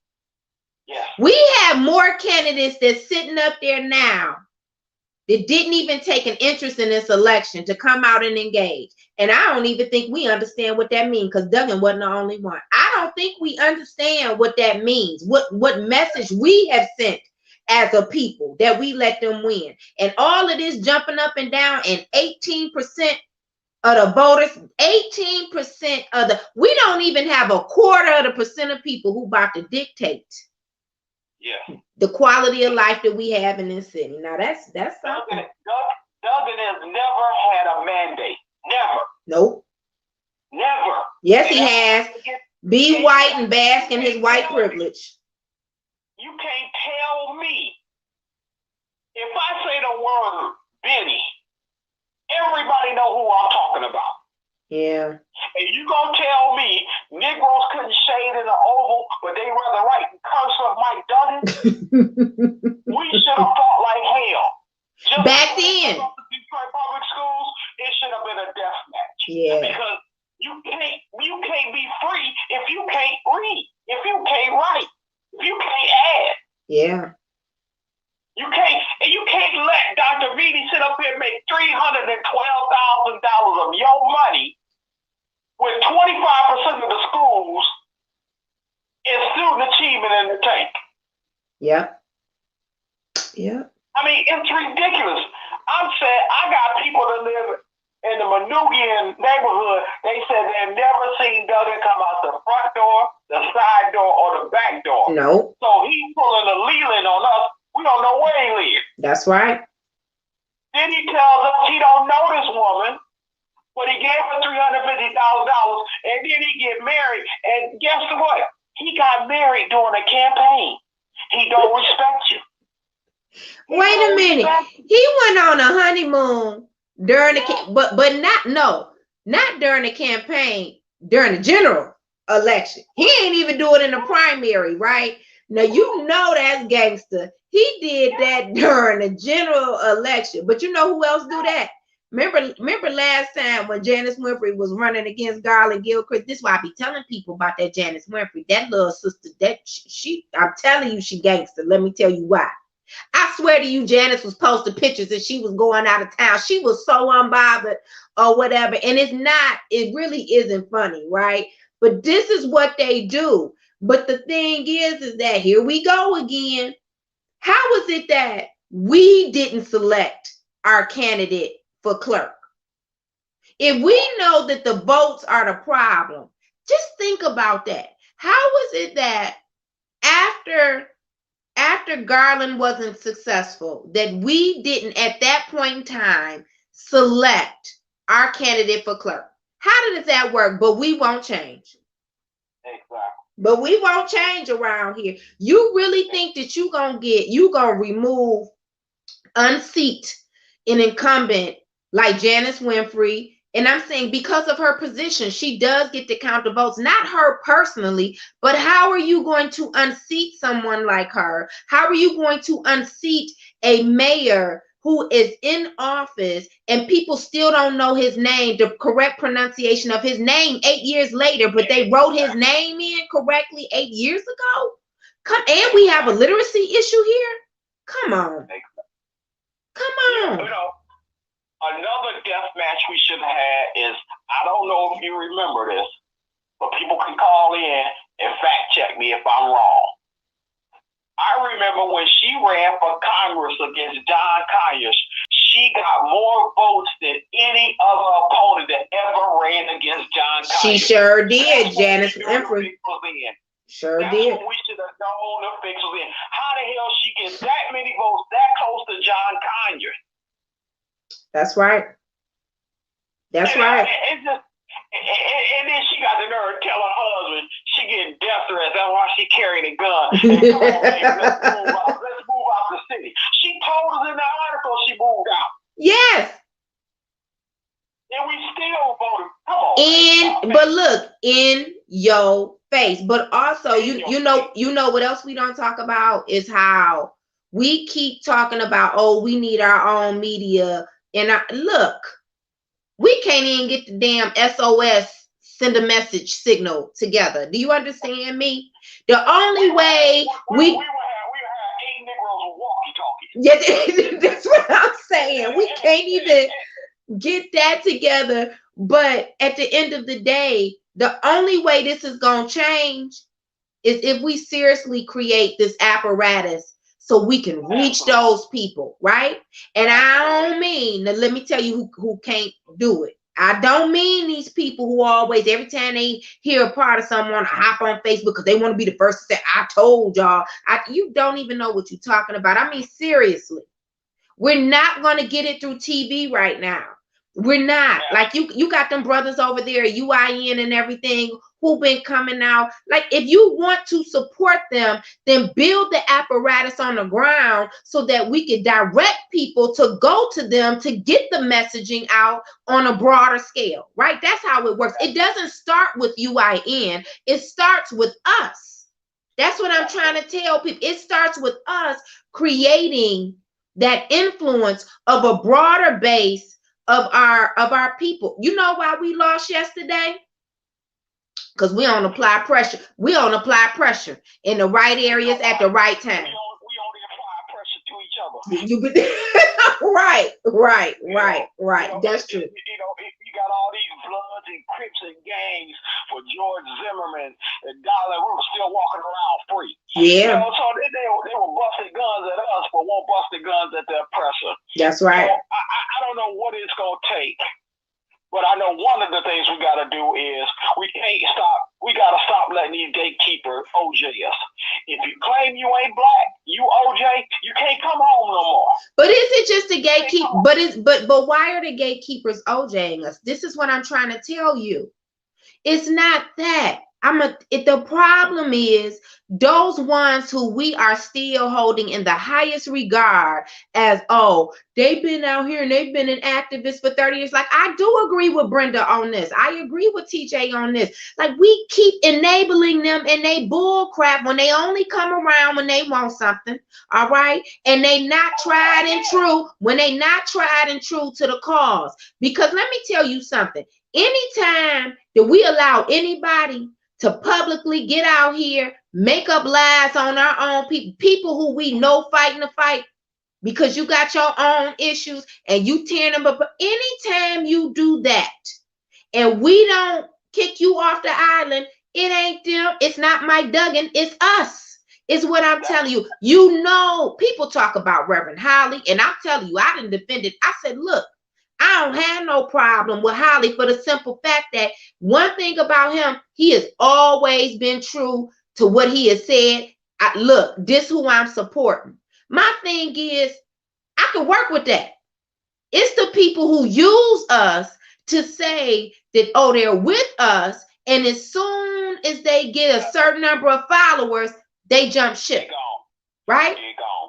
Yeah. We have more candidates that's sitting up there now that didn't even take an interest in this election to come out and engage. And I don't even think we understand what that means because Duggan wasn't the only one. I don't think we understand what that means, what message we have sent as a people that we let them win. And all of this jumping up and down, and 18% of the voters, 18% of we don't even have a quarter of the percent of people who about to dictate the quality of life that we have in this city. Now that's something. Duggan has never had a mandate. Never. Nope. Never. Yes, he has. Be white and bask in his white privilege. You can't tell me. If I say the word Benny, everybody know who I'm talking about. Yeah. And you gonna tell me Negroes couldn't shade in the oval, but they rather write curse of Mike Duggan? We should have fought like hell. Just back then. Detroit public schools, it should have been a death match. Yeah. Because you can't be free if you can't read, if you can't write, if you can't add. Yeah. You can't let Dr. Reedy sit up here and make $312,000 of your money with 25% of the schools in student achievement in the tank. Yep. Yep. I mean, it's ridiculous. I'm saying I got people that live in the Manugian neighborhood. They said they've never seen Duggan come out the front door, the side door, or the back door. No. So he's pulling a Leland on us. We don't know where he lives. That's right. Then he tells us he don't know this woman, but he gave her $350,000, and then he get married. And guess what? He got married during a campaign. He don't respect you. Wait a minute. He went on a honeymoon during the but not during the campaign, during the general election. He ain't even do it in the primary, right? Now you know that's gangster. He did that during the general election. But you know who else do that? Remember last time when Janice Winfrey was running against Garland Gilchrist? This is why I be telling people about that Janice Winfrey. That little sister, I'm telling you, she gangster. Let me tell you why. I swear to you, Janice was posting pictures and she was going out of town. She was so unbothered or whatever. And it really isn't funny, right? But this is what they do. But the thing is that here we go again. How is it that we didn't select our candidate for clerk? If we know that the votes are the problem, just think about that. How is it that after Garland wasn't successful, that we didn't at that point in time select our candidate for clerk? How does that work? But we won't change. Exactly. But we won't change around here. You really think that you gonna remove, unseat an incumbent like Janice Winfrey? And I'm saying because of her position, she does get to count the votes, not her personally, but how are you going to unseat someone like her? How are you going to unseat a mayor who is in office and people still don't know his name, the correct pronunciation of his name 8 years later, but they wrote his name in correctly 8 years ago? And we have a literacy issue here? Come on. Come on. You know, another death match we should have had is, I don't know if you remember this, but people can call in and fact check me if I'm wrong. I remember when she ran for Congress against John Conyers, she got more votes than any other opponent that ever ran against John Conyers. She sure did, Janice Winfrey. Sure That's did. what we should have known the fix was in. How the hell she gets that many votes that close to John Conyers? That's right. That's right. It's just, and then she got the nerve to tell her husband she getting death threats. That's why she carrying a gun. Come on, baby, let's move out the city. She told us in the article she moved out. Yes. And we still voted. Come on. But look, in your face. But also, you know what else we don't talk about is how we keep talking about, oh, we need our own media. And look, we can't even get the damn SOS send a message signal together. Do you understand me? The only way we would have 8 Negroes with walkie-talkies. Yeah, that's what I'm saying. We can't even get that together. But at the end of the day, the only way this is going to change is if we seriously create this apparatus so we can reach those people, right? And I don't mean, now let me tell you who can't do it. I don't mean these people who always, every time they hear a part of someone, hop on Facebook because they want to be the first to say, I told y'all. You don't even know what you're talking about. I mean, seriously. We're not going to get it through TV right now. We're not. Like you got them brothers over there, UIN and everything, who've been coming out. Like, if you want to support them, then build the apparatus on the ground so that we can direct people to go to them to get the messaging out on a broader scale, right? That's how it works. It doesn't start with UIN. It starts with us. That's what I'm trying to tell people. It starts with us creating that influence of a broader base of our people. You know why we lost yesterday? Because we don't apply pressure. We don't apply pressure in the right areas at the right time. We only apply pressure to each other. Right. That's true. You got all these Bloods and Crips and gangs for George Zimmerman and Dollar Roof still walking around free. Yeah. So they were busting guns at us, but won't bust the guns at the oppressor. That's right. I don't know what it's going to take. But I know one of the things we got to do is we got to stop letting these gatekeepers OJ us. If you claim you ain't black, you OJ, you can't come home no more. But is it just the gatekeeper? But why are the gatekeepers OJing us? This is what I'm trying to tell you. It's not that. The problem is those ones who we are still holding in the highest regard as, oh, they've been out here and they've been an activist for 30 years. Like, I do agree with Brenda on this. I agree with TJ on this. Like, we keep enabling them and they bull crap when they only come around when they want something. All right. And they not tried and true when they not tried and true to the cause. Because let me tell you something. Anytime that we allow anybody to publicly get out here make up lies on our own people who we know fighting the fight because you got your own issues and you tearing them up. Anytime you do that and we don't kick you off the island, it ain't them. It's not Mike Duggan. It's us. It's what I'm telling you. You know, people talk about Reverend Holly, and I'm telling you, I didn't defend it. I said, look, I don't have no problem with Holly for the simple fact that one thing about him, he has always been true to what he has said. Look, this who I'm supporting. My thing is, I can work with that. It's the people who use us to say that, oh, they're with us, and as soon as they get a certain number of followers, they jump ship, right?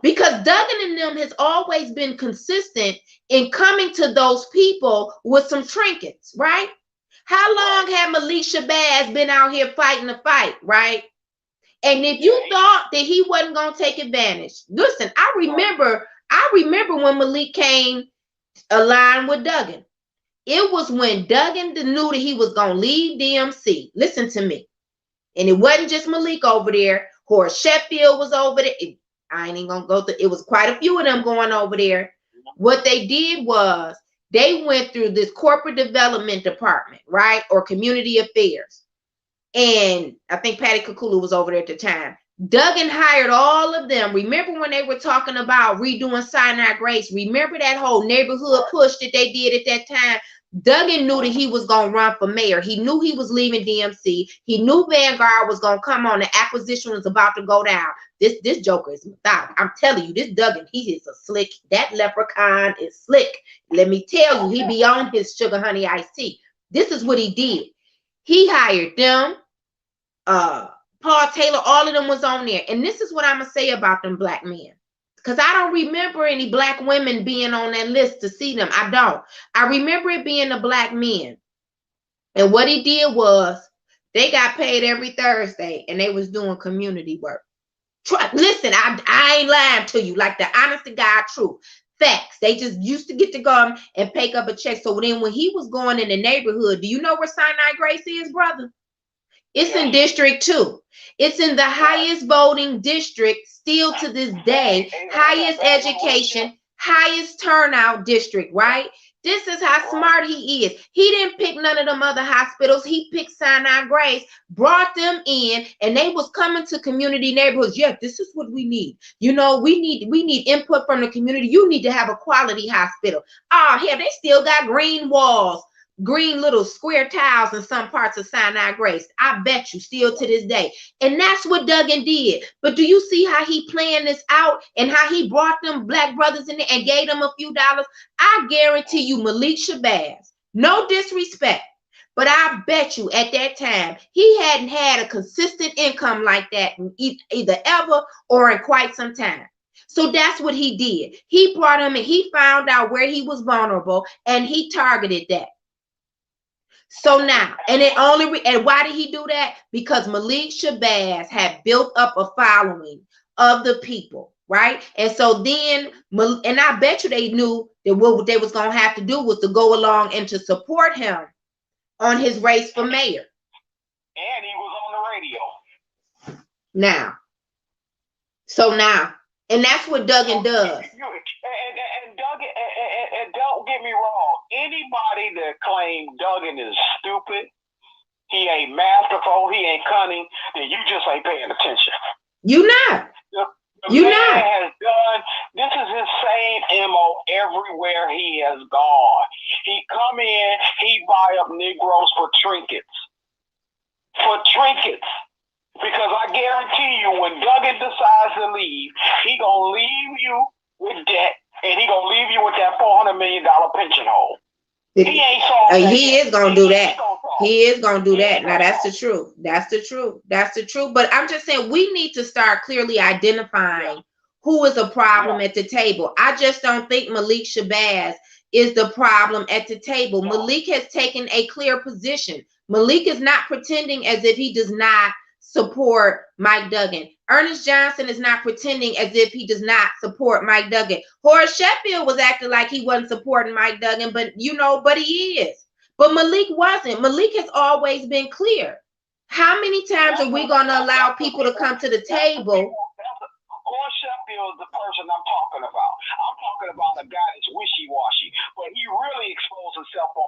Because Duggan and them has always been consistent in coming to those people with some trinkets, right? How long had Malik Shabazz been out here fighting the fight, right? And if you thought that he wasn't going to take advantage, listen, I remember when Malik came aligned with Duggan. It was when Duggan knew that he was going to leave DMC. Listen to me. And it wasn't just Malik over there. Horace Sheffield was over there. I ain't even going to go through. It was quite a few of them going over there. What they did was they went through this corporate development department, right? Or community affairs. And I think Patty Kakulu was over there at the time. Duggan hired all of them. Remember when they were talking about redoing Sinai Grace? Remember that whole neighborhood push that they did at that time? Duggan knew that he was going to run for mayor. He knew he was leaving DMC. He knew Vanguard was going to come on. The acquisition was about to go down. This joker is methodical. I'm telling you, this Duggan, he is a slick. That leprechaun is slick. Let me tell you, he be on his sugar honey iced tea. This is what he did. He hired them. Paul Taylor, all of them was on there. And this is what I'm going to say about them black men. Because I don't remember any black women being on that list to see them. I don't. I remember it being the black men. And what he did was they got paid every Thursday and they was doing community work. Listen, I ain't lying to you. Like the honest to God truth. Facts. They just used to get to go and pick up a check. So then when he was going in the neighborhood, do you know where Sinai Grace is, brother? It's in District 2. It's in the highest voting district still to this day, highest education, highest turnout district, right? This is how smart he is. He didn't pick none of them other hospitals. He picked Sinai Grace, brought them in, and they was coming to community neighborhoods. Yeah, this is what we need. You know, we need input from the community. You need to have a quality hospital. Oh, hell, they still got green walls. Green little square tiles in some parts of Sinai Grace. I bet you still to this day. And that's what Duggan did. But do you see how he planned this out and how he brought them black brothers in there and gave them a few dollars? I guarantee you Malik Shabazz, no disrespect, but I bet you at that time he hadn't had a consistent income like that either ever or in quite some time. So that's what he did. He brought him and he found out where he was vulnerable and he targeted that. So now, and why did he do that? Because Malik Shabazz had built up a following of the people, right? And so then, and I bet you they knew that what they was going to have to do was to go along and to support him on his race for mayor. And he was on the radio. Now, and that's what Duggan does. And Duggan, and don't get me wrong, anybody that claims Duggan is stupid, he ain't masterful, he ain't cunning, then you just ain't paying attention. You not. The man has done, this is his same MO everywhere he has gone. He come in, he buy up Negroes for trinkets. Because I guarantee you, when Duggan decides to leave, he gonna leave you with debt, and he gonna leave you with that $400 million pension hole. He ain't solved that. He is gonna do that. He is gonna do that. Now that's the truth. That's the truth. That's the truth. But I'm just saying we need to start clearly identifying who is a problem at the table. I just don't think Malik Shabazz is the problem at the table. Malik has taken a clear position. Malik is not pretending as if he does not support Mike Duggan. Ernest Johnson is not pretending as if he does not support Mike Duggan. Horace Sheffield was acting like he wasn't supporting Mike Duggan, but he is. But Malik wasn't. Malik has always been clear. How many times are we gonna allow people to come to the table? Horst Sheffield is the person I'm talking about. I'm talking about a guy that's wishy-washy, but he really exposed himself on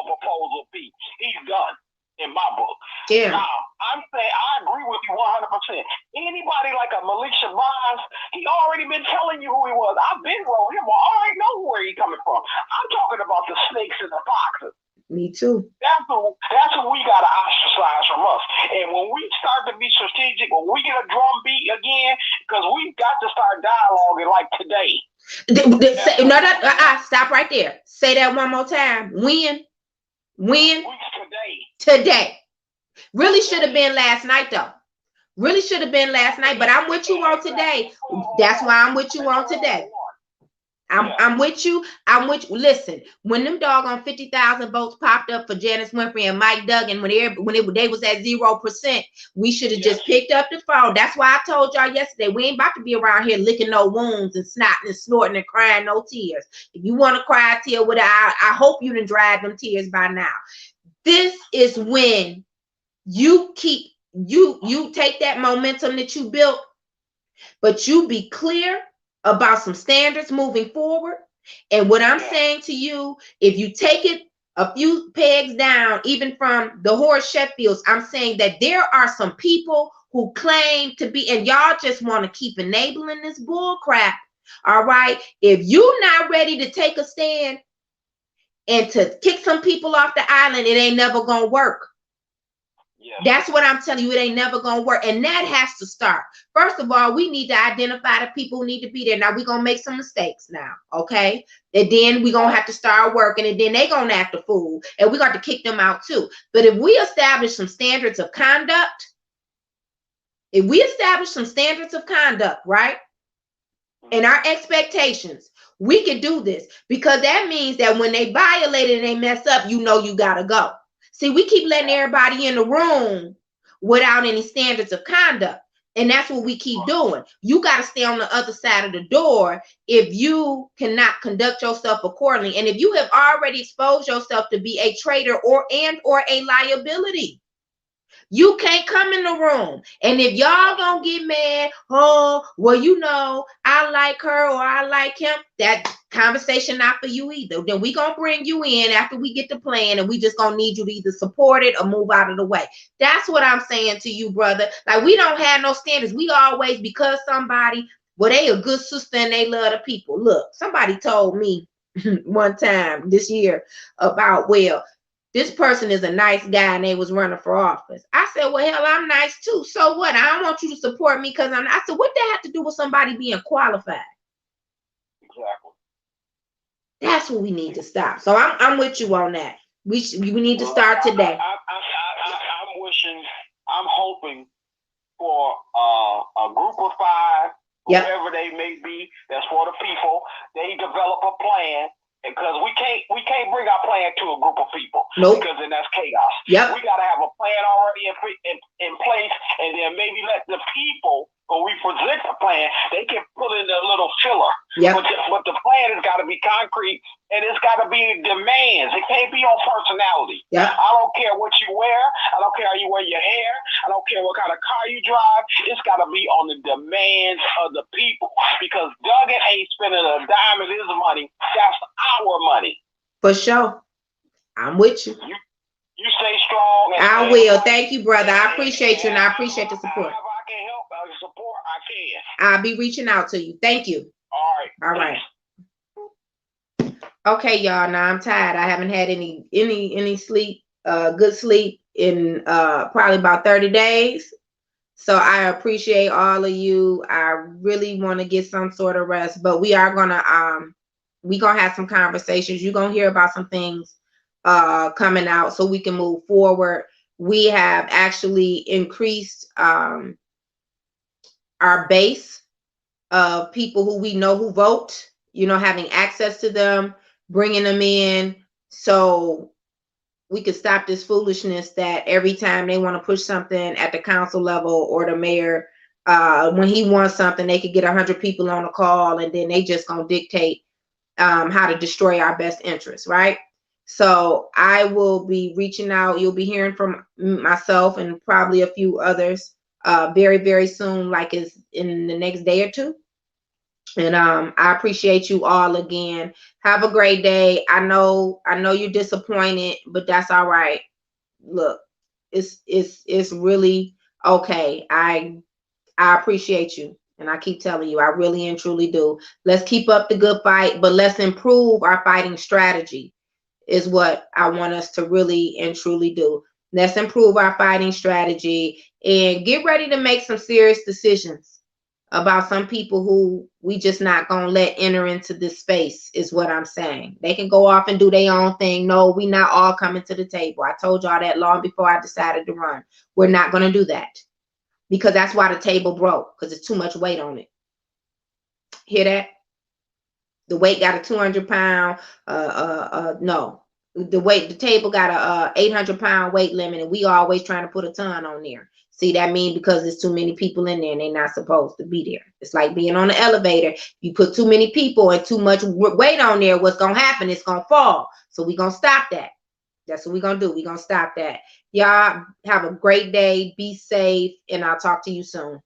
Proposal B. He's done, in my book. Yeah. Now, I'm saying I agree with you 100%. Anybody like a Malik Shabazz, he already been telling you who he was. I've been wrote him. I already know where he's coming from. I'm talking about the snakes and the foxes. Me too. That's what we gotta ostracize from us. And when we start to be strategic, when we get a drum beat again, because we've got to start dialoguing like today. No, stop right there. Say that one more time. When? Today. Really should have been last night though. Really should have been last night, but I'm with you on today. That's why I'm with you on today. I'm with you. Listen, when them doggone 50,000 votes popped up for Janice Winfrey and Mike Duggan, when they was at 0%, we should have just picked up the phone. That's why I told y'all yesterday, we ain't about to be around here licking no wounds and snotting and snorting and crying no tears. If you want to cry a tear with I hope you done dried them tears by now. This is when you keep you take that momentum that you built, but you be clear about some standards moving forward. And what I'm saying to you, if you take it a few pegs down, even from the Horst Sheffields, I'm saying that there are some people who claim to be, and y'all just want to keep enabling this bull crap. All right. If you're not ready to take a stand and to kick some people off the island, it ain't never gonna work. That's what I'm telling you. It ain't never gonna work, and that has to start. First of all, we need to identify the people who need to be there. Now we're gonna make some mistakes now, okay? And then we're gonna have to start working, and then they're gonna act a fool, and we got to kick them out too. But if we establish some standards of conduct, right, and our expectations, we can do this, because that means that when they violate it and they mess up, you know you gotta go. See, we keep letting everybody in the room without any standards of conduct. And that's what we keep doing. You got to stay on the other side of the door if you cannot conduct yourself accordingly. And if you have already exposed yourself to be a traitor or a liability, you can't come in the room. And if y'all gonna get mad, oh, well, you know, I like her or I like him, that conversation not for you either. Then we gonna bring you in after we get the plan, and we just gonna need you to either support it or move out of the way. That's what I'm saying to you, brother. Like, we don't have no standards. We always, because somebody, well, they a good sister and they love the people. Look, somebody told me one time this year about, well, this person is a nice guy and they was running for office. I said, well, hell, I'm nice too. So what? I don't want you to support me because I said, what that have to do with somebody being qualified? Exactly. That's what we need to stop. So I'm with you on that. We need to start today. I'm hoping for a group of 5, whoever they may be, that's for the people. They develop a plan. Because we can't bring our plan to a group of people. Nope. Because then that's chaos. Yep. We got to have a plan already in place, and then maybe let the people, when we present the plan, they can put in a little filler. Yep. But the plan has got to be concrete, and it's got to be demands. It can't be on personality. Yep. I don't care what you wear. I don't care how you wear your hair. I don't care what kind of car you drive. It's got to be on the demands of the people, because Duggan ain't spending a dime of his money. That's our money. For sure. I'm with you. You stay strong. I will. Thank you, brother. I appreciate you, and I appreciate the support. If I can help, support, I can. I'll be reaching out to you. Thank you. All right. Okay, y'all. Now I'm tired. I haven't had any sleep, good sleep in probably about 30 days. So I appreciate all of you. I really want to get some sort of rest, but we are gonna have some conversations. You're gonna hear about some things coming out so we can move forward. We have actually increased our base of people who we know who vote, having access to them, bringing them in so we could stop this foolishness that every time they want to push something at the council level or the mayor, when he wants something, they could get 100 people on a call, and then they just gonna dictate how to destroy our best interests, right? So I will be reaching out. You'll be hearing from myself and probably a few others very, very soon, like is in the next day or two. And I appreciate you all again. Have a great day. I know you're disappointed, but that's all right. Look, it's really okay. I appreciate you. And I keep telling you, I really and truly do. Let's keep up the good fight, but let's improve our fighting strategy is what I want us to really and truly do. Let's improve our fighting strategy and get ready to make some serious decisions about some people who we just not gonna let enter into this space is what I'm saying. They can go off and do their own thing. No, we not all coming to the table. I told y'all that long before I decided to run. We're not gonna do that because that's why the table broke, because it's too much weight on it. Hear that? The weight got a 200-pound, no. The table got a 800-pound weight limit, and we always trying to put a ton on there. See, that mean because there's too many people in there and they're not supposed to be there. It's like being on the elevator. You put too many people and too much weight on there, what's going to happen? It's going to fall. So we're going to stop that. That's what we're going to do. We're going to stop that. Y'all have a great day. Be safe, and I'll talk to you soon.